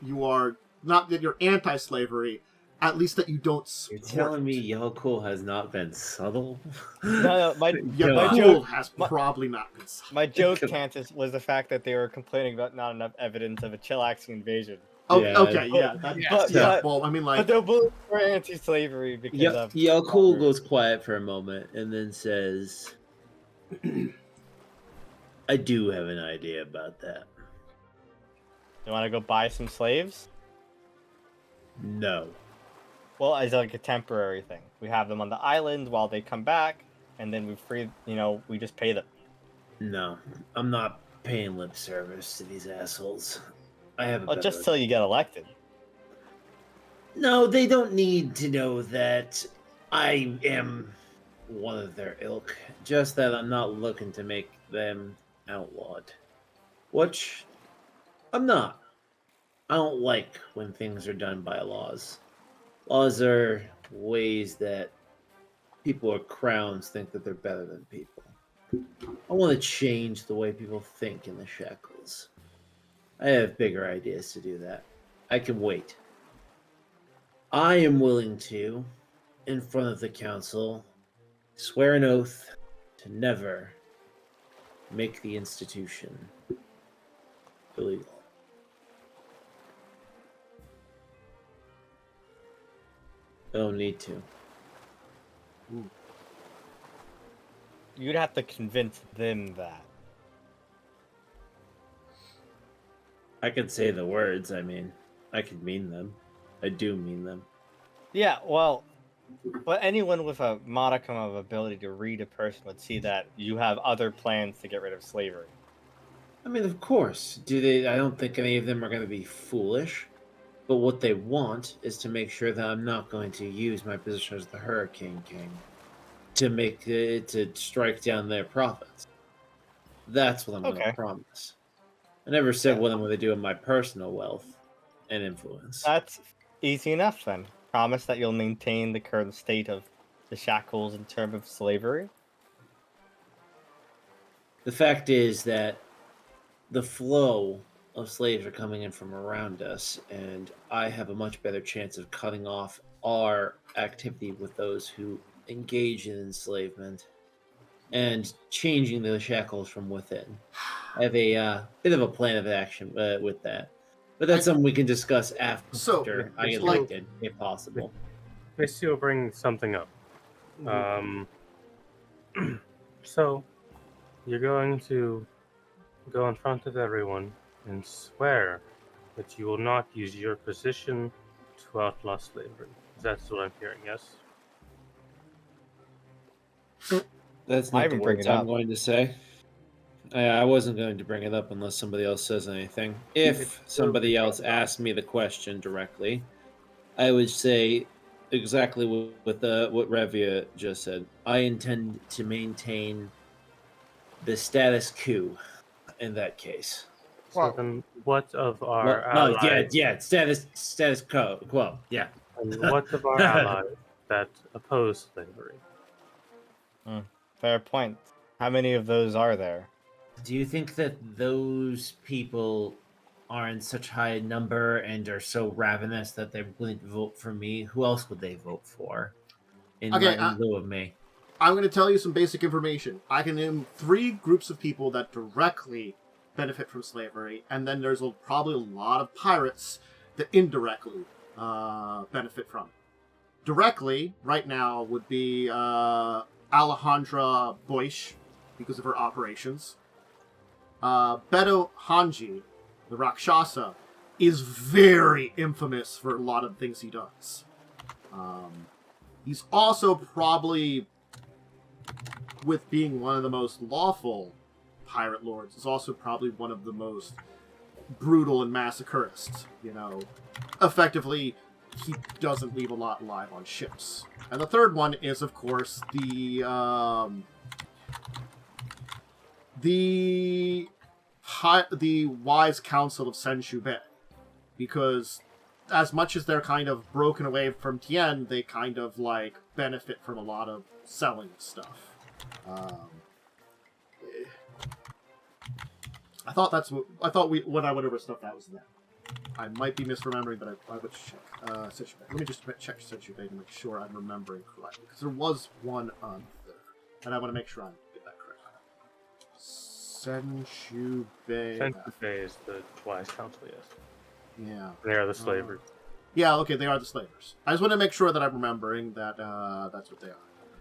not that you're anti-slavery, at least that you don't You're support. telling me Yaalkol has not been subtle? No, my Yeah, my Cool joke, has my- probably not been. my joke, Cantus, was the fact that they were complaining about not enough evidence of a Chillaxing invasion. Oh, Yeah. okay, yeah, that, But- yeah. but- Well, I mean, like, But they're both for anti-slavery because of. Yaalkol goes quiet for a moment and then says, I do have an idea about that. You want to go buy some slaves? No. Well, it's like a temporary thing. We have them on the island while they come back, and then we free. We just pay them. No. I'm not paying lip service to these assholes. I have a Well, better just till you get elected. No, they don't need to know that I am one of their ilk. Just that I'm not looking to make them outlawed. Which I'm not. I don't like when things are done by laws. Laws are ways that people or crowns think that they're better than people. I want to change the way people think in the Shackles. I have bigger ideas to do that. I can wait. I am willing to, in front of the council, swear an oath to never make the institution illegal. I don't need to. You'd have to convince them that. I could say the words, I could mean them. I do mean them. Yeah, well, but anyone with a modicum of ability to read a person would see that you have other plans to get rid of slavery. Of course. I don't think any of them are going to be foolish. But what they want is to make sure that I'm not going to use my position as the Hurricane King to strike down their profits. That's what I'm going to promise. I never said what I'm going to do with my personal wealth and influence. That's easy enough then. Promise that you'll maintain the current state of the shackles in terms of slavery. The fact is that the flow of slaves are coming in from around us, and I have a much better chance of cutting off our activity with those who engage in enslavement and changing the shackles from within. I have a bit of a plan of action with that. But that's something we can discuss after I get elected, if possible. Myste will bring something up. So, you're going to go in front of everyone and swear that you will not use your position to outlaw slavery. That's what I'm hearing, yes? That's not the words I'm going to say. I wasn't going to bring it up unless somebody else says anything. If somebody else asked me the question directly, I would say exactly what Revia just said. I intend to maintain the status quo in that case. So then what of our allies? Status quo. Yeah. And what of our allies that oppose slavery? Fair point. How many of those are there? Do you think that those people are in such high number and are so ravenous that they wouldn't vote for me? Who else would they vote for in lieu of me? I'm going to tell you some basic information. I can name 3 groups of people that directly benefit from slavery, and then there's probably a lot of pirates that indirectly benefit from it. Directly, right now, would be Alejandra Boish, because of her operations. Beto Hanji, the Rakshasa, is very infamous for a lot of things he does. He's also probably, with being one of the most lawful pirate lords, is also probably one of the most brutal and massacrists. Effectively, he doesn't leave a lot alive on ships. And the third one is, of course, the wise council of Senshu Bei, because as much as they're kind of broken away from Tien, they kind of benefit from a lot of selling stuff. I thought when I went over stuff that was that. I might be misremembering, but I would check. Let me just check Situbay to make sure I'm remembering correctly, because there was one on there, and I want to make sure I get that correct. Situbay. Senchubei is the wise council, yes. Yeah. They are the slavers. Yeah, okay, they are the slavers. I just want to make sure that I'm remembering that that's what they are.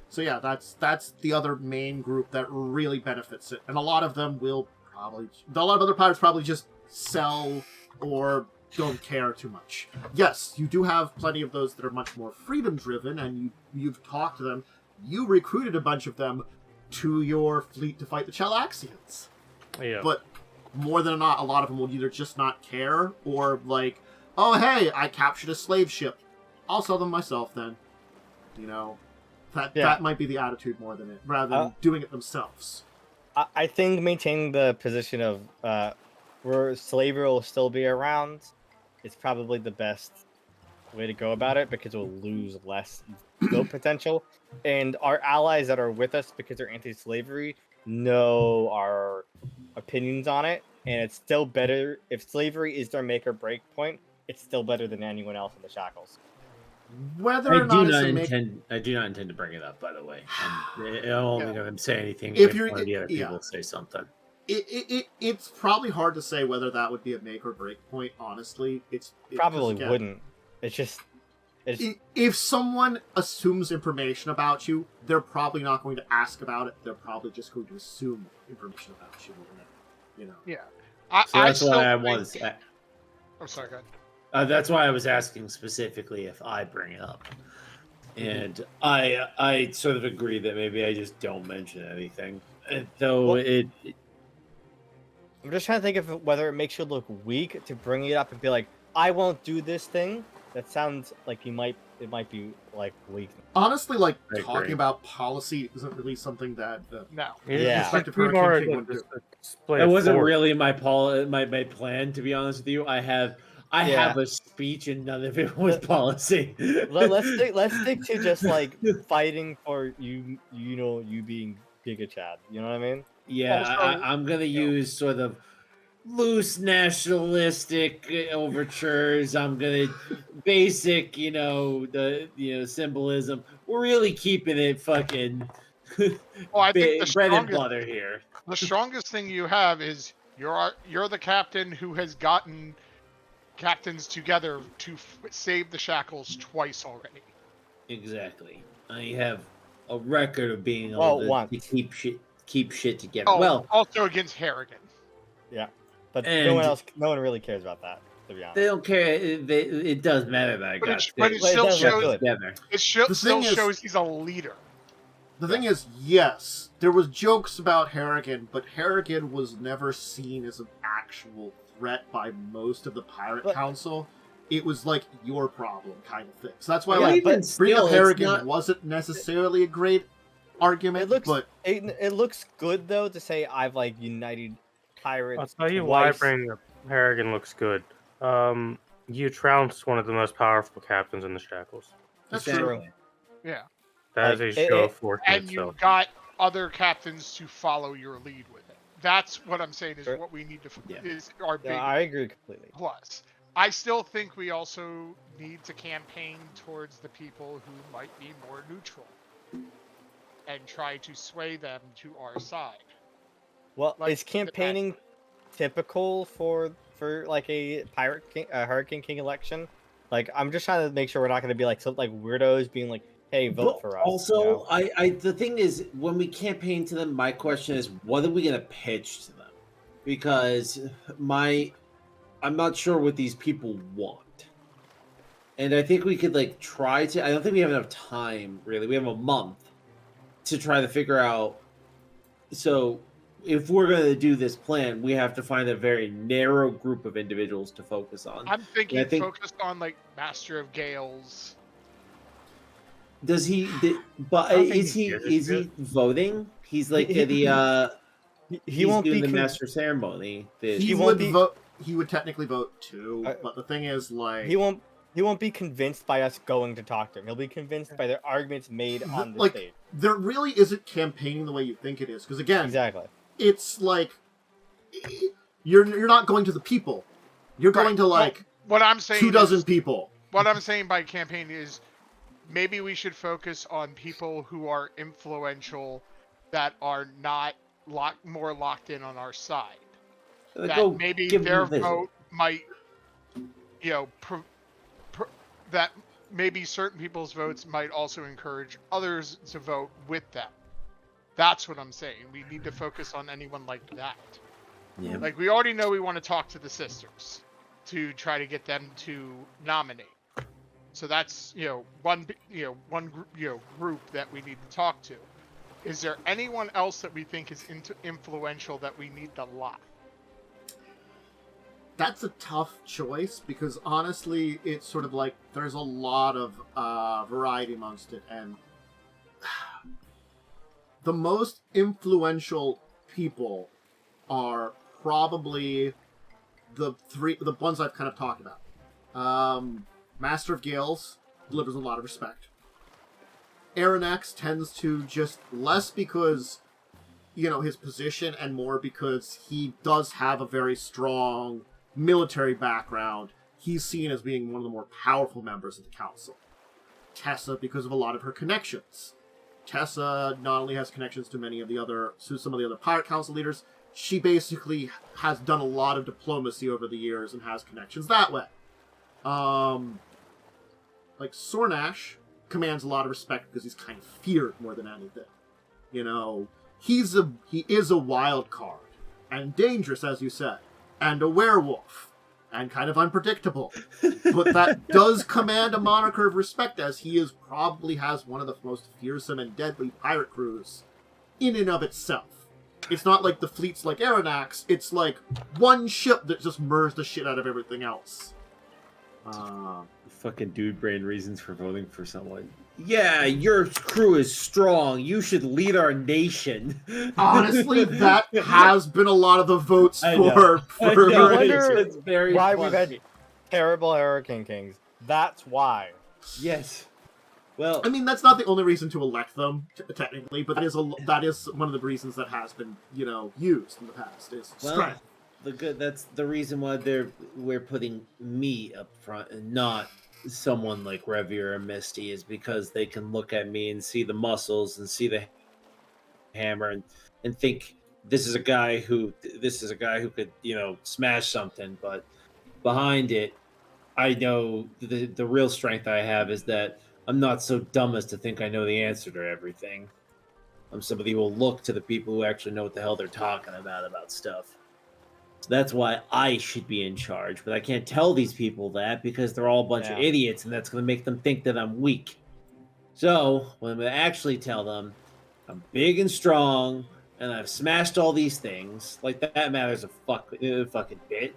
So yeah, that's the other main group that really benefits it, and a lot of them will probably, a lot of other pirates probably just sell or don't care too much. Yes, you do have plenty of those that are much more freedom driven, and you've talked to them. You recruited a bunch of them to your fleet to fight the Chalaxians. Yeah. But more than not, a lot of them will either just not care or like, oh hey, I captured a slave ship, I'll sell them myself then. You know, that might be the attitude more than it, rather than doing it themselves. I think maintaining the position of where slavery will still be around is probably the best way to go about it, because we'll lose less vote potential, and our allies that are with us because they're anti-slavery know our opinions on it, and it's still better if slavery is their make or break point. It's still better than anyone else in the shackles. Whether I or not I do not intend to bring it up, by the way. I'm only going to say anything If if you're- one of the other yeah. people say something. It's probably hard to say whether that would be a make or break point. Honestly, Probably again, wouldn't. It's If someone assumes information about you, they're probably not going to ask about it. They're probably just going to assume information about you. You know. Yeah. So that's still why I think- wanted to. I'm sorry, go ahead. That's why I was asking specifically if I bring it up, and I sort of agree that maybe I just don't mention anything, though I'm just trying to think of whether it makes you look weak to bring it up and be like, I won't do this thing. That sounds like it might be like weak. Honestly, like I talking agree. about policy isn't really something that. No. Yeah. Respective It's more Hurricane King would just do. a display It of wasn't force. really my plan, to be honest with you. I have a speech, and none of it was policy. Let's stick to just like fighting for you being Giga Chad. You know what I mean? Yeah, Also, I'm gonna use sort of loose nationalistic overtures. I'm gonna basic, symbolism. We're really keeping it fucking Well, I think the bread and strongest, butter here. the strongest thing you have is you're the captain who has gotten captains together to save the shackles twice already. Exactly. I have a record of being Well, able to once. keep shit together. Oh, Well, also against Harrigan. Yeah, but And- no one really cares about that, to be honest. they don't care. It does matter that I But got it- but it six still does shit look shows good. together. It The still thing is- shows he's a leader. The thing is, yes, there was jokes about Harrigan, but Harrigan was never seen as an actual threat by most of the Pirate But- Council. It was like your problem kind of thing. So that's why, Yeah, like, but bringing up it's Harrigan not- wasn't necessarily a great argument. It looks but it looks good though to say I've like united pirates. I'll tell you why twice. bringing up Harrigan looks good. You trounced one of the most powerful captains in the shackles. that's True. true. Yeah. That Like, is a it- show it- of force in And you itself. got other captains to follow your lead with it. That's what I'm saying is Sure. what we need to Yeah. is our big Yeah, I agree completely. plus. I still think we also need to campaign towards the people who might be more neutral and try to sway them to our side. Well, Like, is campaigning typical for like a Hurricane King election? Like, I'm just trying to make sure we're not going to be like some like weirdos being like, "Hey, vote But for us." also, you know? I the thing is, when we campaign to them, my question is, what are we gonna pitch to them? Because I'm not sure what these people want, and I think we could like try to. I don't think we have enough time. Really, we have a month to try to figure out. So, if we're gonna do this plan, we have to find a very narrow group of individuals to focus on. I'm thinking I think- focused on like Master of Gales. Does he? But I don't think is he he? gives a Is he shit. voting? He's like He- the. he He's won't doing be the con- master ceremony. He won't would be- vote. He would technically vote too, I- but the thing is, like, he won't be convinced by us going to talk to him. He'll be convinced by the arguments made on the like, stage. there really isn't campaigning the way you think it is. Because again, Exactly. it's like you're not going to the people. You're going to like what I'm saying 24 is, people. What I'm saying by campaign is maybe we should focus on people who are influential that are not more locked in on our side. That maybe their vote might, that maybe certain people's votes might also encourage others to vote with them. That's what I'm saying. We need to focus on anyone like that. Yeah. Like, we already know we want to talk to the sisters to try to get them to nominate. So that's, one group that we need to talk to. Is there anyone else that we think is influential that we need to lock? That's a tough choice because honestly, it's sort of like there's a lot of variety amongst it, and the most influential people are probably the ones I've kind of talked about. Master of Gales delivers a lot of respect. Aranax tends to just less because, his position and more because he does have a very strong military background. He's seen as being one of the more powerful members of the council. Tessa, because of a lot of her connections. Tessa not only has connections to some of the other pirate council leaders, she basically has done a lot of diplomacy over the years and has connections that way. Like Sornash commands a lot of respect because he's kind of feared more than anything. He is a wild card and dangerous, as you said, and a werewolf and kind of unpredictable. But that does command a moniker of respect, as he probably has one of the most fearsome and deadly pirate crews in and of itself. It's not like the fleets like Aranax. It's like one ship that just merged the shit out of everything else. Fucking dude brain reasons for voting for someone. Yeah, your crew is strong. You should lead our nation. Honestly, that has been a lot of the votes for. I wonder it's very why funny. we've had terrible Hurricane Kings. That's why. Yes. Well, I mean, that's not the only reason to elect them, technically, but that is one of the reasons that has been, used in the past. Is strength. That's the reason why we're putting me up front and not someone like Revia or Myste, is because they can look at me and see the muscles and see the hammer and think this is a guy who could smash something. But behind it, I know the real strength I have is that I'm not so dumb as to think I know the answer to everything. I'm somebody who will look to the people who actually know what the hell they're talking about stuff. So that's why I should be in charge. But I can't tell these people that because they're all a bunch of idiots, and that's going to make them think that I'm weak. So when I'm going to actually tell them I'm big and strong, and I've smashed all these things, like that matters a fucking bit.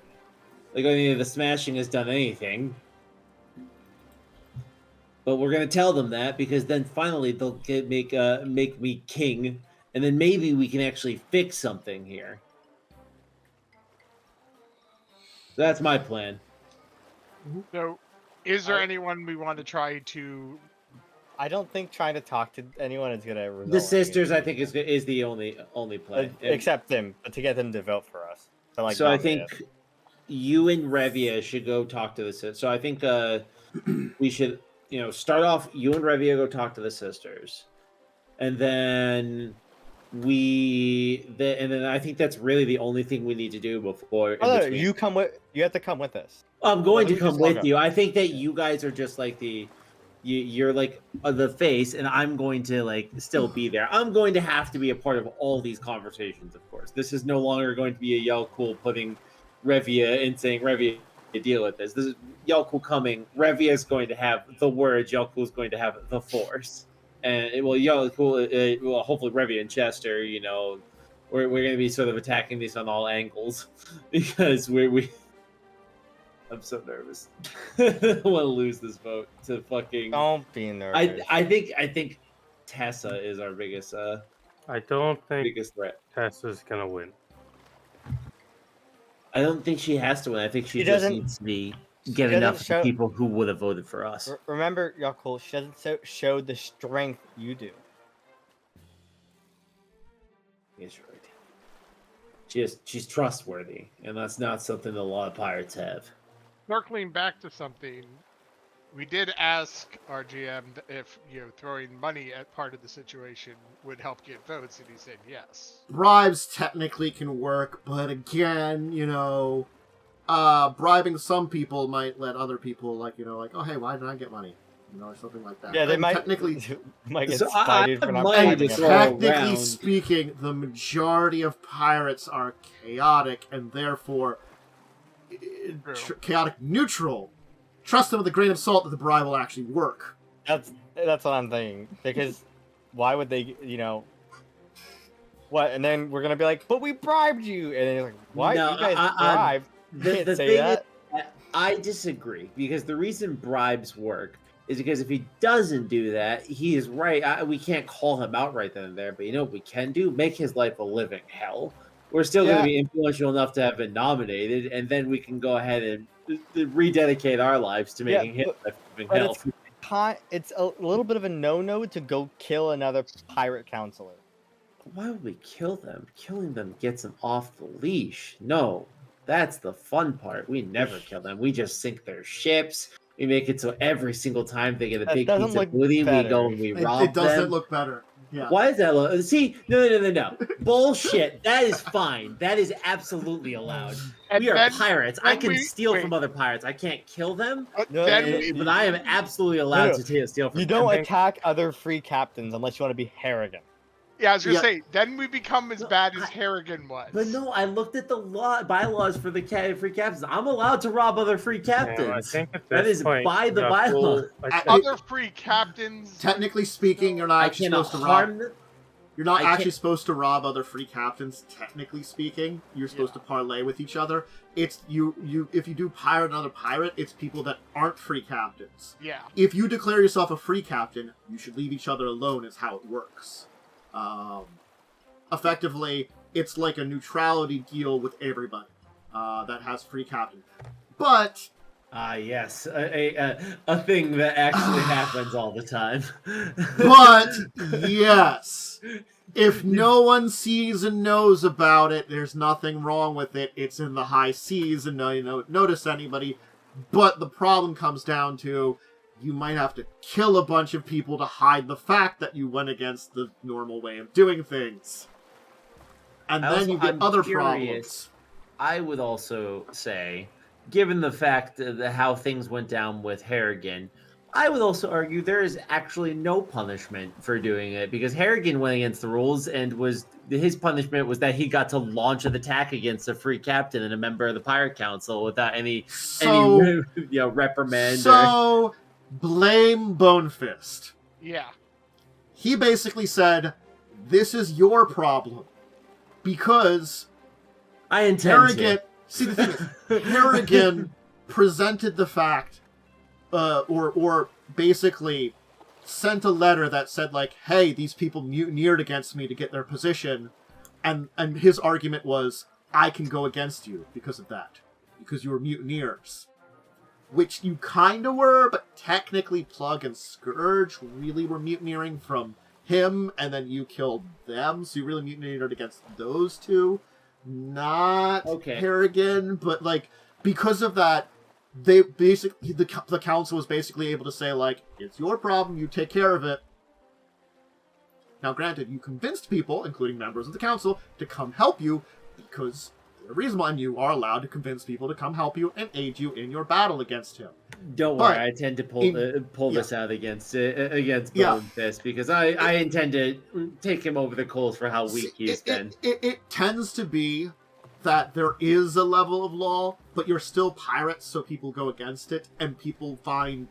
Like, any of the smashing has done anything. But we're going to tell them that because then finally they'll make me king, and then maybe we can actually fix something here. That's my plan. So, is there anyone we want to try to? I don't think trying to talk to anyone is gonna result. The sisters, I think, is the only plan. Except them, but to get them to vote for us. So I think you and Revia should go talk to the sisters. So I think we should, start off. You and Revia go talk to the sisters, and then then I think that's really the only thing we need to do before. Oh, no, you have to come with us. I'm going to come with you. I think that you guys are just like you're like the face, and I'm going to still be there. I'm going to have to be a part of all these conversations, of course. This is no longer going to be a Yaalkol putting Revia and saying, Revia, deal with this. This is Yaalkol coming. Revia is going to have the words. Yaalkol is going to have the force. And Yaalkol, hopefully Revia and Chester, we're going to be sort of attacking these on all angles because I'm so nervous. I want to lose this vote to fucking. Don't be nervous. I think Tessa is our biggest. I don't think biggest threat. Tessa's gonna win. I don't think she has to win. I think she just needs to get enough people who would have voted for us. Remember, Yaalkol, she doesn't show the strength you do. He's right. she's trustworthy, and that's not something a lot of pirates have. Circling back to something, we did ask our GM if throwing money at part of the situation would help get votes, and he said yes. Bribes technically can work, but again, bribing some people might let other people, oh, hey, why didn't I get money? Or something like that. Yeah, they and might technically get So spited for not money bribing to us. throw technically around. speaking, the majority of pirates are chaotic and therefore chaotic neutral. Trust them with a grain of salt that the bribe will actually work. That's what I'm thinking. Because why would they, what? And then we're gonna be like, but we bribed you, and then it's like, why? No, You guys bribed. You can't the say thing that. is, I disagree, because the reason bribes work is because if he doesn't do that, he is right. We can't call him out right then and there, but you know what we can do? Make his life a living hell. We're still going to be influential enough to have been nominated, and then we can go ahead and rededicate our lives to making his life a living hell. It's a little bit of a no-no to go kill another pirate counselor. Why would we kill them? Killing them gets them off the leash. No, that's the fun part. We never kill them. We just sink their ships. We make it so every single time they get a big piece of booty, we go and we rob them. It doesn't look better. Yeah. Why does that look? See, no. Bullshit. That is fine. That is absolutely allowed. And we are then- pirates. I can we- steal wait. from other pirates. I can't kill them, Then but I am absolutely allowed to steal from You them. don't attack other free captains unless you want to be Harrigan. yeah, I was gonna Yeah. say, then we become as No, bad as Harrigan was. But no, I looked at the bylaws for the free captains. I'm allowed to rob other free captains. I think at That this is point, by the Yaalkol- bylaw. I think- Other free captains. Technically speaking, you're not I actually cannot supposed to rob. harm them. You're not I actually can't- supposed to rob other free captains. Technically speaking, you're supposed to parlay with each other. It's you. If you do pirate another pirate, it's people that aren't free captains. Yeah. If you declare yourself a free captain, you should leave each other alone. Is how it works. Effectively, it's like a neutrality deal with everybody that has free captain. But Yes, a thing that actually happens all the time. But yes, if no one sees and knows about it, there's nothing wrong with it. It's in the high seas and notice anybody. But the problem comes down to you might have to kill a bunch of people to hide the fact that you went against the normal way of doing things. And then you get I'm other curious. problems. I would also say, given the fact that how things went down with Harrigan, I would also argue there is actually no punishment for doing it, because Harrigan went against the rules and his punishment was that he got to launch an attack against a free captain and a member of the Pirate Council without any reprimand. So blame Bonefist. Yeah. He basically said, "This is your problem because I intend Harrigan." See, the thing is, Harrigan presented the fact, or basically sent a letter that said, like, hey, these people mutineered against me to get their position, and his argument was, I can go against you because of that, because you were mutineers. Which you kind of were, but technically Plug and Scourge really were mutineering from him, and then you killed them, so you really mutineered against those two. Not Harrigan, but like because of that, they basically the council was basically able to say, like, it's your problem, you take care of it. Now, granted, you convinced people, including members of the council, to come help you because they're reasonable, and you are allowed to convince people to come help you and aid you in your battle against him. Don't worry, I tend to pull this out against Bonefist because I intend to take him over the coals for how weak he's been. It tends to be that there is a level of law, but you're still pirates, so people go against it, and people find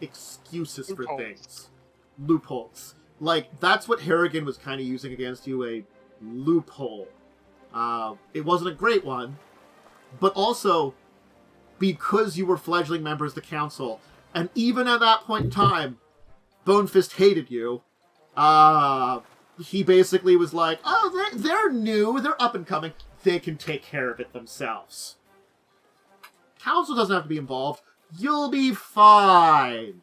excuses for things. Loopholes. Like, that's what Harrigan was kind of using against you, a loophole. It wasn't a great one, but also because you were fledgling members of the council, and even at that point in time, Bonefist hated you. He basically was like, oh, they're new, they're up and coming, they can take care of it themselves. Council doesn't have to be involved. You'll be fine.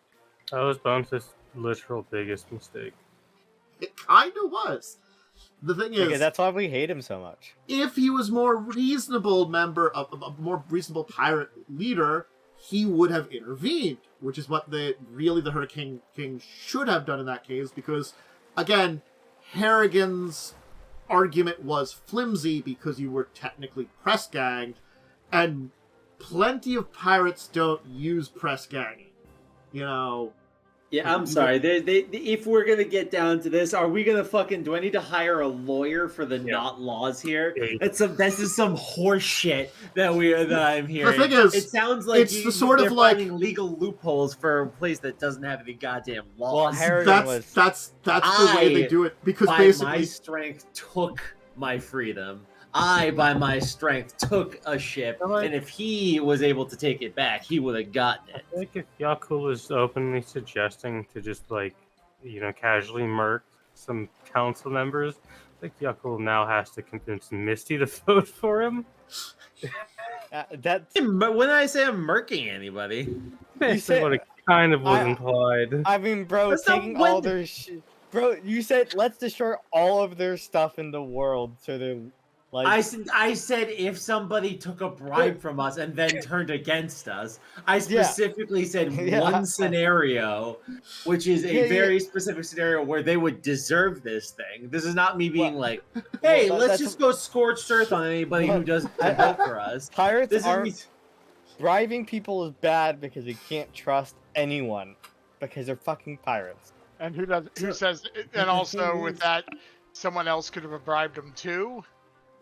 That was Bonefist's literal biggest mistake. It kind of was. The thing Okay, is, that's why we hate him so much. if he was more reasonable member of a more reasonable pirate leader, he would have intervened, which is what the Hurricane King should have done in that case, because, again, Harrigan's argument was flimsy because you were technically press ganged, and plenty of pirates don't use press ganging. You know, Yeah, I'm sorry. If we're gonna get down to this, are we gonna fucking? Do I need to hire a lawyer for the not laws here? This is some horse shit that I'm hearing. The thing is, it sounds like it's the sort of they're like finding legal loopholes for a place that doesn't have any goddamn Well, laws. that's the way they do it, because by basically my strength took my freedom. I, by my strength, took a ship, and if he was able to take it back, he would have gotten it. I think if Yaalkol is openly suggesting to just casually murk some council members, I think Yaalkol now has to convince Misty to vote for him. That's But when I say I'm murking anybody, Basically what it kind of was implied. I mean, bro, That's not taking what all the- their shit. Bro, you said let's destroy all of their stuff in the world, so they're like. I said if somebody took a bribe from us and then turned against us, I specifically said one scenario, which is a very specific scenario where they would deserve this thing. This is not me being like, hey, let's just go scorched earth on anybody who doesn't vote for us. Pirates aren't. Bribing people is bad because we can't trust anyone because they're fucking pirates. And who says? And also with that, someone else could have bribed them too.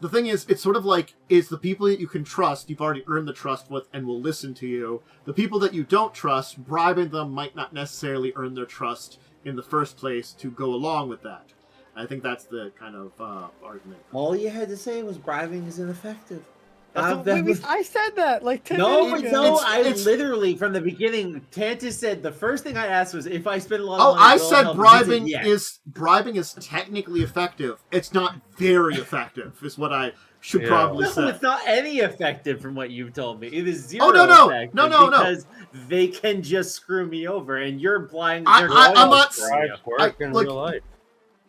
the thing is, it's sort of like, is the people that you can trust, you've already earned the trust with and will listen to you. The people that you don't trust, bribing them might not necessarily earn their trust in the first place to go along with that. I think that's the kind of argument. All you had to say was bribing is ineffective. I said that like 10 No, minutes ago. no, I literally from the beginning. Tantus said the first thing I asked was if I spend a lot of Oh, money. I said bribing yes. is technically effective. It's not very effective, is what I should probably No, say. it's not any effective from what you've told me. It is zero. Oh, no, effective no. Because they can just screw me over, and you're implying I'm not. Bribes work in real life.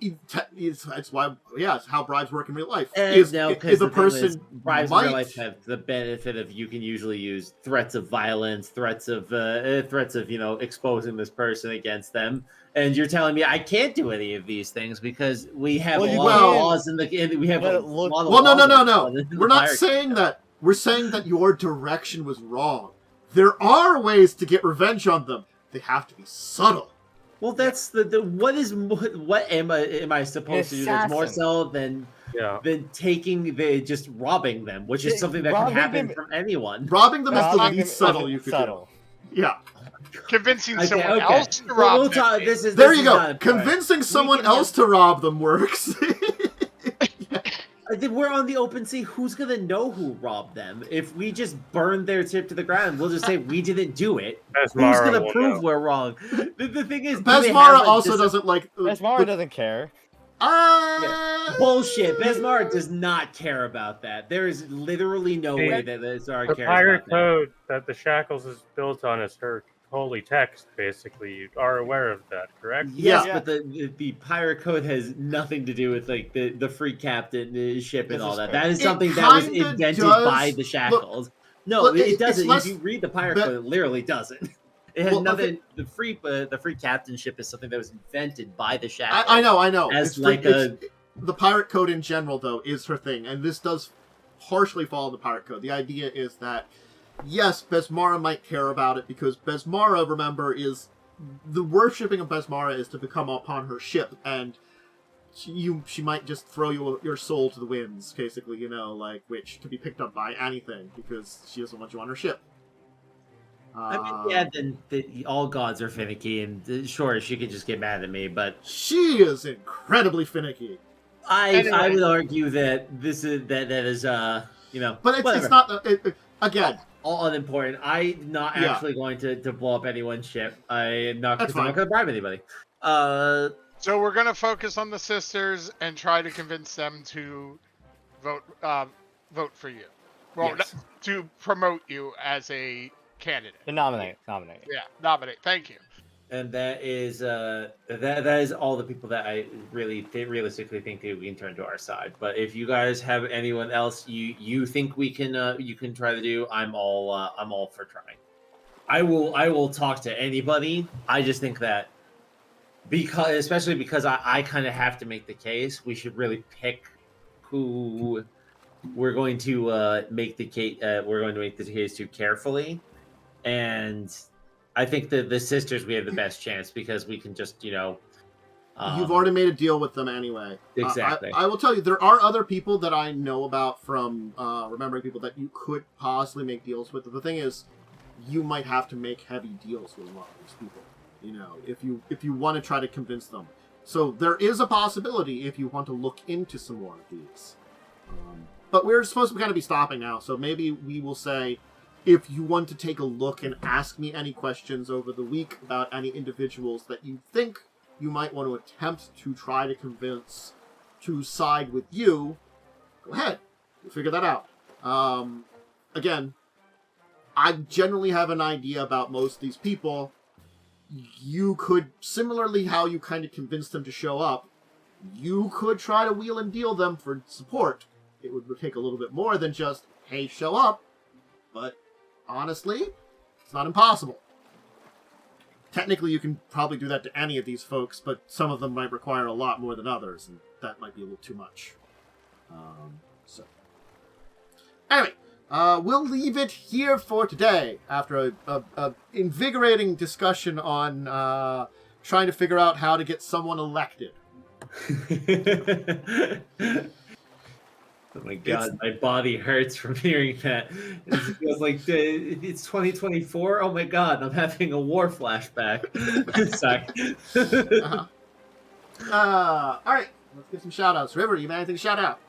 It's why, it's how bribes work in real life. Bribes in real life have the benefit of you can usually use threats of violence, threats of exposing this person against them, and you're telling me I can't do any of these things because we have laws in the we have no. We're not saying that. We're saying that your direction was wrong. There are ways to get revenge on them. They have to be subtle. Well, that's what am I supposed to do? That's more so than taking just robbing them, which is something that can happen from anyone. Robbing them is the least subtle you could do. Yeah. Convincing someone else to rob them. There you go. Convincing someone else to rob them works. We're on the open sea. Who's gonna know who robbed them? If we just burn their tip to the ground, we'll just say we didn't do it. Who's gonna prove we're wrong? The thing is, Besmara also doesn't like. Besmara doesn't care. Bullshit. Besmara does not care about that. There is literally no way that Besmara cares. The pirate code that the Shackles is built on is her holy text, basically. You are aware of that, correct? Yes, but the pirate code has nothing to do with like the free captain ship and all that. That is something that was invented by the Shackles. It doesn't. If you read the pirate code, it literally doesn't. It has nothing. The free captain ship is something that was invented by the Shackles. I know. As the pirate code in general, though, is her thing, and this does partially follow the pirate code. The idea is that, yes, Besmara might care about it because Besmara, remember, is the worshipping of Besmara is to become upon her ship, and she might just throw your soul to the winds, basically, which can be picked up by anything because she doesn't want you on her ship. Then all gods are finicky, and sure, she could just get mad at me, but she is incredibly finicky. I would argue that this is that is but it's not again all unimportant. I'm not actually going to blow up anyone's ship. I'm not going to bribe anybody. So we're going to focus on the sisters and try to convince them to vote for you. Well, to promote you as a candidate. To nominate. Yeah, nominate. Thank you. And that is that is all the people that I realistically think that we can turn to our side. But if you guys have anyone else you think we can you can try to do, I'm all for trying. I will talk to anybody. I just think that especially because I kind of have to make the case, we should really pick who we're going to make the case. We're going to make the case to carefully, and I think that the sisters we have the best chance because we can just you've already made a deal with them anyway. Exactly. I will tell you, there are other people that I know about from remembering people that you could possibly make deals with. The thing is, you might have to make heavy deals with a lot of these people. If you want to try to convince them. So there is a possibility if you want to look into some more of these. But we're supposed to kind of be stopping now, so maybe we will say, if you want to take a look and ask me any questions over the week about any individuals that you think you might want to attempt to try to convince to side with you, go ahead. We'll figure that out. Again, I generally have an idea about most of these people. You could, similarly how you kind of convince them to show up, you could try to wheel and deal them for support. It would take a little bit more than just, hey, show up. But honestly, it's not impossible. Technically, you can probably do that to any of these folks, but some of them might require a lot more than others, and that might be a little too much. Anyway, we'll leave it here for today after a invigorating discussion on trying to figure out how to get someone elected. Oh my god, my body hurts from hearing that. It feels like it's 2024. Oh my god, I'm having a war flashback. Sorry. All right, let's get some shout-outs. River, you have anything to shout out?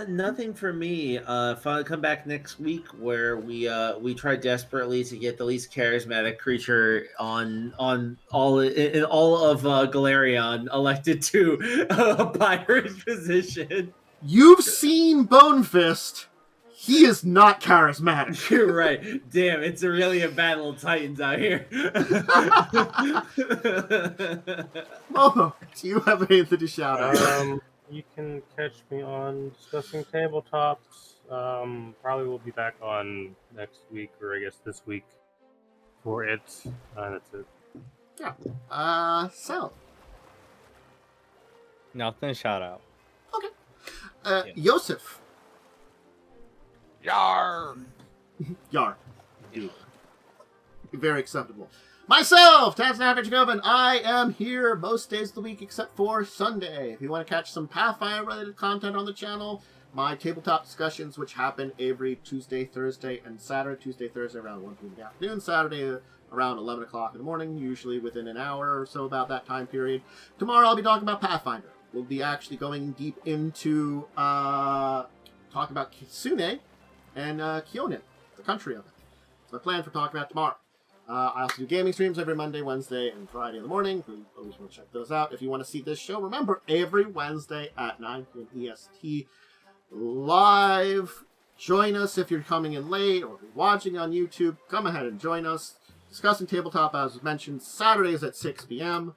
Nothing for me. If I come back next week where we try desperately to get the least charismatic creature in all of Galarion elected to a pirate position. You've seen Bonefist. He is not charismatic. You're right. Damn, it's really a battle of titans out here. Momo, do you have anything to shout out? You can catch me on Discussing Tabletops. Probably will be back on next week, or I guess this week, for it. That's it. Yeah. Sal. Nothing to shout out. Okay. Yosef. Yar! Yar. Very acceptable. Myself, Jacubin, I am here most days of the week except for Sunday. If you want to catch some Pathfinder-related content on the channel, my tabletop discussions, which happen every Tuesday, Thursday, and Saturday. Tuesday, Thursday around 1 p.m. in the afternoon. Saturday around 11 o'clock in the morning, usually within an hour or so about that time period. Tomorrow I'll be talking about Pathfinder. We'll be actually going deep into talk about Kitsune and Kyonin, the country of it. That's my plan for talking about tomorrow. I also do gaming streams every Monday, Wednesday, and Friday in the morning. We always want to check those out. If you want to see this show, remember, every Wednesday at 9 p.m. EST live. Join us if you're coming in late or if you're watching on YouTube. Come ahead and join us. Discussing Tabletop, as mentioned, Saturdays at 6 p.m.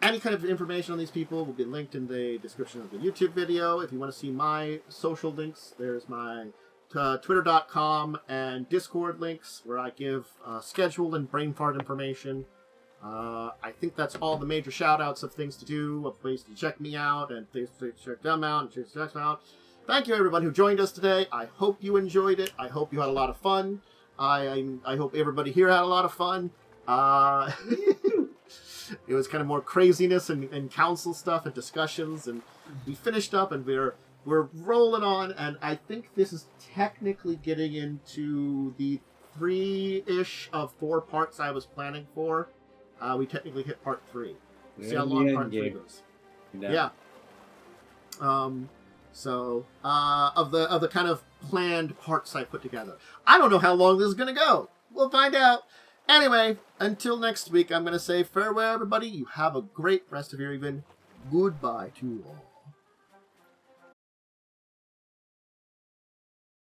Any kind of information on these people will be linked in the description of the YouTube video. If you want to see my social links, there's my Twitter.com and Discord links where I give schedule and brain fart information. I think that's all the major shout-outs of things to do, of ways to check me out, and things to check them out, and check them out. Thank you, everyone who joined us today. I hope you enjoyed it. I hope you had a lot of fun. I hope everybody here had a lot of fun. It was kind of more craziness and council stuff and discussions, and we finished up, and we're rolling on, and I think this is technically getting into the 3-ish of 4 parts I was planning for. We technically hit part 3. See how long part 3 goes. Yeah. So of the kind of planned parts I put together. I don't know how long this is going to go. We'll find out. Anyway, until next week, I'm going to say farewell, everybody. You have a great rest of your evening. Goodbye to you all.